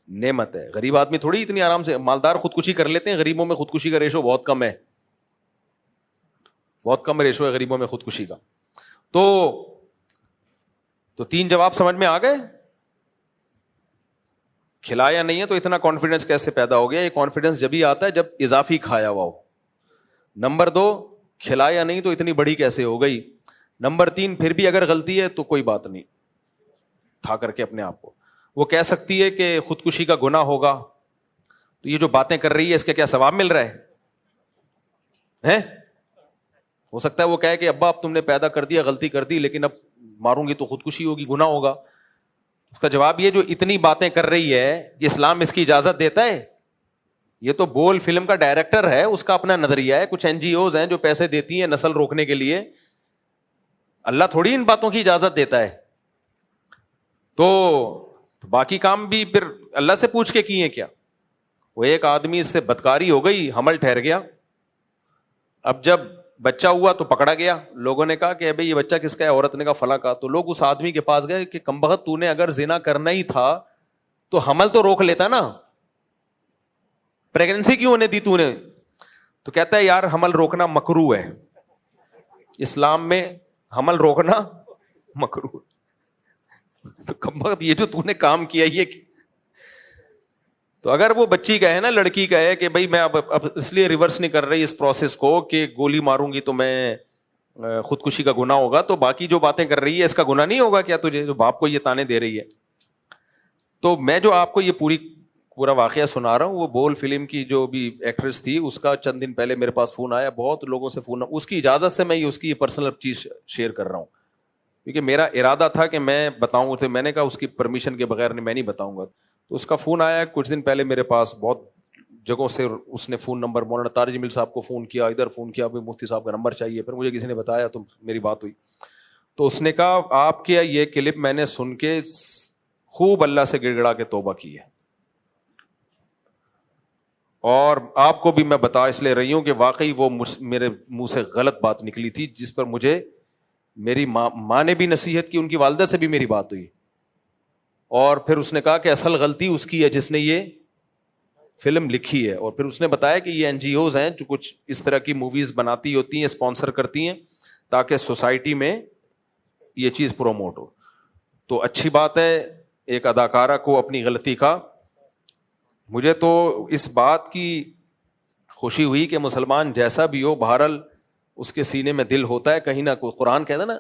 نعمت ہے. غریب آدمی تھوڑی اتنی آرام سے, مالدار خودکشی کر لیتے ہیں, غریبوں میں خودکشی کا ریشو بہت کم ہے, بہت کم ریشو ہے غریبوں میں خودکشی کا. تو 3 جواب سمجھ میں آ گئے. کھلایا نہیں ہے تو اتنا کانفیڈنس کیسے پیدا ہو گیا؟ یہ کانفیڈنس جب ہی آتا ہے جب اضافی کھایا ہوا ہو. نمبر 2, کھلایا نہیں تو اتنی بڑی کیسے ہو گئی. نمبر 3, پھر بھی اگر غلطی ہے تو کوئی بات نہیں, اٹھا کر کے اپنے آپ کو. وہ کہہ سکتی ہے کہ خودکشی کا گناہ ہوگا, تو یہ جو باتیں کر رہی ہے اس کا کیا ثواب مل رہا ہے؟ ہو سکتا ہے وہ کہے کہ ابا اب تم نے پیدا کر دیا, غلطی کر دی, لیکن اب ماروں گی تو خودکشی ہوگی, گناہ ہوگا. اس کا جواب یہ جو اتنی باتیں کر رہی ہے, اسلام اس کی اجازت دیتا ہے؟ یہ تو بول فلم کا ڈائریکٹر ہے, اس کا اپنا نظریہ ہے. کچھ NGOs ہیں جو پیسے دیتی ہیں نسل روکنے کے لیے, اللہ تھوڑی ان باتوں کی اجازت دیتا ہے. تو باقی کام بھی پھر اللہ سے پوچھ کے کیے کیا. وہ ایک آدمی اس سے بدکاری ہو گئی, حمل ٹھہر گیا. اب جب بچہ ہوا تو پکڑا گیا, لوگوں نے کہا کہ بھائی یہ بچہ کس کا ہے, عورت نے کہا فلاں کا. تو لوگ اس آدمی کے پاس گئے کہ کمبخت تو نے اگر زنا کرنا ہی تھا تو حمل تو روک لیتا نا, پریگننسی کیوں ہونے دی تو نے؟ تو کہتا ہے یار حمل روکنا مکروہ ہے, اسلام میں حمل روکنا مکروہ. تو کمبخت یہ جو تو نے کام کیا یہ, تو اگر وہ بچی کا ہے نا, لڑکی کا ہے کہ بھائی میں اب اس لیے ریورس نہیں کر رہی اس پروسیس کو کہ گولی ماروں گی تو میں خودکشی کا گناہ ہوگا, تو باقی جو باتیں کر رہی ہے اس کا گناہ نہیں ہوگا کیا تجھے, جو باپ کو یہ تانے دے رہی ہے. تو میں جو آپ کو یہ پورا واقعہ سنا رہا ہوں, وہ بول فلم کی جو بھی ایکٹریس تھی, اس کا چند دن پہلے میرے پاس فون آیا, بہت لوگوں سے فون, اس کی اجازت سے میں اس کی پرسنل چیز شیئر کر رہا ہوں, کیونکہ میرا ارادہ تھا کہ میں بتاؤں تھے, میں نے کہا اس کی پرمیشن کے بغیر میں نہیں بتاؤں گا. تو اس کا فون آیا کچھ دن پہلے میرے پاس, بہت جگہوں سے اس نے فون نمبر, مولانا طارق جمیل صاحب کو فون کیا, ادھر فون کیا, مفتی صاحب کا نمبر چاہیے. پھر مجھے کسی نے بتایا تو میری بات ہوئی, تو اس نے کہا آپ کے یہ کلپ میں نے سن کے خوب اللہ سے گڑ گڑا کے توبہ کی ہے, اور آپ کو بھی میں بتا اس لیے رہی ہوں کہ واقعی وہ میرے منہ سے غلط بات نکلی تھی, جس پر مجھے میری ماں نے بھی نصیحت کی, ان کی والدہ سے بھی میری بات ہوئی. اور پھر اس نے کہا کہ اصل غلطی اس کی ہے جس نے یہ فلم لکھی ہے. اور پھر اس نے بتایا کہ یہ NGOs ہیں جو کچھ اس طرح کی موویز بناتی ہوتی ہیں, اسپانسر کرتی ہیں تاکہ سوسائٹی میں یہ چیز پروموٹ ہو. تو اچھی بات ہے ایک اداکارہ کو اپنی غلطی کا. مجھے تو اس بات کی خوشی ہوئی کہ مسلمان جیسا بھی ہو, بہرحال اس کے سینے میں دل ہوتا ہے کہیں نہ کوئی. قرآن کہتا نا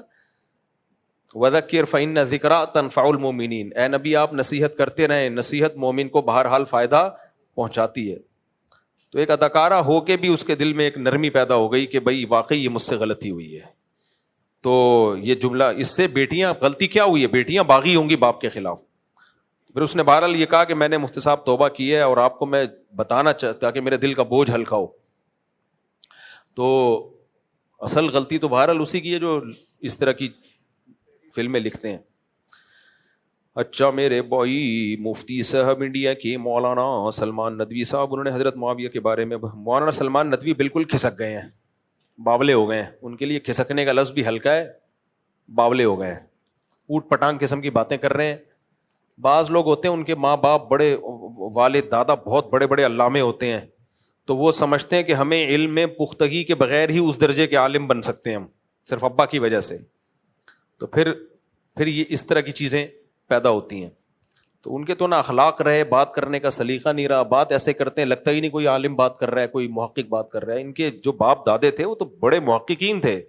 وَذَكِّرْ فَإِنَّ ذِكْرَىٰ تَنْفَعُ الْمُؤْمِنِينَ, اے نبی آپ نصیحت کرتے رہیں, نصیحت مومن کو بہرحال فائدہ پہنچاتی ہے. تو ایک اداکارہ ہو کے بھی اس کے دل میں ایک نرمی پیدا ہو گئی کہ بھائی واقعی یہ مجھ سے غلطی ہوئی ہے. تو یہ جملہ, اس سے بیٹیاں, غلطی کیا ہوئی ہے, بیٹیاں باغی ہوں گی باپ کے خلاف. پھر اس نے بہرحال یہ کہا کہ میں نے مفتی صاحب توبہ کی ہے اور آپ کو میں بتانا چاہتا کہ میرے دل کا بوجھ ہلکا ہو. تو اصل غلطی تو بہرحال اسی کی ہے جو اس طرح کی فلمیں لکھتے ہیں. اچھا میرے بھائی مفتی صاحب انڈیا کے مولانا سلمان ندوی صاحب, انہوں نے حضرت معاویہ کے بارے میں, مولانا سلمان ندوی بالکل کھسک گئے ہیں, باولے ہو گئے ہیں. ان کے لیے کھسکنے کا لفظ بھی ہلکا ہے, باولے ہو گئے ہیں, اوٹ پٹانگ قسم کی باتیں کر رہے ہیں. بعض لوگ ہوتے ہیں ان کے ماں باپ بڑے, والد دادا بہت بڑے بڑے علامے ہوتے ہیں, تو وہ سمجھتے ہیں کہ ہمیں علم میں پختگی کے بغیر ہی اس درجے کے عالم بن سکتے ہیں ہم, صرف ابا کی وجہ سے. تو پھر یہ اس طرح کی چیزیں پیدا ہوتی ہیں. تو ان کے تو نہ اخلاق رہے, بات کرنے کا سلیقہ نہیں رہا, بات ایسے کرتے ہیں لگتا ہی نہیں کوئی عالم بات کر رہا ہے, کوئی محقق بات کر رہا ہے. ان کے جو باپ دادے تھے وہ تو بڑے محققین تھے,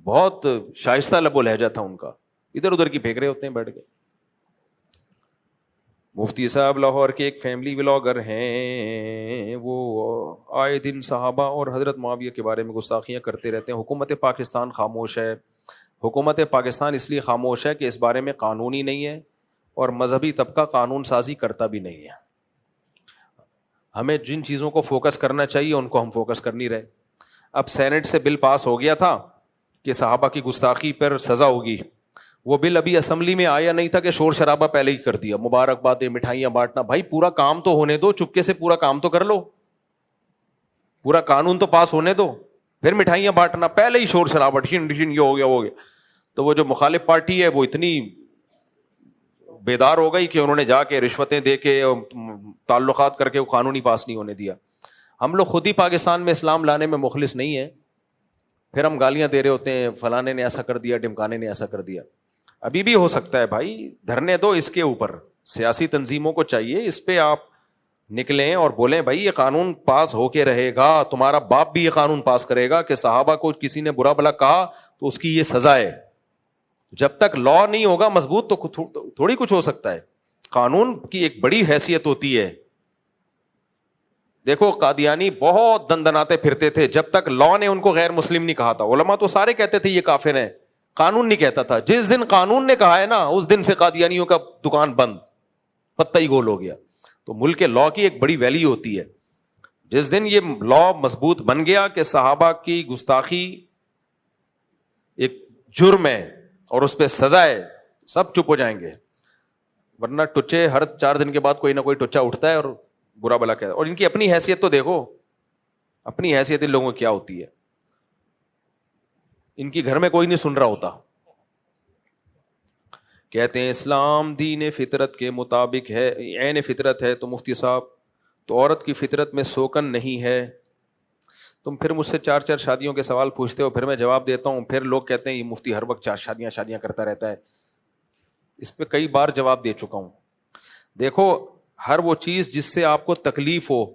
بہت شائستہ لب و لہجہ تھا ان کا, ادھر ادھر کی پھینک رہے ہوتے ہیں بیٹھ کے. مفتی صاحب لاہور کے ایک فیملی ولاگر ہیں, وہ آئے دن صحابہ اور حضرت معاویہ کے بارے میں گستاخیاں کرتے رہتے ہیں. حکومت پاکستان خاموش ہے. حکومت پاکستان اس لیے خاموش ہے کہ اس بارے میں قانون ہی نہیں ہے اور مذہبی طبقہ قانون سازی کرتا بھی نہیں ہے. ہمیں جن چیزوں کو فوکس کرنا چاہیے ان کو ہم فوکس کر نہیں رہے. اب سینٹ سے بل پاس ہو گیا تھا کہ صحابہ کی گستاخی پر سزا ہوگی, وہ بل ابھی اسمبلی میں آیا نہیں تھا کہ شور شرابہ پہلے ہی کر دیا, مبارکبادیں, مٹھائیاں بانٹنا. بھائی پورا کام تو ہونے دو, چپکے سے پورا کام تو کر لو, پورا قانون تو پاس ہونے دو, پھر مٹھائیاں بانٹنا, پہلے ہی شور شرابہ ڈھین ڈھین یہ ہو گیا وہ گیا. تو وہ جو مخالف پارٹی ہے وہ اتنی بیدار ہو گئی کہ انہوں نے جا کے رشوتیں دے کے تعلقات کر کے وہ قانون ہی پاس نہیں ہونے دیا. ہم لوگ خود ہی پاکستان میں اسلام لانے میں مخلص نہیں ہیں, پھر ہم گالیاں دے رہے ہوتے ہیں فلانے نے ایسا کر دیا, ڈمکانے نے ایسا کر دیا. ابھی بھی ہو سکتا ہے بھائی, دھرنے دو اس کے اوپر, سیاسی تنظیموں کو چاہیے اس پہ آپ نکلیں اور بولیں بھائی یہ قانون پاس ہو کے رہے گا, تمہارا باپ بھی یہ قانون پاس کرے گا کہ صحابہ کو کسی نے برا بھلا کہا تو اس کی یہ سزا ہے. جب تک لا نہیں ہوگا مضبوط تو تھوڑی کچھ ہو سکتا ہے. قانون کی ایک بڑی حیثیت ہوتی ہے. دیکھو قادیانی بہت دندناتے پھرتے تھے, جب تک لا نے ان کو غیر مسلم نہیں کہا تھا. علماء تو سارے کہتے تھے یہ کافر ہیں, قانون نہیں کہتا تھا. جس دن قانون نے کہا ہے نا اس دن سے قادیانیوں کا دکان بند, پتہ ہی گول ہو گیا. تو ملک کے لا کی ایک بڑی ویلیو ہوتی ہے. جس دن یہ لا مضبوط بن گیا کہ صحابہ کی گستاخی ایک جرم ہے اور اس پہ سزا ہے, سب چپ ہو جائیں گے. ورنہ ٹچے ہر 4 دن کے بعد کوئی نہ کوئی ٹچا اٹھتا ہے اور برا بلا کہتا ہے. اور ان کی اپنی حیثیت تو دیکھو, اپنی حیثیت ان لوگوں کی کیا ہوتی ہے. ان کی گھر میں کوئی نہیں سن رہا ہوتا. کہتے ہیں اسلام دین فطرت کے مطابق ہے, عین فطرت ہے. تو مفتی صاحب تو عورت کی فطرت میں سوکن نہیں ہے. تم پھر مجھ سے 4 شادیوں کے سوال پوچھتے ہو, پھر میں جواب دیتا ہوں, پھر لوگ کہتے ہیں یہ مفتی ہر وقت 4 شادیاں کرتا رہتا ہے. اس پہ کئی بار جواب دے چکا ہوں. دیکھو ہر وہ چیز جس سے آپ کو تکلیف ہو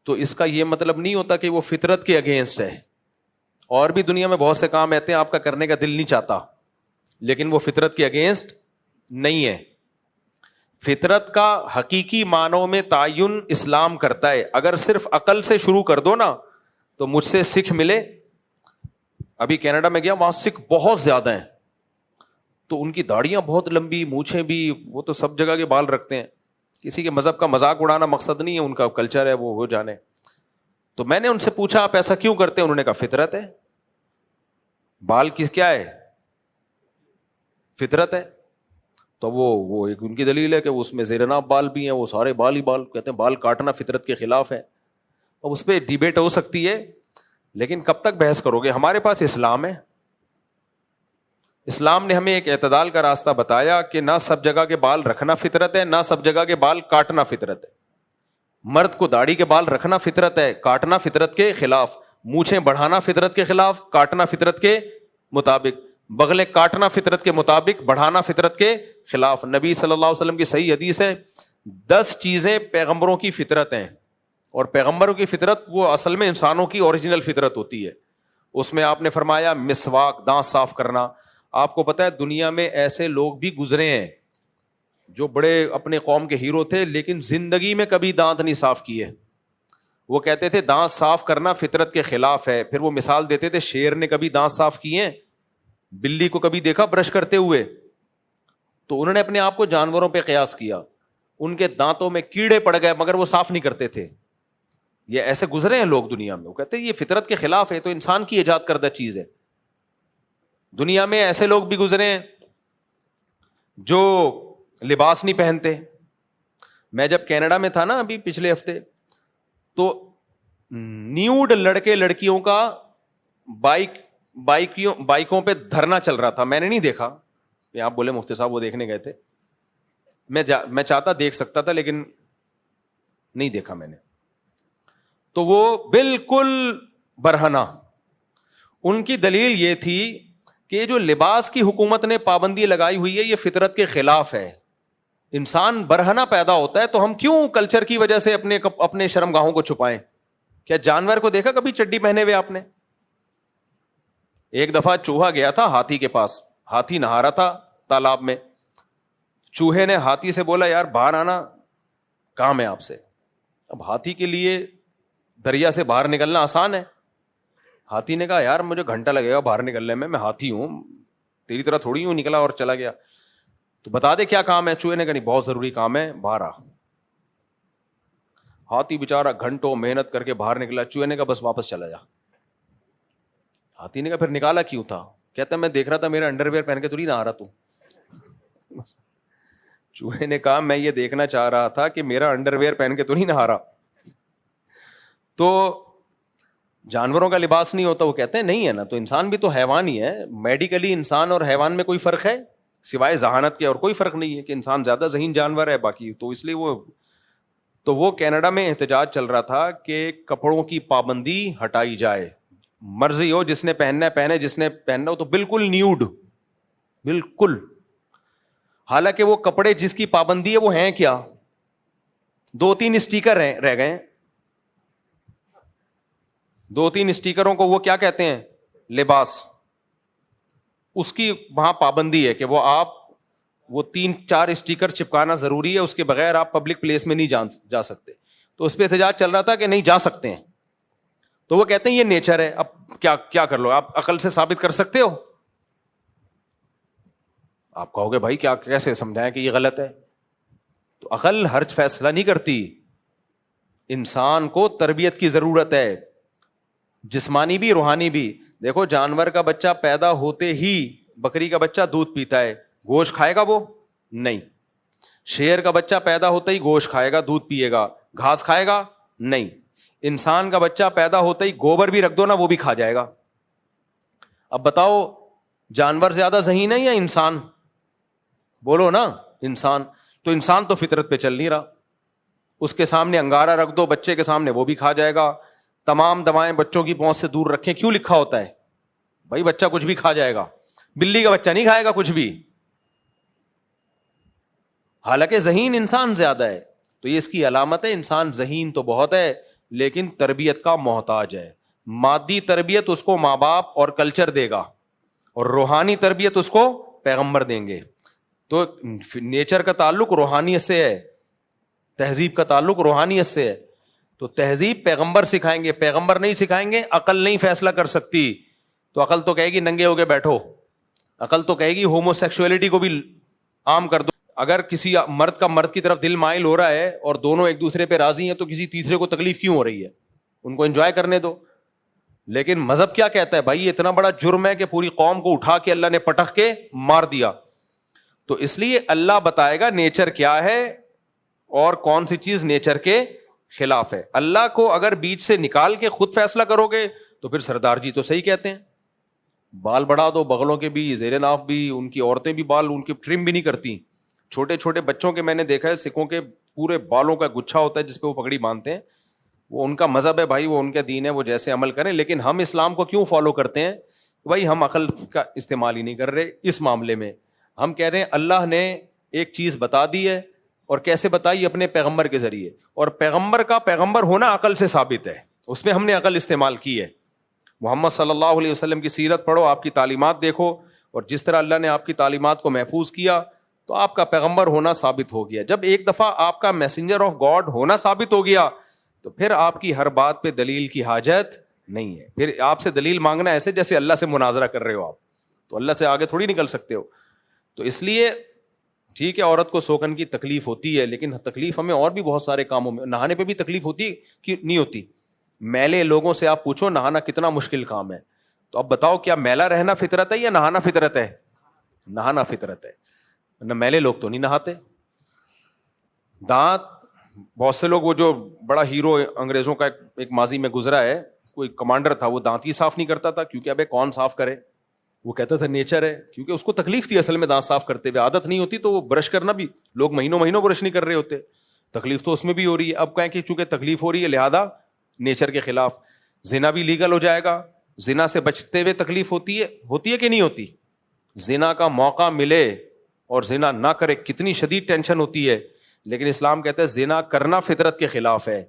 تو اس کا یہ مطلب نہیں ہوتا کہ وہ فطرت کے اگینسٹ ہے. اور بھی دنیا میں بہت سے کام ایسے ہیں آپ کا کرنے کا دل نہیں چاہتا, لیکن وہ فطرت کے اگینسٹ نہیں ہے. فطرت کا حقیقی معنوں میں تعین اسلام کرتا ہے. اگر صرف عقل سے شروع کر دو نا, تو مجھ سے سکھ ملے, ابھی کینیڈا میں گیا, وہاں سکھ بہت زیادہ ہیں, تو ان کی داڑیاں بہت لمبی, مونچھیں بھی, وہ تو سب جگہ کے بال رکھتے ہیں. کسی کے مذہب کا مذاق اڑانا مقصد نہیں ہے, ان کا کلچر ہے, وہ جانے. تو میں نے ان سے پوچھا آپ ایسا کیوں کرتے ہیں؟ انہوں نے کہا فطرت ہے. بال کی کیا ہے؟ فطرت ہے. تو وہ ایک ان کی دلیل ہے کہ اس میں زیر ناف بال بھی ہیں, وہ سارے بال ہی بال, کہتے ہیں بال کاٹنا فطرت کے خلاف ہے. اب اس پہ ڈیبیٹ ہو سکتی ہے, لیکن کب تک بحث کرو گے؟ ہمارے پاس اسلام ہے. اسلام نے ہمیں ایک اعتدال کا راستہ بتایا کہ نہ سب جگہ کے بال رکھنا فطرت ہے, نہ سب جگہ کے بال کاٹنا فطرت ہے. مرد کو داڑھی کے بال رکھنا فطرت ہے, کاٹنا فطرت کے خلاف. مونچھیں بڑھانا فطرت کے خلاف, کاٹنا فطرت کے مطابق. بغلیں کاٹنا فطرت کے مطابق, بڑھانا فطرت کے خلاف. نبی صلی اللہ علیہ وسلم کی صحیح حدیث ہے 10 چیزیں پیغمبروں کی فطرت ہیں, اور پیغمبروں کی فطرت وہ اصل میں انسانوں کی اوریجنل فطرت ہوتی ہے. اس میں آپ نے فرمایا مسواک, دانت صاف کرنا. آپ کو پتا ہے دنیا میں ایسے لوگ بھی گزرے ہیں جو بڑے اپنے قوم کے ہیرو تھے, لیکن زندگی میں کبھی دانت نہیں صاف کیے. وہ کہتے تھے دانت صاف کرنا فطرت کے خلاف ہے. پھر وہ مثال دیتے تھے شیر نے کبھی دانت صاف کیے, بلی کو کبھی دیکھا برش کرتے ہوئے؟ تو انہوں نے اپنے آپ کو جانوروں پہ قیاس کیا. ان کے دانتوں میں کیڑے پڑ گئے مگر وہ صاف نہیں کرتے تھے. یہ ایسے گزرے ہیں لوگ دنیا میں, وہ کہتے ہیں یہ فطرت کے خلاف ہے, تو انسان کی ایجاد کردہ چیز ہے. دنیا میں ایسے لوگ بھی گزرے ہیں جو لباس نہیں پہنتے. میں جب کینیڈا میں تھا نا ابھی پچھلے ہفتے, تو نیوڈ لڑکے لڑکیوں کا بائکوں پہ دھرنا چل رہا تھا. میں نے نہیں دیکھا, آپ بولے مفتی صاحب وہ دیکھنے گئے تھے, میں چاہتا دیکھ سکتا تھا لیکن نہیں دیکھا میں نے. تو وہ بالکل برہنہ, ان کی دلیل یہ تھی کہ جو لباس کی حکومت نے پابندی لگائی ہوئی ہے یہ فطرت کے خلاف ہے. انسان برہنہ پیدا ہوتا ہے تو ہم کیوں کلچر کی وجہ سے اپنے شرمگاہوں کو چھپائیں؟ کیا جانور کو دیکھا کبھی چڈی پہنے ہوئے آپ نے؟ ایک دفعہ چوہا گیا تھا ہاتھی کے پاس, ہاتھی نہا رہا تھا تالاب میں. چوہے نے ہاتھی سے بولا یار باہر آنا, کام ہے آپ سے. اب ہاتھی کے لیے دریا سے باہر نکلنا آسان ہے. ہاتھی نے کہا یار مجھے گھنٹہ لگے گا باہر نکلنے میں ہاتھی ہوں, تیری طرح تھوڑی ہوں. نکلا اور چلا گیا. تو بتا دے کیا کام ہے؟ چوہے نے کہا نہیں بہت ضروری کام ہے, باہر آ. ہاتھی بےچارا گھنٹوں محنت کر کے باہر نکلا. چوہے نے کہا بس واپس چلا جا. ہاتھی نے کہا پھر نکالا کیوں تھا؟ کہتا میں دیکھ رہا تھا میرا انڈر ویئر پہن کے تو نہیں نہ آ رہا تو. چوہے نے کہا میں یہ دیکھنا چاہ رہا تھا کہ میرا انڈر ویئر پہن کے تو نہیں نہا رہا. تو جانوروں کا لباس نہیں ہوتا, وہ کہتے ہیں نہیں ہے نا, تو انسان بھی تو حیوان ہی ہے. میڈیکلی انسان اور حیوان میں کوئی فرق ہے سوائے ذہانت کے؟ اور کوئی فرق نہیں ہے کہ انسان زیادہ ذہین جانور ہے باقی. تو اس لیے وہ کینیڈا میں احتجاج چل رہا تھا کہ کپڑوں کی پابندی ہٹائی جائے. مرضی ہو جس نے پہننا ہے پہنے, جس نے پہننا ہو تو بالکل نیوڈ, بالکل. حالانکہ وہ کپڑے جس کی پابندی ہے وہ ہیں کیا؟ 2-3 اسٹیکر رہ گئے. 2-3 اسٹیکروں کو وہ کیا کہتے ہیں؟ لباس. اس کی وہاں پابندی ہے کہ وہ 3-4 اسٹیکر چپکانا ضروری ہے, اس کے بغیر آپ پبلک پلیس میں نہیں جا سکتے. تو اس پہ احتجاج چل رہا تھا کہ نہیں جا سکتے ہیں. تو وہ کہتے ہیں یہ نیچر ہے, اب کیا کر لو, آپ عقل سے ثابت کر سکتے ہو؟ آپ کہو گے بھائی کیسے سمجھائیں کہ یہ غلط ہے؟ تو عقل ہر فیصلہ نہیں کرتی. انسان کو تربیت کی ضرورت ہے, جسمانی بھی روحانی بھی. دیکھو جانور کا بچہ پیدا ہوتے ہی, بکری کا بچہ دودھ پیتا ہے, گوشت کھائے گا وہ نہیں. شیر کا بچہ پیدا ہوتا ہی گوشت کھائے گا, دودھ پیے گا, گھاس کھائے گا نہیں. انسان کا بچہ پیدا ہوتا ہی گوبر بھی رکھ دو نا وہ بھی کھا جائے گا. اب بتاؤ جانور زیادہ ذہین ہے یا انسان؟ بولو نا انسان. تو انسان تو فطرت پہ چل نہیں رہا. اس کے سامنے انگارہ رکھ دو بچے کے سامنے وہ بھی کھا جائے گا. تمام دوائیں بچوں کی پہنچ سے دور رکھیں, کیوں لکھا ہوتا ہے؟ بھائی بچہ کچھ بھی کھا جائے گا, بلی کا بچہ نہیں کھائے گا کچھ بھی, حالانکہ ذہین انسان زیادہ ہے. تو یہ اس کی علامت ہے, انسان ذہین تو بہت ہے لیکن تربیت کا محتاج ہے. مادی تربیت اس کو ماں باپ اور کلچر دے گا, اور روحانی تربیت اس کو پیغمبر دیں گے. تو نیچر کا تعلق روحانیت سے ہے, تہذیب کا تعلق روحانیت سے ہے. تو تہذیب پیغمبر سکھائیں گے, پیغمبر نہیں سکھائیں گے. عقل نہیں فیصلہ کر سکتی, تو عقل تو کہے گی ننگے ہو کے بیٹھو. عقل تو کہے گی ہومو سیکسولیٹی کو بھی عام کر دو. اگر کسی مرد کی طرف دل مائل ہو رہا ہے اور دونوں ایک دوسرے پہ راضی ہیں تو کسی تیسرے کو تکلیف کیوں ہو رہی ہے؟ ان کو انجوائے کرنے دو. لیکن مذہب کیا کہتا ہے؟ بھائی یہ اتنا بڑا جرم ہے کہ پوری قوم کو اٹھا کے اللہ نے پٹخ کے مار دیا. تو اس لیے اللہ بتائے گا نیچر کیا ہے اور کون سی چیز نیچر کے خلاف ہے. اللہ کو اگر بیچ سے نکال کے خود فیصلہ کرو گے تو پھر سردار جی تو صحیح کہتے ہیں, بال بڑھا دو, بغلوں کے بھی, زیر ناف بھی, ان کی عورتیں بھی بال ان کے ٹرم بھی نہیں کرتی. چھوٹے چھوٹے بچوں کے میں نے دیکھا ہے, سکھوں کے پورے بالوں کا گچھا ہوتا ہے جس پہ وہ پگڑی باندھتے ہیں. وہ ان کا مذہب ہے بھائی, وہ ان کا دین ہے, وہ جیسے عمل کریں. لیکن ہم اسلام کو کیوں فالو کرتے ہیں؟ بھائی ہم عقل کا استعمال ہی نہیں کر رہے اس معاملے میں. ہم کہہ رہے ہیں اللہ نے ایک چیز بتا دی ہے, اور کیسے بتائی؟ اپنے پیغمبر کے ذریعے. اور پیغمبر کا پیغمبر ہونا عقل سے ثابت ہے, اس میں ہم نے عقل استعمال کی ہے. محمد صلی اللہ علیہ وسلم کی سیرت پڑھو, آپ کی تعلیمات دیکھو, اور جس طرح اللہ نے آپ کی تعلیمات کو محفوظ کیا تو آپ کا پیغمبر ہونا ثابت ہو گیا. جب ایک دفعہ آپ کا میسنجر آف گاڈ ہونا ثابت ہو گیا تو پھر آپ کی ہر بات پہ دلیل کی حاجت نہیں ہے. پھر آپ سے دلیل مانگنا ایسے جیسے اللہ سے مناظرہ کر رہے ہو آپ, تو اللہ سے آگے تھوڑی نکل سکتے ہو. تو اس لیے ٹھیک ہے عورت کو سوکن کی تکلیف ہوتی ہے, لیکن تکلیف ہمیں اور بھی بہت سارے کاموں میں, نہانے پہ بھی تکلیف ہوتی ہے کہ نہیں ہوتی؟ میلے لوگوں سے آپ پوچھو نہانا کتنا مشکل کام ہے, تو اب بتاؤ کیا میلا رہنا فطرت ہے یا نہانا فطرت ہے؟ نہانا فطرت ہے. نہ میلے لوگ تو نہیں نہاتے. دانت, بہت سے لوگ, وہ جو بڑا ہیرو انگریزوں کا ایک ماضی میں گزرا ہے, کوئی کمانڈر تھا, وہ دانت ہی صاف نہیں کرتا تھا, کیونکہ ابے کون صاف کرے, وہ کہتا تھا نیچر ہے, کیونکہ اس کو تکلیف تھی اصل میں دانت صاف کرتے ہوئے, عادت نہیں ہوتی, تو وہ برش کرنا بھی, لوگ مہینوں مہینوں برش نہیں کر رہے ہوتے, تکلیف تو اس میں بھی ہو رہی ہے. اب کہیں کہ چونکہ تکلیف ہو رہی ہے لہذا نیچر کے خلاف زنا بھی لیگل ہو جائے گا. زنا سے بچتے ہوئے تکلیف ہوتی ہے کہ نہیں ہوتی؟ زنا کا موقع ملے اور زنا نہ کرے کتنی شدید ٹینشن ہوتی ہے, لیکن اسلام کہتا ہے زنا کرنا فطرت کے خلاف ہے,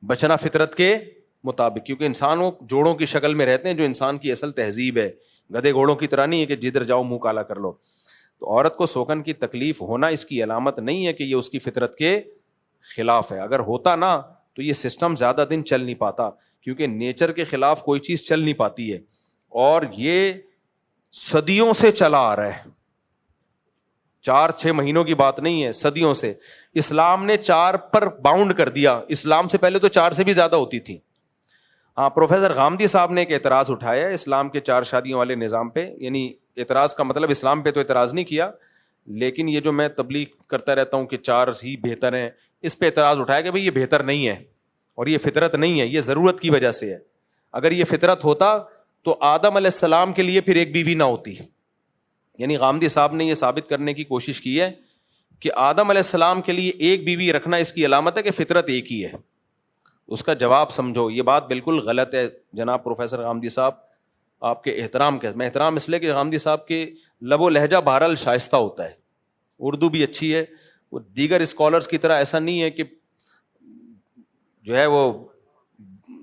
بچنا فطرت کے مطابق, کیونکہ انسان وہ جوڑوں کی شکل میں رہتے ہیں جو انسان کی اصل تہذیب ہے. گدھے گھوڑوں کی طرح نہیں ہے کہ جدھر جاؤ منہ کالا کر لو. تو عورت کو سوکن کی تکلیف ہونا اس کی علامت نہیں ہے کہ یہ اس کی فطرت کے خلاف ہے. اگر ہوتا نا تو یہ سسٹم زیادہ دن چل نہیں پاتا, کیونکہ نیچر کے خلاف کوئی چیز چل نہیں پاتی ہے, اور یہ صدیوں سے چلا آ رہا ہے, 4-6 مہینوں کی بات نہیں ہے, صدیوں سے. اسلام نے 4 پر باؤنڈ کر دیا, اسلام سے پہلے تو 4 سے بھی زیادہ ہوتی تھی. ہاں, پروفیسر غامدی صاحب نے ایک اعتراض اٹھایا اسلام کے 4 شادیوں والے نظام پہ, یعنی اعتراض کا مطلب اسلام پہ تو اعتراض نہیں کیا, لیکن یہ جو میں تبلیغ کرتا رہتا ہوں کہ 4 ہی بہتر ہیں, اس پہ اعتراض اٹھایا کہ بھئی یہ بہتر نہیں ہے اور یہ فطرت نہیں ہے, یہ ضرورت کی وجہ سے ہے. اگر یہ فطرت ہوتا تو آدم علیہ السلام کے لیے پھر ایک بیوی نہ ہوتی. یعنی غامدی صاحب نے یہ ثابت کرنے کی کوشش کی ہے کہ آدم علیہ السلام کے لیے ایک بیوی رکھنا اس کی علامت ہے کہ فطرت ایک ہی ہے. اس کا جواب سمجھو, یہ بات بالکل غلط ہے جناب پروفیسر غامدی صاحب, آپ کے احترام کے, میں احترام اس لیے کہ غامدی صاحب کے لب و لہجہ بہرحال شائستہ ہوتا ہے, اردو بھی اچھی ہے, وہ دیگر اسکالرس کی طرح ایسا نہیں ہے کہ جو ہے وہ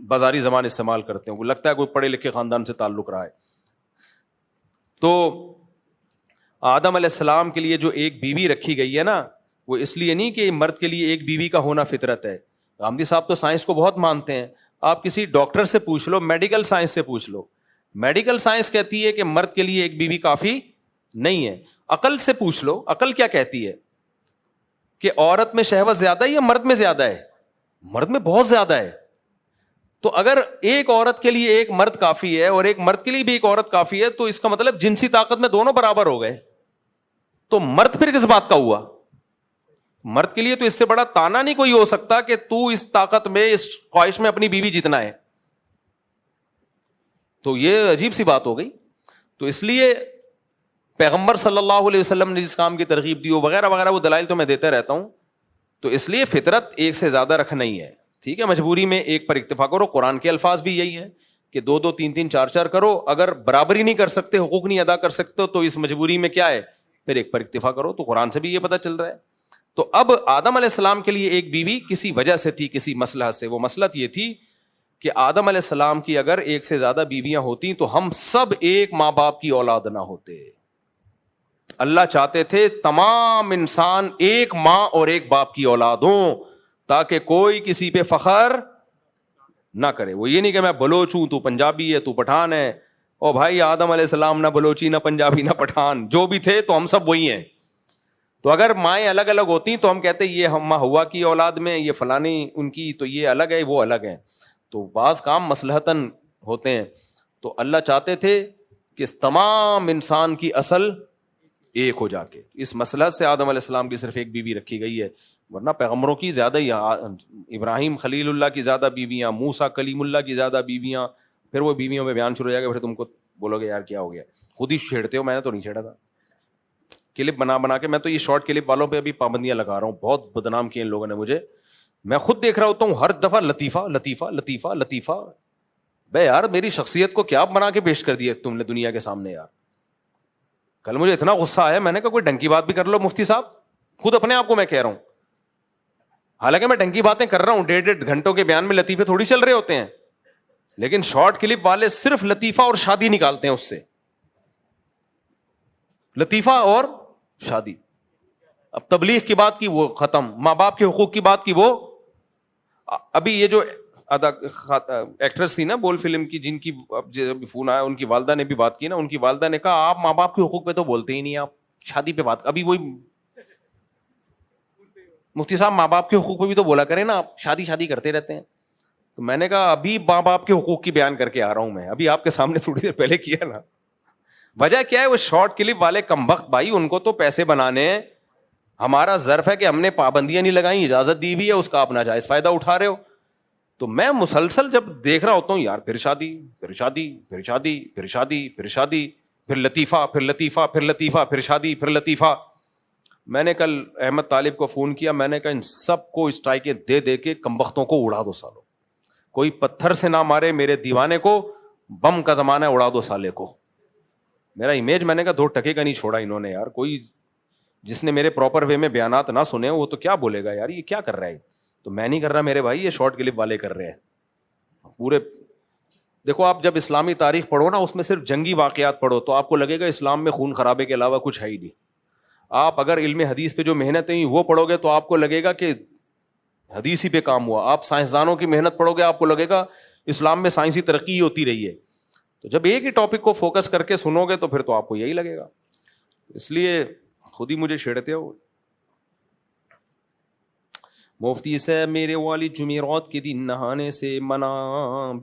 بازاری زبان استعمال کرتے ہیں, وہ لگتا ہے کوئی پڑھے لکھے خاندان سے تعلق رہا ہے. تو آدم علیہ السلام کے لیے جو ایک بیوی رکھی گئی ہے نا, وہ اس لیے نہیں کہ مرد کے لیے ایک بیوی کا ہونا فطرت ہے. غامدی صاحب تو سائنس کو بہت مانتے ہیں, آپ کسی ڈاکٹر سے پوچھ لو, میڈیکل سائنس سے پوچھ لو, میڈیکل سائنس کہتی ہے کہ مرد کے لیے ایک بیوی کافی نہیں ہے. عقل سے پوچھ لو, عقل کیا کہتی ہے کہ عورت میں شہوت زیادہ ہے یا مرد میں زیادہ ہے؟ مرد میں بہت زیادہ ہے. تو اگر ایک عورت کے لیے ایک مرد کافی ہے اور ایک مرد کے لیے بھی ایک عورت کافی ہے, تو اس کا مطلب جنسی طاقت میں دونوں برابر ہو گئے. تو مرد پھر کس بات کا ہوا؟ مرد کے لیے تو اس سے بڑا تانا نہیں کوئی ہو سکتا کہ تو اس طاقت میں, اس خواہش میں اپنی بیوی جتنا ہے. تو یہ عجیب سی بات ہو گئی. تو اس لیے پیغمبر صلی اللہ علیہ وسلم نے جس کام کی ترغیب دی وغیرہ وغیرہ, وہ دلائل تو میں دیتا رہتا ہوں. تو اس لیے فطرت ایک سے زیادہ رکھنا ہی ہے, ٹھیک ہے, مجبوری میں ایک پر اکتفا کرو. قرآن کے الفاظ بھی یہی ہے کہ 2-2, 3-3, 4-4 کرو. اگر برابری نہیں کر سکتے, حقوق نہیں ادا کر سکتے, تو اس مجبوری میں کیا ہے, پھر ایک پر اکتفا کرو. تو قرآن سے بھی یہ پتہ چل رہا ہے. تو اب آدم علیہ السلام کے لیے ایک بیوی کسی وجہ سے تھی, کسی مصلحت سے. وہ مصلحت یہ تھی کہ آدم علیہ السلام کی اگر ایک سے زیادہ بیویاں ہوتی تو ہم سب ایک ماں باپ کی اولاد نہ ہوتے. اللہ چاہتے تھے تمام انسان ایک ماں اور ایک باپ کی اولاد ہوں, تاکہ کوئی کسی پہ فخر نہ کرے. وہ یہ نہیں کہ میں بلوچ ہوں, تو پنجابی ہے, تو پٹھان ہے. او بھائی, آدم علیہ السلام نہ بلوچی, نہ پنجابی, نہ پٹھان, جو بھی تھے تو ہم سب وہی ہیں. تو اگر مائیں الگ الگ ہوتی تو ہم کہتے یہ ہم ہوا کی اولاد میں, یہ فلانی ان کی, تو یہ الگ ہے, وہ الگ ہیں. تو بعض کام مصلحتاً ہوتے ہیں. تو اللہ چاہتے تھے کہ تمام انسان کی اصل ایک ہو جا کے. اس مصلحت سے آدم علیہ السلام کی صرف ایک بیوی رکھی گئی ہے, ورنہ پیغمبروں کی زیادہ ہی, ابراہیم خلیل اللہ کی زیادہ بیویاں, موسیٰ کلیم اللہ کی زیادہ بیویاں. پھر وہ بیویوں پہ بیان شروع ہو جائے گا, پھر تم کو بولو گے یار کیا ہو گیا, خود ہی چھیڑتے ہو, میں نے تو نہیں چھیڑا تھا. کلپ بنا کے, میں تو یہ شارٹ کلپ والوں پہ ابھی پابندیاں لگا رہا ہوں, بہت بدنام کیے ان لوگوں نے مجھے. میں خود دیکھ رہا ہوتا ہوں ہر دفعہ لطیفہ لطیفہ لطیفہ لطیفہ. بے یار, میری شخصیت کو کیا بنا کے پیش کر دیا تم نے دنیا کے سامنے یار. کل مجھے اتنا غصہ آیا, میں نے کہا کوئی ڈھنگ کی بات بھی کر لو مفتی صاحب. خود اپنے آپ کو میں کہہ رہا ہوں, حالانکہ میں ڈھنگ کی باتیں کر رہا ہوں, 1.5 گھنٹوں کے بیان میں لطیفے تھوڑی چل رہے ہوتے ہیں, لیکن شارٹ کلپ والے صرف لطیفہ اور شادی نکالتے ہیں اس سے, لطیفہ اور شادی. اب تبلیغ کی بات کی وہ ختم, ماں باپ کے حقوق کی بات کی وہ. ابھی یہ جو ایکٹریس تھی نا بول فلم کی, جن کی فون آیا, ان کی والدہ نے بھی بات کی نا. ان کی والدہ نے کہا آپ ماں باپ کے حقوق پہ تو بولتے ہی نہیں, آپ شادی پہ بات. ابھی وہی مفتی صاحب, ماں باپ کے حقوق پہ بھی تو بولا کریں نا, آپ شادی کرتے رہتے ہیں. تو میں نے کہا ابھی ماں باپ کے حقوق کی بیان کر کے آ رہا ہوں میں, ابھی آپ کے سامنے تھوڑی دیر پہلے کیا نا. وجہ کیا ہے, وہ شارٹ کلپ والے کمبخت بھائی, ان کو تو پیسے بنانے ہیں. ہمارا ظرف ہے کہ ہم نے پابندیاں نہیں لگائیں, اجازت دی بھی ہے, اس کا آپ ناجائز فائدہ اٹھا رہے ہو. تو میں مسلسل جب دیکھ رہا ہوتا ہوں یار, پھر شادی پھر شادی پھر شادی پھر شادی پھر شادی پھر لطیفہ پھر لطیفہ پھر لطیفہ پھر شادی پھر لطیفہ. میں نے کل احمد طالب کو فون کیا, میں نے کہا ان سب کو اسٹرائکیں دے دے کے کمبختوں کو اڑا دو سالوں, کوئی پتھر سے نہ مارے میرے دیوانے کو, بم کا زمانہ ہے اڑا دو سالے کو. میرا امیج میں نے کہا 2 ٹکے کا نہیں چھوڑا انہوں نے یار. کوئی جس نے میرے پراپر وے میں بیانات نہ سنے وہ تو کیا بولے گا یار یہ کیا کر رہا ہے. تو میں نہیں کر رہا میرے بھائی, یہ شارٹ کلپ والے کر رہے ہیں پورے. دیکھو آپ جب اسلامی تاریخ پڑھو نا, اس میں صرف جنگی واقعات پڑھو تو آپ کو لگے گا اسلام میں خون خرابے کے علاوہ کچھ ہے ہی نہیں. آپ اگر علم حدیث پہ جو محنتیں ہوئی وہ پڑھو گے تو آپ کو لگے گا کہ حدیث ہی پہ کام ہوا. آپ سائنسدانوں کی محنت پڑھو گے آپ کو لگے گا اسلام میں سائنسی ترقی ہوتی رہی ہے. تو جب ایک ہی ٹاپک کو فوکس کر کے سنو گے تو پھر تو آپ کو یہی لگے گا. اس لیے خود ہی مجھے چھیڑتے ہو. مفتی صاحب میرے والد جمعرات کے دن نہانے سے منع,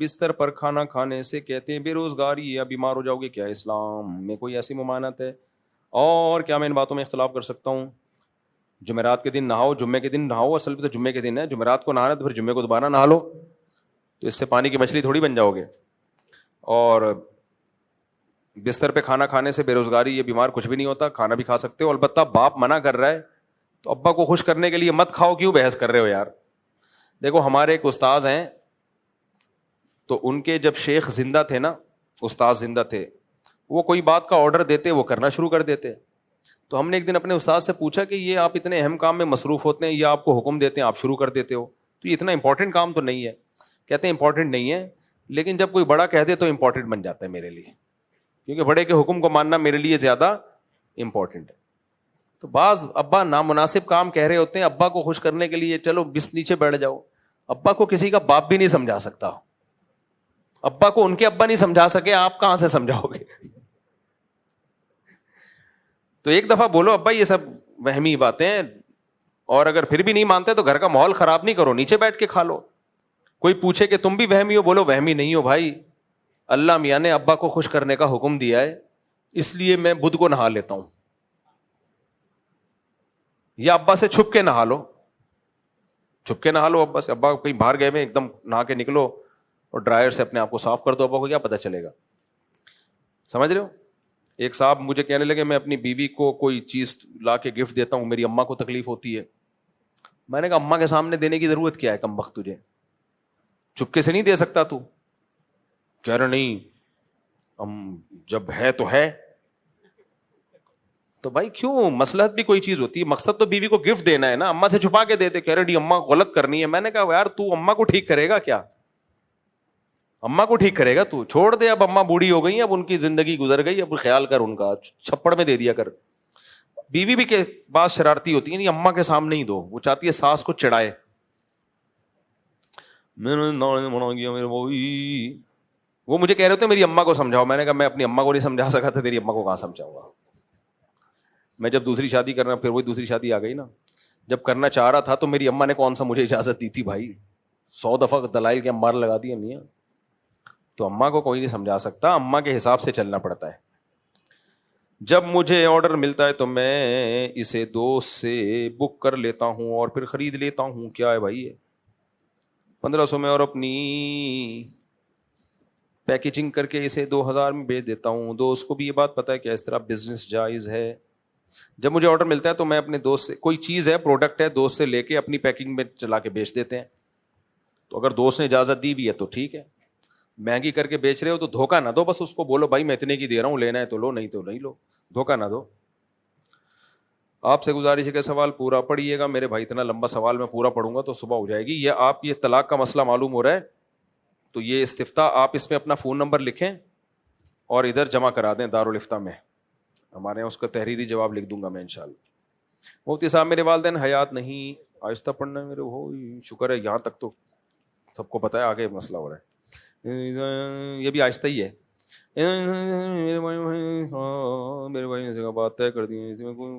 بستر پر کھانا کھانے سے کہتے ہیں بے روزگاری یا بیمار ہو جاؤ گے, کیا اسلام میں کوئی ایسی ممانعت ہے, اور کیا میں ان باتوں میں اختلاف کر سکتا ہوں؟ جمعرات کے دن نہاؤ, جمعے کے دن نہاؤ, اصل میں تو جمعے کے دن ہے, جمعرات کو نہانا تو پھر جمعے کو دوبارہ نہا لو, تو اس سے پانی کی مچھلی تھوڑی بن جاؤ گے. اور بستر پہ کھانا کھانے سے بے روزگاری یا بیمار کچھ بھی نہیں ہوتا, کھانا بھی کھا سکتے ہو. البتہ باپ منع کر رہا ہے تو ابا کو خوش کرنے کے لیے مت کھاؤ, کیوں بحث کر رہے ہو یار. دیکھو ہمارے ایک استاذ ہیں, تو ان کے جب شیخ زندہ تھے نا, استاذ زندہ تھے, وہ کوئی بات کا آرڈر دیتے وہ کرنا شروع کر دیتے. تو ہم نے ایک دن اپنے استاد سے پوچھا کہ یہ آپ اتنے اہم کام میں مصروف ہوتے ہیں, یہ آپ کو حکم دیتے ہیں آپ شروع کر دیتے ہو, تو یہ اتنا امپورٹنٹ کام تو نہیں ہے. کہتے ہیں امپورٹنٹ نہیں ہے, لیکن جب کوئی بڑا کہہ دے تو امپورٹنٹ بن جاتا ہے میرے لیے, کیونکہ بڑے کے حکم کو ماننا میرے لیے زیادہ امپورٹنٹ ہے. تو بعض ابا نامناسب کام کہہ رہے ہوتے ہیں, ابا کو خوش کرنے کے لیے چلو بس نیچے بیٹھ جاؤ. ابا کو کسی کا باپ بھی نہیں سمجھا سکتا, ابا کو ان کے ابا نہیں سمجھا سکے, آپ کہاں سے سمجھاؤ گے؟ تو ایک دفعہ بولو ابا یہ سب وہمی باتیں ہیں, اور اگر پھر بھی نہیں مانتے تو گھر کا ماحول خراب نہیں کرو, نیچے بیٹھ کے کھا لو. کوئی پوچھے کہ تم بھی وہمی ہو, بولو وہمی نہیں ہو بھائی, اللہ میاں نے ابا کو خوش کرنے کا حکم دیا ہے, اس لیے میں بدھ کو نہا لیتا ہوں. یا ابا سے چھپ کے نہا لو, چھپ کے نہا لو ابا سے. ابا کہیں باہر گئے میں ایک دم نہا کے نکلو اور ڈرائر سے اپنے آپ کو صاف کر دو, ابا کو کیا پتا چلے گا. سمجھ رہے ہو؟ ایک صاحب مجھے کہنے لگے میں اپنی بیوی کو کوئی چیز لا کے گفٹ دیتا ہوں, میری اماں کو تکلیف ہوتی ہے. میں نے کہا اماں کے سامنے دینے کی ضرورت کیا ہے کمبخت, تجھے چپکے سے نہیں دے سکتا تو؟ کہہ رہا نہیں جب ہے تو ہے. تو بھائی کیوں, مصلحت بھی کوئی چیز ہوتی ہے, مقصد تو بیوی کو گفٹ دینا ہے نا, اماں سے چھپا کے دیتے. کہہ رہے نہیں اماں غلط کرنی ہے. میں نے کہا یار تو اماں کو ٹھیک کرے گا کیا, اماں کو ٹھیک کرے گا تو؟ چھوڑ دے, اب اماں بوڑھی ہو گئی, اب ان کی زندگی گزر گئی, اب خیال کر ان کا, چھپڑ میں دے دیا کر. بیوی بھی کے بعض شرارتی ہوتی ہے, نہیں اماں کے سامنے ہی دو, وہ چاہتی ہے ساس کو چڑھائے. میں نے بنا گیا میرے وہ مجھے کہہ رہے تھے میری اماں کو سمجھاؤ. میں نے کہا میں اپنی اماں کو نہیں سمجھا سکا تھا, تیری اماں کو کہاں سمجھاؤں گا. میں جب دوسری شادی کرنا, پھر وہی دوسری شادی آ گئی نا, جب کرنا چاہ رہا تھا تو میری اماں نے کون سا مجھے اجازت دی تھی بھائی, 100 دفعہ دلائل کے امبار لگا دی امی. تو اماں کو کوئی نہیں سمجھا سکتا, اماں کے حساب سے چلنا پڑتا ہے. جب مجھے آرڈر ملتا ہے تو میں اسے دوست سے بک کر لیتا ہوں اور پھر خرید لیتا ہوں. کیا ہے بھائی, 1500 میں, اور اپنی پیکیجنگ کر کے اسے 2000 میں بیچ دیتا ہوں. دوست کو بھی یہ بات پتا ہے کہ اس طرح بزنس جائز ہے. جب مجھے آرڈر ملتا ہے تو میں اپنے دوست سے, کوئی چیز ہے پروڈکٹ ہے, دوست سے لے کے اپنی پیکنگ میں چلا کے بیچ دیتے ہیں. تو اگر دوست نے اجازت دی بھی ہے تو ٹھیک ہے, مہنگی کر کے بیچ رہے ہو تو دھوکہ نہ دو, بس اس کو بولو بھائی میں اتنے کی دے رہا ہوں, لینا ہے تو لو, نہیں تو نہیں لو, دھوکہ نہ دو. آپ سے گزارش ہے کہ سوال پورا پڑھیے گا میرے بھائی, اتنا لمبا سوال میں پورا پڑھوں گا تو صبح ہو جائے گی. یہ آپ, یہ طلاق کا مسئلہ معلوم ہو رہا ہے تو یہ استفتاء آپ اس میں اپنا فون نمبر لکھیں اور ادھر جمع کرا دیں دارالفتاء میں, ہمارے یہاں اس کا تحریری جواب لکھ دوں گا میں انشاءاللہ. مفتی صاحب میرے والدین حیات نہیں, آہستہ پڑھنا میرے ہو, شکر ہے یہاں تک تو سب کو پتا ہے, آگے مسئلہ ہو رہا ہے. یہ بھی آہستہ ہی ہے. میرے بھائی نے جگہ بات طے کر دی ہے, اس میں کوئی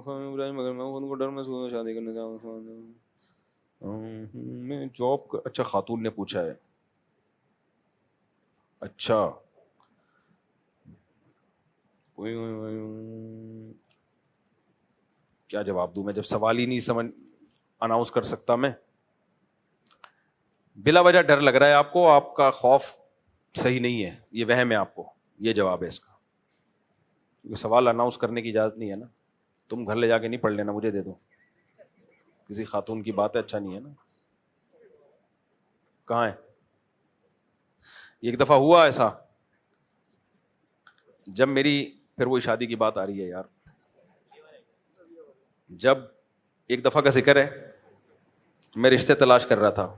مگر میں ان کو ڈر محسوس شادی کرنے جاؤں. میں جاب, اچھا خاتون نے پوچھا ہے اچھا کیا جواب دوں میں جب سوال ہی نہیں سمجھ اناؤنس کر سکتا میں. بلا وجہ ڈر لگ رہا ہے آپ کو, آپ کا خوف صحیح نہیں ہے, یہ وہم ہے آپ کو, یہ جواب ہے اس کا. کیونکہ سوال اناؤنس کرنے کی اجازت نہیں ہے نا. تم گھر لے جا کے نہیں پڑھ لینا, مجھے دے دو. کسی خاتون کی بات ہے, اچھا نہیں ہے نا. کہاں ہے؟ ایک دفعہ ہوا ایسا, جب میری پھر وہی شادی کی بات آ رہی ہے یار. جب ایک دفعہ کا ذکر ہے, میں رشتے تلاش کر رہا تھا,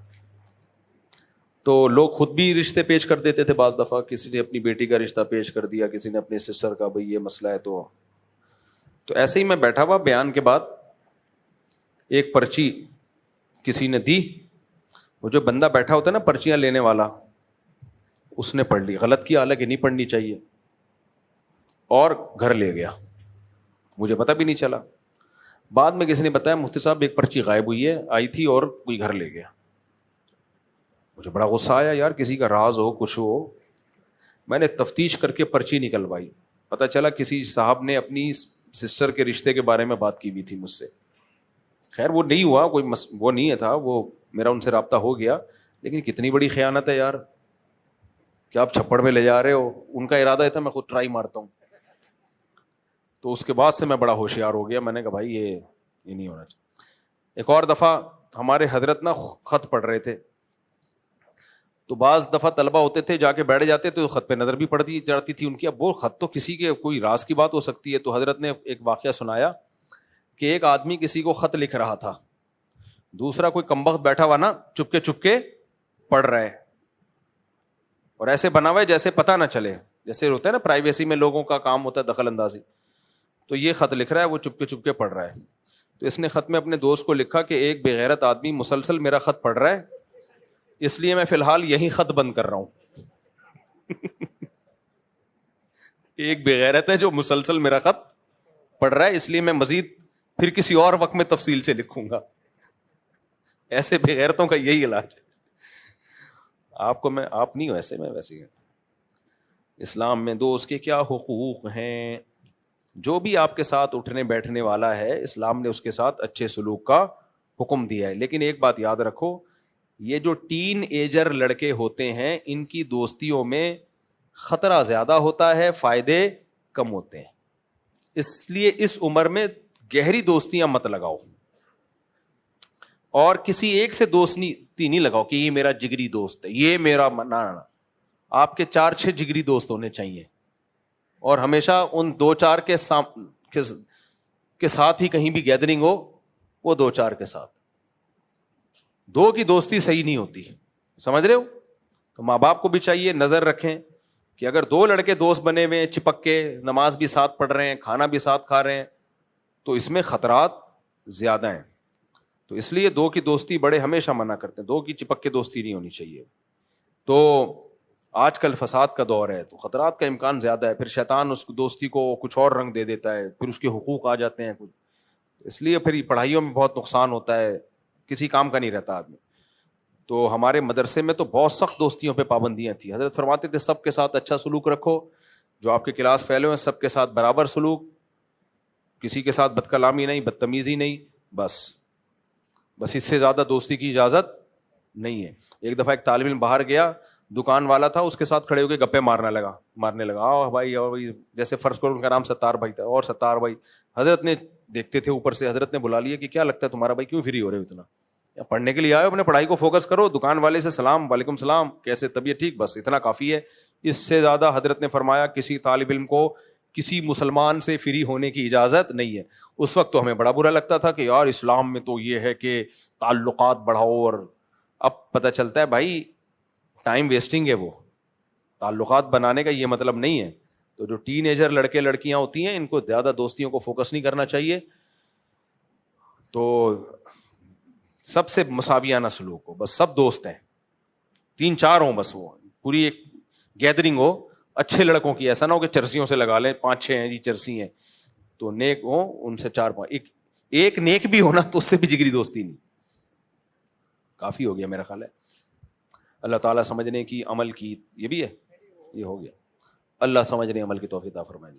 تو لوگ خود بھی رشتے پیش کر دیتے تھے. بعض دفعہ کسی نے اپنی بیٹی کا رشتہ پیش کر دیا, کسی نے اپنی سسٹر کا, بھائی یہ مسئلہ ہے. تو ایسے ہی میں بیٹھا ہوا, بیان کے بعد ایک پرچی کسی نے دی. وہ جو بندہ بیٹھا ہوتا ہے نا پرچیاں لینے والا, اس نے پڑھ لی. غلط کیا, حالانکہ نہیں پڑھنی چاہیے, اور گھر لے گیا. مجھے پتہ بھی نہیں چلا. بعد میں کسی نے بتایا مفتی صاحب ایک پرچی غائب ہوئی ہے, آئی تھی اور کوئی گھر لے گیا. مجھے بڑا غصہ آیا, یار کسی کا راز ہو, کچھ ہو. میں نے تفتیش کر کے پرچی نکلوائی. پتہ چلا کسی صاحب نے اپنی سسٹر کے رشتے کے بارے میں بات کی ہوئی تھی مجھ سے. خیر وہ نہیں ہوا, کوئی وہ نہیں تھا, وہ میرا ان سے رابطہ ہو گیا. لیکن کتنی بڑی خیانت ہے یار, کیا آپ چھپڑ میں لے جا رہے ہو. ان کا ارادہ تھا میں خود ٹرائی مارتا ہوں. تو اس کے بعد سے میں بڑا ہوشیار ہو گیا. میں نے کہا بھائی یہ نہیں ہونا چاہیے. ایک اور دفعہ ہمارے حضرت نا خط پڑھ رہے تھے, تو بعض دفعہ طلبہ ہوتے تھے جا کے بیٹھ جاتے تو خط پہ نظر بھی پڑتی جاتی تھی ان کی. اب وہ خط تو کسی کے کوئی راز کی بات ہو سکتی ہے. تو حضرت نے ایک واقعہ سنایا کہ ایک آدمی کسی کو خط لکھ رہا تھا, دوسرا کوئی کمبخت بیٹھا ہوا نا چپ کے پڑھ رہا ہے, اور ایسے بنا ہوا ہے جیسے پتہ نہ چلے. جیسے ہوتا ہے نا پرائیویسی میں لوگوں کا کام ہوتا ہے دخل اندازی. تو یہ خط لکھ رہا ہے, وہ چپ کے پڑھ رہا ہے. تو اس نے خط میں اپنے دوست کو لکھا کہ ایک بے غیرت آدمی مسلسل میرا خط پڑھ رہا ہے, اس لیے میں فی الحال یہی خط بند کر رہا ہوں. ایک بے غیرت ہے جو مسلسل میرا خط پڑھ رہا ہے, اس لیے میں مزید پھر کسی اور وقت میں تفصیل سے لکھوں گا. ایسے بے غیرتوں کا یہی علاج ہے. آپ نہیں ہو ایسے, میں ویسے ہی. اسلام میں دوست کے کیا حقوق ہیں؟ جو بھی آپ کے ساتھ اٹھنے بیٹھنے والا ہے, اسلام نے اس کے ساتھ اچھے سلوک کا حکم دیا ہے. لیکن ایک بات یاد رکھو, یہ جو ٹین ایجر لڑکے ہوتے ہیں ان کی دوستیوں میں خطرہ زیادہ ہوتا ہے, فائدے کم ہوتے ہیں. اس لیے اس عمر میں گہری دوستیاں مت لگاؤ, اور کسی ایک سے دوستی نہیں لگاؤ کہ یہ میرا جگری دوست ہے, یہ میرا نہ. آپ کے 4-6 جگری دوست ہونے چاہیے, اور ہمیشہ ان 2-4 کے ساتھ ہی کہیں بھی گیدرنگ ہو, وہ 2-4 کے ساتھ. 2 کی دوستی صحیح نہیں ہوتی, سمجھ رہے ہو؟ تو ماں باپ کو بھی چاہیے نظر رکھیں کہ اگر 2 لڑکے دوست بنے ہوئے چپک کے, نماز بھی ساتھ پڑھ رہے ہیں, کھانا بھی ساتھ کھا رہے ہیں, تو اس میں خطرات زیادہ ہیں. تو اس لیے 2 کی دوستی بڑے ہمیشہ منع کرتے ہیں, 2 کی چپک کے دوستی نہیں ہونی چاہیے. تو آج کل فساد کا دور ہے, تو خطرات کا امکان زیادہ ہے. پھر شیطان اس دوستی کو کچھ اور رنگ دے دیتا ہے, پھر اس کے حقوق آ جاتے ہیں کچھ. اس لیے پھر پڑھائیوں میں بہت نقصان ہوتا ہے, کسی کام کا نہیں رہتا آدمی. تو ہمارے مدرسے میں تو بہت سخت دوستیوں پہ پابندیاں تھیں. حضرت فرماتے تھے سب کے ساتھ اچھا سلوک رکھو, جو آپ کے کلاس فیلو ہیں سب کے ساتھ برابر سلوک, کسی کے ساتھ بد کلامی نہیں, بدتمیزی نہیں, بس اس سے زیادہ دوستی کی اجازت نہیں ہے. ایک دفعہ ایک طالب علم باہر گیا, دکان والا تھا, اس کے ساتھ کھڑے ہو کے گپے مارنے لگا, آؤ بھائی, اور جیسے فرض کرو ان کا نام ستار بھائی تھا, اور ستار بھائی. حضرت نے دیکھتے تھے اوپر سے, حضرت نے بلا لیا کہ کیا لگتا ہے تمہارا بھائی, کیوں فری ہو رہے ہو اتنا, پڑھنے کے لیے آئے, اپنے پڑھائی کو فوکس کرو. دکان والے سے سلام, وعلیکم السلام, کیسے, طبیعت ٹھیک, بس اتنا کافی ہے. اس سے زیادہ حضرت نے فرمایا کسی طالب علم کو کسی مسلمان سے فری ہونے کی اجازت نہیں ہے. اس وقت تو ہمیں بڑا برا لگتا تھا کہ یار اسلام میں تو یہ ہے کہ تعلقات بڑھاؤ, اور اب پتہ چلتا ہے بھائی ٹائم ویسٹنگ ہے, وہ تعلقات بنانے کا یہ مطلب نہیں ہے. تو جو ٹین ایجر لڑکے لڑکیاں ہوتی ہیں ان کو زیادہ دوستیوں کو فوکس نہیں کرنا چاہیے. تو سب سے مساویانہ سلوک ہو, بس سب دوست ہیں, 3-4 ہوں, بس وہ پوری ایک گیدرنگ ہو اچھے لڑکوں کی. ایسا نہ ہو کہ چرسیوں سے لگا لیں, 5-6 ہیں جی چرسی ہیں, تو نیک ہو ان سے 4-5, ایک نیک بھی ہونا تو اس سے بھی جگری دوستی نہیں, کافی ہو گیا میرا خیال ہے. اللہ تعالیٰ سمجھنے کی, عمل کی, یہ بھی ہے. یہ ہو گیا. اللہ سمجھنے عمل کی توفیق عطا فرمائے.